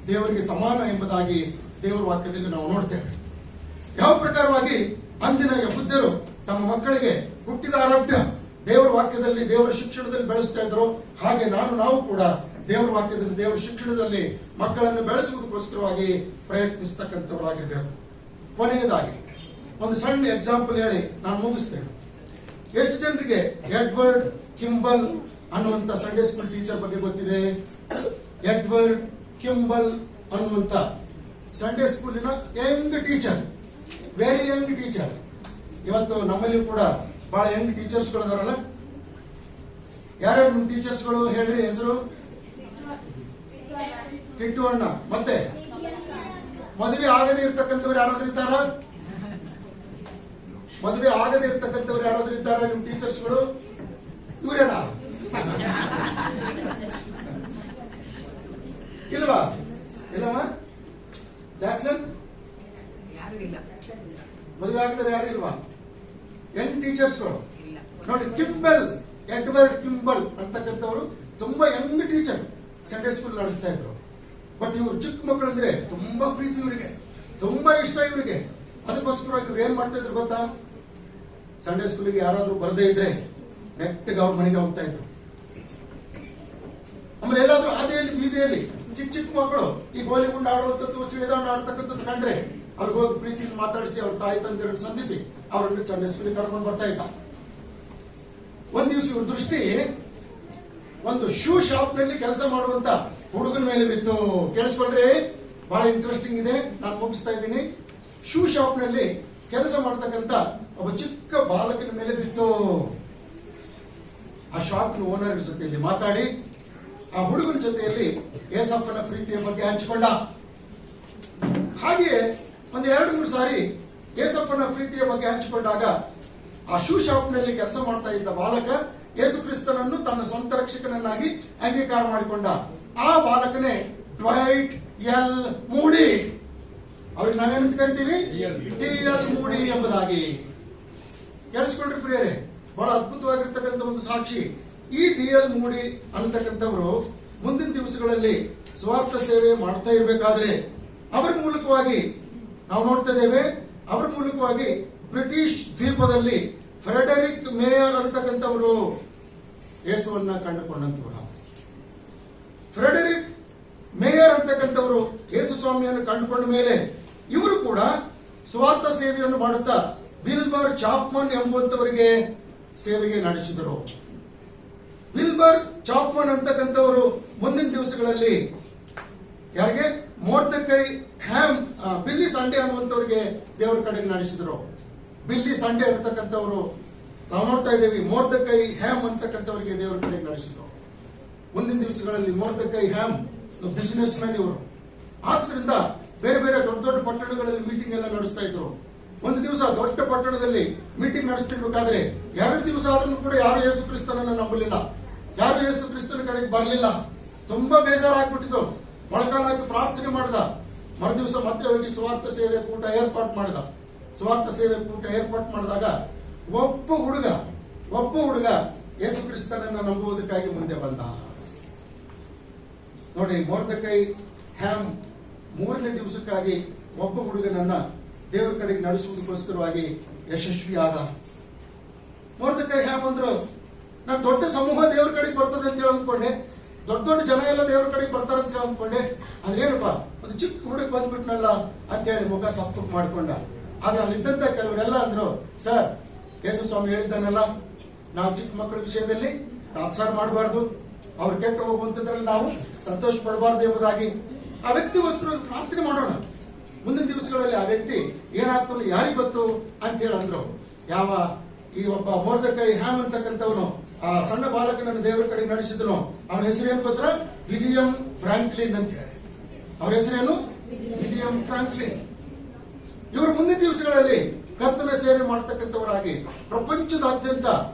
ದೇವರಿಗೆ ಸಮಾನ ಎಂಬುದಾಗಿ ದೇವರ ವಾಕ್ಯದಲ್ಲಿ ನಾವು ನೋಡ್ತೇವೆ. ಯಾವ ಪ್ರಕಾರವಾಗಿ ಅಂದಿನ ಯಹೂದ್ಯರು ತಮ್ಮ ಮಕ್ಕಳಿಗೆ ಹುಟ್ಟಿದ ಆರೋಗ್ಯ ದೇವರ ವಾಕ್ಯದಲ್ಲಿ, ದೇವರ ಶಿಕ್ಷಣದಲ್ಲಿ ಬೆಳೆಸ್ತಾ ಇದ್ರು, ಹಾಗೆ ನಾವು ಕೂಡ ದೇವರ ವಾಕ್ಯದಲ್ಲಿ, ದೇವರ ಶಿಕ್ಷಣದಲ್ಲಿ ಮಕ್ಕಳನ್ನು ಬೆಳೆಸುವುದಕ್ಕೋಸ್ಕರವಾಗಿ ಪ್ರಯತ್ನಿಸತಕ್ಕಂಥವರಾಗಿರ್ಬೇಕು. ಕೊನೆಯದಾಗಿ ಒಂದು ಸಣ್ಣ ಎಕ್ಸಾಂಪಲ್ ಹೇಳಿ ನಾನು ಮುಗಿಸ್ತೇನೆ. ಎಷ್ಟು ಜನರಿಗೆ ಎಡ್ವರ್ಡ್ ಕಿಂಬಲ್ ಅನ್ನುವಂತ ಸಂಡೇ ಸ್ಕೂಲ್ ಟೀಚರ್ ಬಗ್ಗೆ ಗೊತ್ತಿದೆ? ಎಡ್ವರ್ಡ್ ಕಿಂಬಲ್ ಅನ್ನುವಂತ ಸಂಡೇ ಸ್ಕೂಲಿನ Young teacher, very Young teacher. ಇವತ್ತು ನಮ್ಮಲ್ಲಿ ಕೂಡ ಬಹಳ ಯಂಗ್ ಟೀಚರ್ಸ್ಗಳು ಅದಾರಲ್ಲ. ಯಾರ್ಯಾರು ನಿಮ್ಮ ಟೀಚರ್ಸ್ಗಳು ಹೇಳ್ರಿ ಹೆಸರು? ಕಿಟ್ಟು ಅಣ್ಣ. ಮತ್ತೆ ಮದುವೆ ಆಗದೆ ಇರ್ತಕ್ಕಂಥವ್ರು ಯಾರಾದ್ರೂ ಇದ್ದಾರ? ಮದುವೆ ಆಗದೆ ಇರ್ತಕ್ಕಂಥವ್ರು ಯಾರಾದ್ರೂ ಇದ್ದಾರ ನಿಮ್ ಟೀಚರ್ಸ್ಗಳು? ಇವರೇನಾ? ಇಲ್ವಾ? ಇಲ್ಲಮ್ಮ? ಜಾಕ್ಸನ್ ಮದುವೆ ಆಗಿದ್ರೆ ಯಾರು ಇಲ್ವಾ? ಯಂಗ್ ಟೀಚರ್ಸ್ಗಳು ನೋಡಿ. ಕಿಂಬಲ್, ಎಡ್ವರ್ಡ್ ಕಿಂಬಲ್ ಅಂತಕ್ಕಂಥವ್ರು ತುಂಬಾ ಯಂಗ್ ಟೀಚರ್, ಸಂಡೇ ಸ್ಕೂಲ್ ನಡೆಸ್ತಾ ಇದ್ರು. ಬಟ್ ಇವ್ರು ಚಿಕ್ಕ ಮಕ್ಕಳು ಅಂದ್ರೆ ತುಂಬಾ ಪ್ರೀತಿ, ಇವರಿಗೆ ತುಂಬಾ ಇಷ್ಟ ಇವರಿಗೆ. ಅದಕ್ಕೋಸ್ಕರ ಇವ್ರು ಏನ್ ಮಾಡ್ತಾ ಇದ್ರು ಗೊತ್ತಾ? ಸಂಡೇ ಸ್ಕೂಲಿಗೆ ಯಾರಾದ್ರೂ ಬರದೇ ಇದ್ರೆ ನೆಟ್ಟಿಗೆ ಅವ್ರ ಮನೆಗೆ ಹೋಗ್ತಾ ಇದ್ರು. ಆಮೇಲೆ ಎಲ್ಲಾದ್ರೂ ಹಾದಿಯಲ್ಲಿ ಬೀದಿಯಲ್ಲಿ ಚಿಕ್ಕ ಚಿಕ್ಕ ಮಕ್ಕಳು ಈ ಗೋಲಿ ಗುಂಡು ಆಡುವಂಥದ್ದು, ಚಿಣಿದಾಂಡು ಆಡ್ತಕ್ಕಂಥದ್ದು ಕಂಡ್ರೆ ಅವ್ರಿಗೆ ಹೋಗಿ ಪ್ರೀತಿಯಿಂದ ಮಾತಾಡಿಸಿ ಅವ್ರ ತಾಯಿ ತಂದೆಯನ್ನು ಸಂಧಿಸಿ ಅವರನ್ನು ಚೆನ್ನೈ ಸ್ಕೂಲಿಗೆ ಕರ್ಕೊಂಡು ಬರ್ತಾ ಇದ್ದ. ಒಂದ್ ದಿವಸ ಇವ್ರ ದೃಷ್ಟಿ ಒಂದು ಶೂ ಶಾಪ್ ನಲ್ಲಿ ಕೆಲಸ ಮಾಡುವಂತ ಹುಡುಗನ ಮೇಲೆ ಬಿತ್ತು. ಕೇಳಿಸ್ಕೊಳ್ರಿ, ಬಹಳ ಇಂಟ್ರೆಸ್ಟಿಂಗ್ ಇದೆ, ನಾನು ಮುಗಿಸ್ತಾ ಇದ್ದೀನಿ. ಶೂ ಶಾಪ್ ನಲ್ಲಿ ಕೆಲಸ ಮಾಡ್ತಕ್ಕಂತ ಒಬ್ಬ ಚಿಕ್ಕ ಬಾಲಕನ ಮೇಲೆ ಬಿತ್ತು. ಆ ಶಾಪ್ ಓನರ್ ಜೊತೆಯಲ್ಲಿ ಮಾತಾಡಿ ಆ ಹುಡುಗನ ಜೊತೆಯಲ್ಲಿ ಏಸಪ್ಪನ ಪ್ರೀತಿಯ ಬಗ್ಗೆ ಹಂಚಿಕೊಂಡ. ಹಾಗೆಯೇ ಒಂದು 2-3 ಸಾರಿ ಏಸಪ್ಪನ ಪ್ರೀತಿಯ ಬಗ್ಗೆ ಹಂಚಿಕೊಂಡಾಗ ಆ ಶೂ ಶಾಪ್ ನಲ್ಲಿ ಕೆಲಸ ಮಾಡ್ತಾ ಇದ್ದ ಬಾಲಕ ಯೇಸು ಕ್ರಿಸ್ತನನ್ನು ತನ್ನ ಸ್ವಂತ ರಕ್ಷಕನನ್ನಾಗಿ ಅಂಗೀಕಾರ ಮಾಡಿಕೊಂಡ. ಆ ಬಾಲಕನೇ ಡ್ವೈಟ್ ಎಲ್ ಮೂಡಿ. ಅವ್ರಿಗೆ ನಾವೇನಂತ ಕರಿತೀವಿ? ಟಿ.ಎಲ್. ಮೂಡಿ ಎಂಬುದಾಗಿ. ಕೇಳಿಸ್ಕೊಂಡ್ರಿ ಪ್ರಿಯರೇ, ಬಹಳ ಅದ್ಭುತವಾಗಿರ್ತಕ್ಕಂಥ ಒಂದು ಸಾಕ್ಷಿ. ಈ ಟಿ.ಎಲ್. ಮೂಡಿ ಅನ್ನತಕ್ಕಂಥವರು ಮುಂದಿನ ದಿವಸಗಳಲ್ಲಿ ಸ್ವಾರ್ಥ ಸೇವೆ ಮಾಡ್ತಾ ಇರಬೇಕಾದ್ರೆ ಅವರ ಮೂಲಕವಾಗಿ ನಾವು ನೋಡ್ತಾ ಇದ್ದೇವೆ, ಅವರ ಮೂಲಕವಾಗಿ ಬ್ರಿಟಿಷ್ ದ್ವೀಪದಲ್ಲಿ ಫ್ರೆಡರಿಕ್ ಮೇಯರ್ ಅಂತಕ್ಕಂಥವರು ಯೇಸುವನ್ನ ಕಂಡುಕೊಂಡಂತವರು. ಫ್ರೆಡರಿಕ್ ಮೇಯರ್ ಅಂತಕ್ಕಂಥವರು ಯೇಸು ಸ್ವಾಮಿಯನ್ನು ಕಂಡುಕೊಂಡ ಮೇಲೆ ಇವರು ಕೂಡ ಸ್ವಾರ್ಥ ಸೇವೆಯನ್ನು ಮಾಡುತ್ತಾ ವಿಲ್ಬರ್ ಚಾಪ್ಮನ್ ಎಂಬುವಂತವರಿಗೆ ಸೇವೆಗೆ ನಡೆಸಿದರು. ವಿಲ್ಬರ್ ಚಾಪ್ಮನ್ ಅಂತಕ್ಕಂಥವರು ಮುಂದಿನ ದಿವಸಗಳಲ್ಲಿ ಯಾರಿಗೆ? ಮೊರ್ದೆಕೈ ಹ್ಯಾಮ್, ಬಿಲ್ಲಿ ಸಂಡೆ ಅನ್ನುವಂಥವ್ರಿಗೆ ದೇವರ ಕಡೆಗೆ ನಡೆಸಿದರು. ಬಿಲ್ಲಿ ಸಂಡೆ ಅಂತಕ್ಕಂಥವ್ರು ನಾವು ನೋಡ್ತಾ ಇದ್ದೇವೆ, ಮೊರ್ದೆಕೈ ಹ್ಯಾಮ್ ಅಂತಕ್ಕಂಥವರಿಗೆ ದೇವರ ಕಡೆಗೆ ನಡೆಸಿದರು. ಮುಂದಿನ ದಿವಸಗಳಲ್ಲಿ ಮೊರ್ದೆಕೈ ಹ್ಯಾಮ್ ಬಿಸಿನೆಸ್ ಮ್ಯಾನ್ ಇವರು. ಆದ್ರಿಂದ ಬೇರೆ ಬೇರೆ ದೊಡ್ಡ ದೊಡ್ಡ ಪಟ್ಟಣಗಳಲ್ಲಿ ಮೀಟಿಂಗ್ ಎಲ್ಲ ನಡೆಸ್ತಾ ಇದ್ರು. ಒಂದು ದಿವಸ ದೊಡ್ಡ ಪಟ್ಟಣದಲ್ಲಿ ಮೀಟಿಂಗ್ ನಡೆಸ್ತಿರ್ಬೇಕಾದ್ರೆ 2 ದಿವಸ ಆದ್ರೂ ಕೂಡ ಯಾರು ಯೇಸು ಕ್ರಿಸ್ತನನ್ನು ನಂಬಲಿಲ್ಲ, ಯಾರು ಯೇಸು ಕ್ರಿಸ್ತನ ಕಡೆಗೆ ಬರಲಿಲ್ಲ. ತುಂಬಾ ಬೇಜಾರಾಗ್ಬಿಟ್ಟಿದ್ದು. ಮೊಳಕಾಲ ಹಾಕಿ ಪ್ರಾರ್ಥನೆ ಮಾಡಿದ. ಮರುದಿವಸ ಮತ್ತೆ ಹೋಗಿ ಸ್ವಾರ್ಥ ಸೇವೆ ಕೂಟ ಏರ್ಪಾಟ್ ಮಾಡಿದ. ಸ್ವಾರ್ಥ ಸೇವೆ ಕೂಟ ಏರ್ಪಾಟ್ ಮಾಡಿದಾಗ ಒಬ್ಬ ಹುಡುಗ ಯೇಸು ಕ್ರಿಸ್ತನನ್ನು ನಂಬುವುದಕ್ಕಾಗಿ ಮುಂದೆ ಬಂದ. ನೋಡಿ, ಮೊರ್ದೆಕೈ ಹ್ಯಾಮ್ 3ನೇ ದಿವಸಕ್ಕಾಗಿ ಒಬ್ಬ ಹುಡುಗನನ್ನ ದೇವರ ಕಡೆಗೆ ನಡೆಸುವುದಕ್ಕೋಸ್ಕರವಾಗಿ ಯಶಸ್ವಿಯಾದ. ಮೊರ್ದೆಕೈ ಹ್ಯಾಮ್ ಅಂದ್ರು, ನಾನು ದೊಡ್ಡ ಸಮೂಹ ದೇವರ ಕಡೆಗೆ ಬರ್ತದೆ ಅಂತ ಹೇಳಿ ಅಂದ್ಕೊಂಡೆ, ದೊಡ್ಡ ದೊಡ್ಡ ಜನ ಎಲ್ಲ ದೇವರ ಕಡೆಗೆ ಬರ್ತಾರೆ ಅಂತ ಹೇಳಿ ಅಂದ್ಕೊಂಡೆ. ಅದೇನಪ್ಪ ಒಂದು ಚಿಕ್ಕ ಹುಡುಗ ಬಂದ್ಬಿಟ್ನಲ್ಲ ಅಂತ ಹೇಳಿ ಮುಖ ಸಪ್ಪು ಮಾಡ್ಕೊಂಡ. ಆದ್ರೆ ಅಲ್ಲಿದ್ದಂತ ಕೆಲವರೆಲ್ಲ ಅಂದ್ರು, ಸರ್ ಯೇಸು ಸ್ವಾಮಿ ಹೇಳಿದ್ದಾನಲ್ಲ, ನಾವು ಚಿಕ್ಕ ಮಕ್ಕಳ ವಿಷಯದಲ್ಲಿ ತಾತ್ಸಾರ ಮಾಡಬಾರ್ದು, ಅವ್ರು ಕೆಟ್ಟು ಹೋಗುವಂತದ್ರಲ್ಲಿ ನಾವು ಸಂತೋಷ ಪಡಬಾರ್ದು ಎಂಬುದಾಗಿ ಆ ವ್ಯಕ್ತಿಗೋಸ್ಕರ ಪ್ರಾರ್ಥನೆ ಮಾಡೋಣ. ಮುಂದಿನ ದಿವಸಗಳಲ್ಲಿ ಆ ವ್ಯಕ್ತಿ ಏನಾಗ್ತಾನೆ ಯಾರಿಗೆ ಗೊತ್ತು ಅಂತ ಹೇಳಿ ಅಂದ್ರು. ಈ ಒಬ್ಬ ಮೊರ್ದೆಕೈ ಹ್ಯಾಮ್ ಅಂತಕ್ಕಂಥವನು ಆ ಸಣ್ಣ ಬಾಲಕನನ್ನು ದೇವರ ಕಡೆಗೆ ನಡೆಸಿದನು. ಅವನ ಹೆಸರೇನು ಗೊತ್ತಾ? ವಿಲಿಯಂ ಫ್ರಾಂಕ್ಲಿನ್ ಅಂತ ಹೇಳಿ. ಅವರ ಹೆಸರೇನು? William Franklin. ಇವರು ಮುಂದಿನ ದಿವಸಗಳಲ್ಲಿ ಕರ್ತನ ಸೇವೆ ಮಾಡತಕ್ಕಂಥವರಾಗಿ ಪ್ರಪಂಚದಾದ್ಯಂತ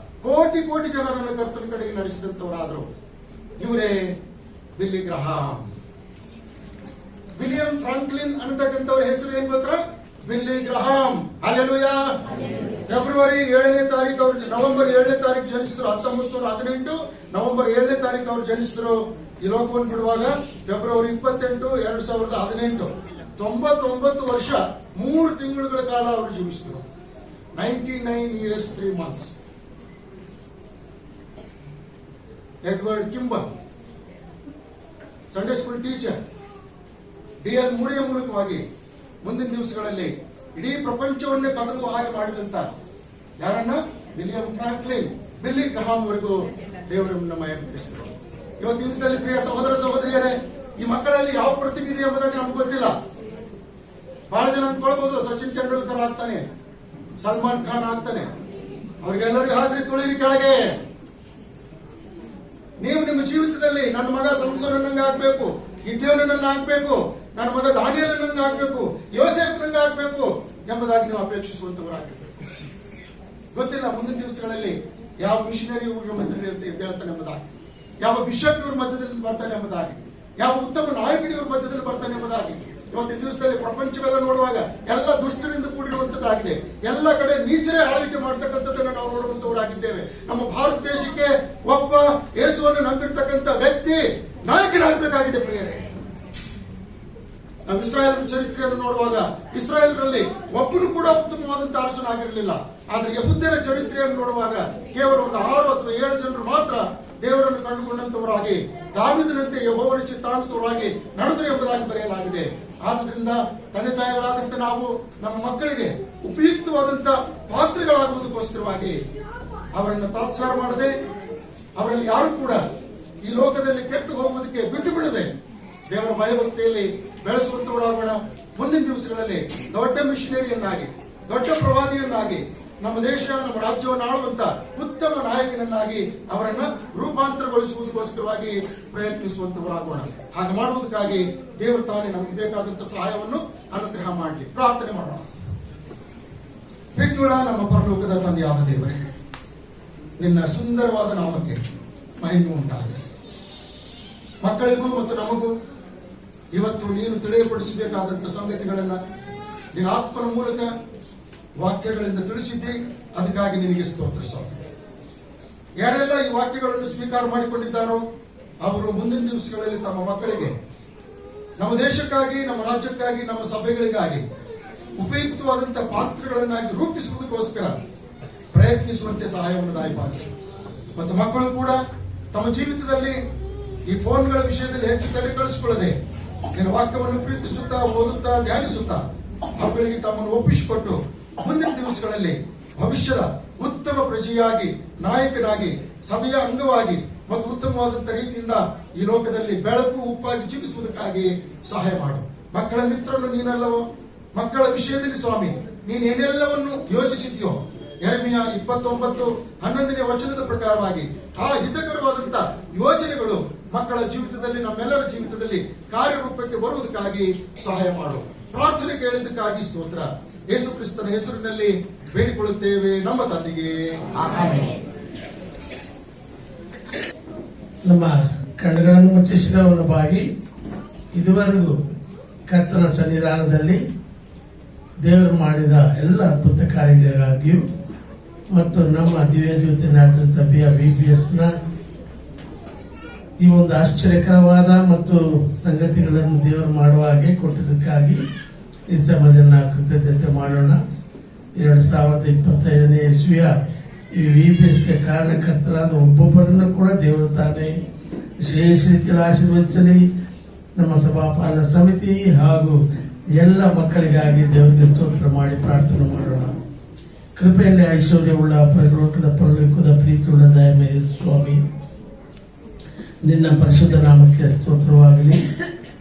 ಕೋಟಿ ಕೋಟಿ ಜನರನ್ನು ಕರ್ತನ ಕಡೆಗೆ ನಡೆಸಿದಂತವರಾದರು. ಇವರೇ ಬಿಲ್ಲಿ ಗ್ರಹಾಂ. ವಿಲಿಯಂ ಫ್ರಾಂಕ್ಲಿನ್ ಅನ್ನತಕ್ಕಂಥವ್ರ ಹೆಸರು ಏನ್ ಗೊತ್ತಾ? ಬಿಲ್ಲಿ ಗ್ರಹಾಂ. ಹಲ್ಲೆಲೂಯಾ. ಫೆಬ್ರವರಿ 7ನೇ ತಾರೀಕು ಅವರು ನವೆಂಬರ್ 7ನೇ ತಾರೀಕು ಜನಿಸಿದ್ರು. 1918 ನವೆಂಬರ್ 7ನೇ ತಾರೀಕು ಅವರು ಜನಿಸಿದ್ರು. ಈ ಲೋಕವನ್ನು ಬಿಡುವಾಗ ಫೆಬ್ರವರಿ 28, 2018. 99 ವರ್ಷ 3 ತಿಂಗಳುಗಳ ಕಾಲ ಅವರು ಜೀವಿಸಿದರು. 99 years 3 months. Edward Kimber, Sunday school teacher, T. ಮೂಡಿಯ ಮೂಲಕವಾಗಿ ಮುಂದಿನ ದಿವಸಗಳಲ್ಲಿ ಇಡೀ ಪ್ರಪಂಚವನ್ನೇ ಕದಲು ಹಾಗೆ ಮಾಡಿದಂತ ಯಾರನ್ನ? ವಿಲಿಯಂ ಫ್ರಾಂಕ್ಲಿನ್, ಬಿಲ್ಲಿ ಗ್ರಹಾಂ ವರೆಗೂ ದೇವರನ್ನು ಮಯಪಡಿಸಿದರು. ಇವತ್ತಿನ ದಿವಸದಲ್ಲಿ ಪ್ರಿಯ ಸಹೋದರ ಸಹೋದರಿಯರೇ, ಈ ಮಕ್ಕಳಲ್ಲಿ ಯಾವ ಪ್ರತಿಭೆ ಇದೆ ಎಂಬುದಾಗಿ ನಮ್ಗೆ ಗೊತ್ತಿಲ್ಲ. ಬಹಳ ಜನ ಅಂದ್ಕೊಳ್ಬಹುದು ಸಚಿನ್ ತೆಂಡೂಲ್ಕರ್ ಆಗ್ತಾನೆ, ಸಲ್ಮಾನ್ ಖಾನ್ ಆಗ್ತಾನೆ, ಅವ್ರಿಗೆಲ್ಲರಿಗೂ ಹಾಕ್ರಿ ತುಳಿರಿ ಕೆಳಗೆ. ನೀವು ನಿಮ್ಮ ಜೀವಿತದಲ್ಲಿ ನನ್ನ ಮಗ ಸಂಸೋನನ್ನ ಆಗ್ಬೇಕು, ಗಿದ್ಯೋನನ್ನ ಆಗ್ಬೇಕು, ನನ್ನ ಮಗ ದಾನಿಯಲನ್ನ ಆಗ್ಬೇಕು, ಯೋಸೇಫ್ನಂಗ ಆಗ್ಬೇಕು ಎಂಬುದಾಗಿ ನೀವು ಅಪೇಕ್ಷಿಸುವಂತವರಾಗಬೇಕು. ಗೊತ್ತಿಲ್ಲ ಮುಂದಿನ ದಿವಸಗಳಲ್ಲಿ ಯಾವ ಮಿಷನರಿ ಇವ್ರ ಮಧ್ಯದಲ್ಲಿ ಇದ್ದೇಳ್ತಾನೆ ಎಂಬುದಾಗಿ, ಯಾವ ಬಿಷಪ್ ಇವ್ರ ಮಧ್ಯದಲ್ಲಿ ಬರ್ತಾನೆ ಎಂಬುದಾಗಿ, ಯಾವ ಉತ್ತಮ ನಾಯಕರು ಇವ್ರ ಮಧ್ಯದಲ್ಲಿ ಬರ್ತಾನೆ ಎಂಬುದಾಗಿ. ಇವತ್ತಿನ ದಿವಸದಲ್ಲಿ ಪ್ರಪಂಚವೆಲ್ಲ ನೋಡುವಾಗ ಎಲ್ಲ ದುಷ್ಟರಿಂದ ಕೂಡಿರುವಂತದ್ದಾಗಿದೆ. ಎಲ್ಲ ಕಡೆ ನೀಚರೇ ಆಳ್ವಿಕೆ ಮಾಡತಕ್ಕಂಥದ್ದನ್ನು ನಾವು ನೋಡುವಂತವರಾಗಿದ್ದೇವೆ. ನಮ್ಮ ಭಾರತ ದೇಶಕ್ಕೆ ಒಬ್ಬ ಯೇಸುವನ್ನು ನಂಬಿರ್ತಕ್ಕಂಥ ವ್ಯಕ್ತಿ ನಾಯಕನಾಗಬೇಕಾಗಿದೆ ಪ್ರಿಯರೇ. ನಾವು ಇಸ್ರಾಯೇಲ್ ಚರಿತ್ರೆಯನ್ನು ನೋಡುವಾಗ ಇಸ್ರಾಯೇಲ್ರಲ್ಲಿ ಒಬ್ಬನು ಕೂಡ ಉತ್ತಮವಾದಂತಹ ಅರಸನಾಗಿರಲಿಲ್ಲ. ಆದ್ರೆ ಯೆಹೂದ್ಯರ ಚರಿತ್ರೆಯನ್ನು ನೋಡುವಾಗ ಕೇವಲ ಒಂದು 6 ಅಥವಾ 7 ಜನರು ಮಾತ್ರ ದೇವರನ್ನು ಕಂಡುಕೊಂಡಂತವರಾಗಿ ದಾವೀದನಂತೆ ಯೆಹೋವನ ಚಿತ್ತಾನುಸಾರವಾಗಿ ನಡೆದರು ಎಂಬುದಾಗಿ ಬರೆಯಲಾಗಿದೆ. ಆದ್ರಿಂದ ತಂದೆ ತಾಯಿಗಳಾದಂತೆ ನಾವು ನಮ್ಮ ಮಕ್ಕಳಿಗೆ ಉಪಯುಕ್ತವಾದಂತ ಪಾತ್ರಗಳಾಗುವುದಕ್ಕೋಸ್ಕರವಾಗಿ ಅವರನ್ನು ತಾತ್ಸಾರ ಮಾಡದೆ, ಅವರಲ್ಲಿ ಯಾರು ಕೂಡ ಈ ಲೋಕದಲ್ಲಿ ಕೆಟ್ಟು ಹೋಗುವುದಕ್ಕೆ ಬಿಟ್ಟು ಬಿಡದೆ ದೇವರ ಭಯಭಕ್ತಿಯಲ್ಲಿ ಬೆಳೆಸುವಂತವರಾಗೋಣ. ಮುಂದಿನ ದಿವಸಗಳಲ್ಲಿ ದೊಡ್ಡ ಮಿಷನರಿಯನ್ನಾಗಿ, ದೊಡ್ಡ ಪ್ರವಾದಿಯನ್ನಾಗಿ, ನಮ್ಮ ದೇಶ, ನಮ್ಮ ರಾಜ್ಯವನ್ನು ಆಳುವಂತ ಉತ್ತಮ ನಾಯಕನನ್ನಾಗಿ ಅವರನ್ನ ರೂಪಾಂತರಗೊಳಿಸುವುದಕ್ಕೋಸ್ಕರವಾಗಿ ಪ್ರಯತ್ನಿಸುವಂತವರಾಗೋಣ. ಹಾಗೆ ಮಾಡುವುದಕ್ಕಾಗಿ ದೇವರು ತಾನೇ ನಮಗೆ ಬೇಕಾದಂತ ಸಹಾಯವನ್ನು ಅನುಗ್ರಹ ಮಾಡಲಿ. ಪ್ರಾರ್ಥನೆ ಮಾಡೋಣ. ಪ್ರೀತಿಯುಳ್ಳ ನಮ್ಮ ಪರಲೋಕದ ತಂದೆಯಾದ ದೇವರೇ, ನಿನ್ನ ಸುಂದರವಾದ ನಾಮಕ್ಕೆ ಮಹಿಮೆ ಉಂಟಾಗಲಿ. ಮಕ್ಕಳಿಗೂ ಮತ್ತು ನಮಗೂ ಇವತ್ತು ನೀನು ತಿಳಿಯಪಡಿಸಬೇಕಾದಂತ ಸಂಗತಿಗಳನ್ನ ನಿನ್ನ ಆತ್ಮನ ಮೂಲಕ ವಾಕ್ಯಗಳಿಂದ ತಿಳಿಸಿದ್ದೆ. ಅದಕ್ಕಾಗಿ ನಿನಗೆ ಸ್ತೋತ್ರ ಸ್ವಾಮಿ. ಯಾರೆಲ್ಲ ಈ ವಾಕ್ಯಗಳನ್ನು ಸ್ವೀಕಾರ ಮಾಡಿಕೊಂಡಿದ್ದಾರೋ ಅವರು ಮುಂದಿನ ದಿವಸಗಳಲ್ಲಿ ತಮ್ಮ ಮಕ್ಕಳಿಗೆ, ನಮ್ಮ ದೇಶಕ್ಕಾಗಿ, ನಮ್ಮ ರಾಜ್ಯಕ್ಕಾಗಿ, ನಮ್ಮ ಸಭೆಗಳಿಗಾಗಿ ಉಪಯುಕ್ತವಾದಂತಹ ಪಾತ್ರಗಳನ್ನಾಗಿ ರೂಪಿಸುವುದಕ್ಕೋಸ್ಕರ ಪ್ರಯತ್ನಿಸುವಂತೆ ಸಹಾಯವನ್ನು ದಾಯಪಾಲಿಸಿ. ಮತ್ತು ಮಕ್ಕಳು ಕೂಡ ತಮ್ಮ ಜೀವಿತದಲ್ಲಿ ಈ ಫೋನ್ಗಳ ವಿಷಯದಲ್ಲಿ ಹೆಚ್ಚು ತಲೆ ಕಳಿಸಿಕೊಳ್ಳದೆ ನಿನ್ನ ವಾಕ್ಯವನ್ನು ಪ್ರೀತಿಸುತ್ತಾ, ಓದುತ್ತಾ, ಧ್ಯಾನಿಸುತ್ತಾ ಅವುಗಳಿಗೆ ತಮ್ಮನ್ನು ಒಪ್ಪಿಸಿಕೊಟ್ಟು ಮುಂದಿನ ದಿವಸಗಳಲ್ಲಿ ಭವಿಷ್ಯದ ಉತ್ತಮ ಪ್ರಜೆಯಾಗಿ, ನಾಯಕನಾಗಿ, ಸಭೆಯ ಅಂಗವಾಗಿ ಮತ್ತು ಉತ್ತಮವಾದಂತ ರೀತಿಯಿಂದ ಈ ಲೋಕದಲ್ಲಿ ಬೆಳಕು ಉಪ್ಪಾಗಿ ಜೀವಿಸುವುದಕ್ಕಾಗಿ ಸಹಾಯ ಮಾಡು. ಮಕ್ಕಳ ಮಿತ್ರನು ನೀನಲ್ಲವೋ, ಮಕ್ಕಳ ವಿಷಯದಲ್ಲಿ ಸ್ವಾಮಿ ನೀನು ಏನೆಲ್ಲವನ್ನು ಯೋಚಿಸಿದ್ಯೋ ಯೆರೆಮೀಯ 29:11 ವಚನದ ಪ್ರಕಾರವಾಗಿ ಆ ಹಿತಕರವಾದಂತ ಯೋಚನೆಗಳು ಮಕ್ಕಳ ಜೀವಿತದಲ್ಲಿ, ನಮ್ಮೆಲ್ಲರ ಜೀವಿತದಲ್ಲಿ ಕಾರ್ಯರೂಪಕ್ಕೆ ಬರುವುದಕ್ಕಾಗಿ ಸಹಾಯ ಮಾಡು. ಪ್ರಾರ್ಥನೆ ಕೇಳಿದ್ದಕ್ಕಾಗಿ ಸ್ತೋತ್ರ. ಯೇಸು ಕ್ರಿಸ್ತನ ಹೆಸರಿನಲ್ಲಿ ಬೇಡಿಕೊಳ್ಳುತ್ತೇವೆ ನಮ್ಮ ತಂದೆಗೆ, ಆಮೆನ್. ನಮ್ಮ ಕಣ್ಣುಗಳನ್ನು ಮುಚ್ಚಿಸಿದವನ ಬಾಗಿ ಇದುವರೆಗೂ ಕರ್ತನ ಸನ್ನಿಧಾನದಲ್ಲಿ ದೇವರು ಮಾಡಿದ ಎಲ್ಲ ಅದ್ಭುತ ಕಾರ್ಯಗಳಿಗಾಗಿಯೂ ಮತ್ತು ನಮ್ಮ ದಿವ್ಯ ಜ್ಯೋತಿ ನಾಥ ಸಭೆಯ VBSನ ಈ ಒಂದು ಆಶ್ಚರ್ಯಕರವಾದ ಮತ್ತು ಸಂಗತಿಗಳನ್ನು ದೇವರು ಮಾಡುವ ಹಾಗೆ ಕೊಟ್ಟಿದ್ದಕ್ಕಾಗಿ ಈ ಸಮಯದಲ್ಲಿ ನಾವು ಕೃತಜ್ಞತೆ ಮಾಡೋಣ. 2025ನೇ ಇಸ್ವಿಯ ಈ VBSಗೆ ಕಾರಣಕರ್ತರಾದ ಒಬ್ಬೊಬ್ಬರನ್ನು ಕೂಡ ದೇವರು ತಾನೇ ವಿಶೇಷ ರೀತಿಯಲ್ಲಿ ಆಶೀರ್ವದಿಸಲಿ. ನಮ್ಮ ಸಭಾಪಾಲನಾ ಸಮಿತಿ ಹಾಗೂ ಎಲ್ಲ ಮಕ್ಕಳಿಗಾಗಿ ದೇವರಿಗೆ ಸ್ತೋತ್ರ ಮಾಡಿ ಪ್ರಾರ್ಥನೆ ಮಾಡೋಣ. ಕೃಪೆಯಲ್ಲಿ ಐಶ್ವರ್ಯವುಳ್ಳ ಪರಲೋಕದ ಪ್ರೀತಿಯುಳ್ಳ ದಯಮಯ ಸ್ವಾಮಿ, ನಿನ್ನ ಪರಿಶುದ್ಧ ನಾಮಕ್ಕೆ ಸ್ತೋತ್ರವಾಗಲಿ.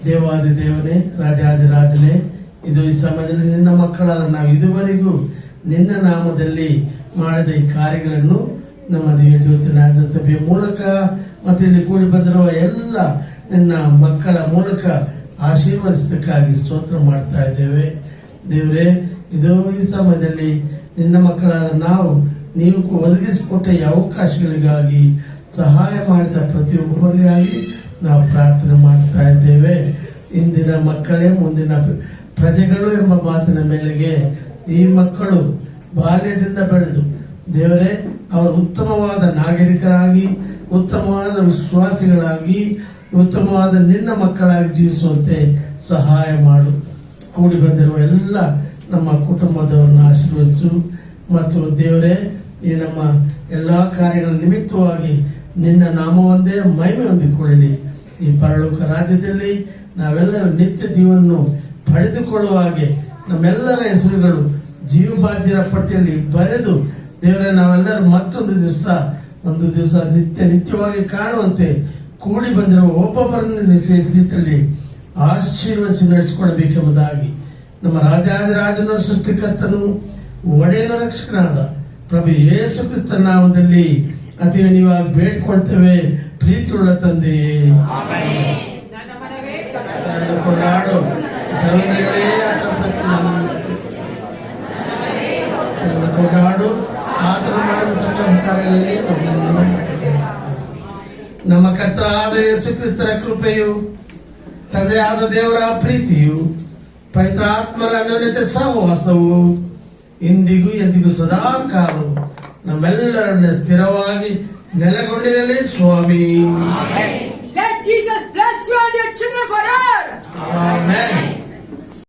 ದೇವಾದಿ ದೇವನೇ, ರಾಜಾದಿರಾಜನೇ, ಇದು ಈ ಸಮಯದಲ್ಲಿ ನಿನ್ನ ಮಕ್ಕಳಾದ ನಾವು ಇದುವರೆಗೂ ನಿನ್ನ ನಾಮದಲ್ಲಿ ಮಾಡಿದ ಈ ಕಾರ್ಯಗಳನ್ನು ನಮ್ಮ ದಿವ್ಯ ಜ್ಯೋತಿ ರಾಜ ಸಭೆಯ ಮೂಲಕ ಮತ್ತು ಇಲ್ಲಿ ಕೂಡಿ ಬಂದಿರುವ ಎಲ್ಲ ನಿನ್ನ ಮಕ್ಕಳ ಮೂಲಕ ಆಶೀರ್ವದಿಸದಕ್ಕಾಗಿ ಸ್ತೋತ್ರ ಮಾಡ್ತಾ ಇದ್ದೇವೆ. ದೇವರೇ, ಇದು ಈ ಸಮಯದಲ್ಲಿ ನಿನ್ನ ಮಕ್ಕಳಾದ ನಾವು ನೀವು ಒದಗಿಸಿಕೊಟ್ಟ ಈ ಅವಕಾಶಗಳಿಗಾಗಿ ಸಹಾಯ ಮಾಡಿದ ಪ್ರತಿಯೊಬ್ಬರಿಗಾಗಿ ನಾವು ಪ್ರಾರ್ಥನೆ ಮಾಡ್ತಾ ಇದ್ದೇವೆ. ಇಂದಿನ ಮಕ್ಕಳೇ ಮುಂದಿನ ಪ್ರಜೆಗಳು ಎಂಬ ಮಾತಿನ ಮೇಲೆಗೆ ಈ ಮಕ್ಕಳು ಬಾಲ್ಯದಿಂದ ಬೆಳೆದು ದೇವರೇ ಅವರು ಉತ್ತಮವಾದ ನಾಗರಿಕರಾಗಿ, ಉತ್ತಮವಾದ ವಿಶ್ವಾಸಿಗಳಾಗಿ, ಉತ್ತಮವಾದ ನಿನ್ನ ಮಕ್ಕಳಾಗಿ ಜೀವಿಸುವಂತೆ ಸಹಾಯ ಮಾಡು. ಕೂಡಿ ಬಂದಿರುವ ಎಲ್ಲ ನಮ್ಮ ಕುಟುಂಬದವರನ್ನು ಆಶೀರ್ವದಿಸು. ಮತ್ತು ದೇವರೇ, ಈ ನಮ್ಮ ಎಲ್ಲಾ ಕಾರ್ಯಗಳ ನಿಮಿತ್ತವಾಗಿ ನಿನ್ನ ನಾಮವೊಂದೇ ಮಹಿಮೆ ಹೊಂದಿಕೊಳ್ಳಲಿ. ಈ ಪರಲೋಕ ರಾಜ್ಯದಲ್ಲಿ ನಾವೆಲ್ಲರೂ ನಿತ್ಯ ಜೀವವನ್ನು ಪಡೆದುಕೊಳ್ಳುವ ಹಾಗೆ ನಮ್ಮೆಲ್ಲರ ಹೆಸರುಗಳು ಜೀವಬಾಧ್ಯರ ಪಟ್ಟಿಯಲ್ಲಿ ಬರೆದು ದೇವರೇ ನಾವೆಲ್ಲರೂ ಮತ್ತೊಂದು ದಿವಸ ನಿತ್ಯವಾಗಿ ಕಾಣುವಂತೆ ಕೂಡಿ ಬಂದಿರುವ ಒಬ್ಬೊಬ್ಬರನ್ನು ನಿಶ್ಚಯ ಸ್ಥಿತಿಯಲ್ಲಿ ಆಶೀರ್ವದಿಸಿ ನಡೆಸಿಕೊಡಬೇಕೆಂಬುದಾಗಿ ನಮ್ಮ ರಾಜಾದಿರಾಜನ ಸೃಷ್ಟಿಕರ್ತನು ಒಡೆಯನ ರಕ್ಷಕನಾದ ಪ್ರಭು ಯೇಸು ಕ್ರಿಸ್ತನ ನಾಮದಲ್ಲಿ ಅತಿ ವಿನಯವಾಗಿ ಬೇಡಿಕೊಳ್ತೇವೆ. ಪ್ರೀತಿಯುಳ್ಳ ತಂದೆಯೇ, ಕೊಂಡಾಡು ಸಹೋದರಿಗಳೇ, ಕೊಂಡಾಡು ಆತನ ಮಾಡಿದ ಸಕಲ ಕಾರ್ಯಗಳಲ್ಲಿ ನಮ್ಮ ಕರ್ತರಾದ ಯೇಸು ಕ್ರಿಸ್ತರ ಕೃಪೆಯು, ತಂದೆಯಾದ ದೇವರ ಪ್ರೀತಿಯು, ಪವಿತ್ರ ಆತ್ಮರ ಅನ್ಯೋನ್ಯತೆ ಸಹವಾಸವು ಇಂದಿಗೂ ಎಂದಿಗೂ ಸದಾ ಕಾಲವು ನಮ್ಮೆಲ್ಲರನ್ನ ಸ್ಥಿರವಾಗಿ ನೆಲೆಗೊಂಡಿರಲಿ ಸ್ವಾಮಿ.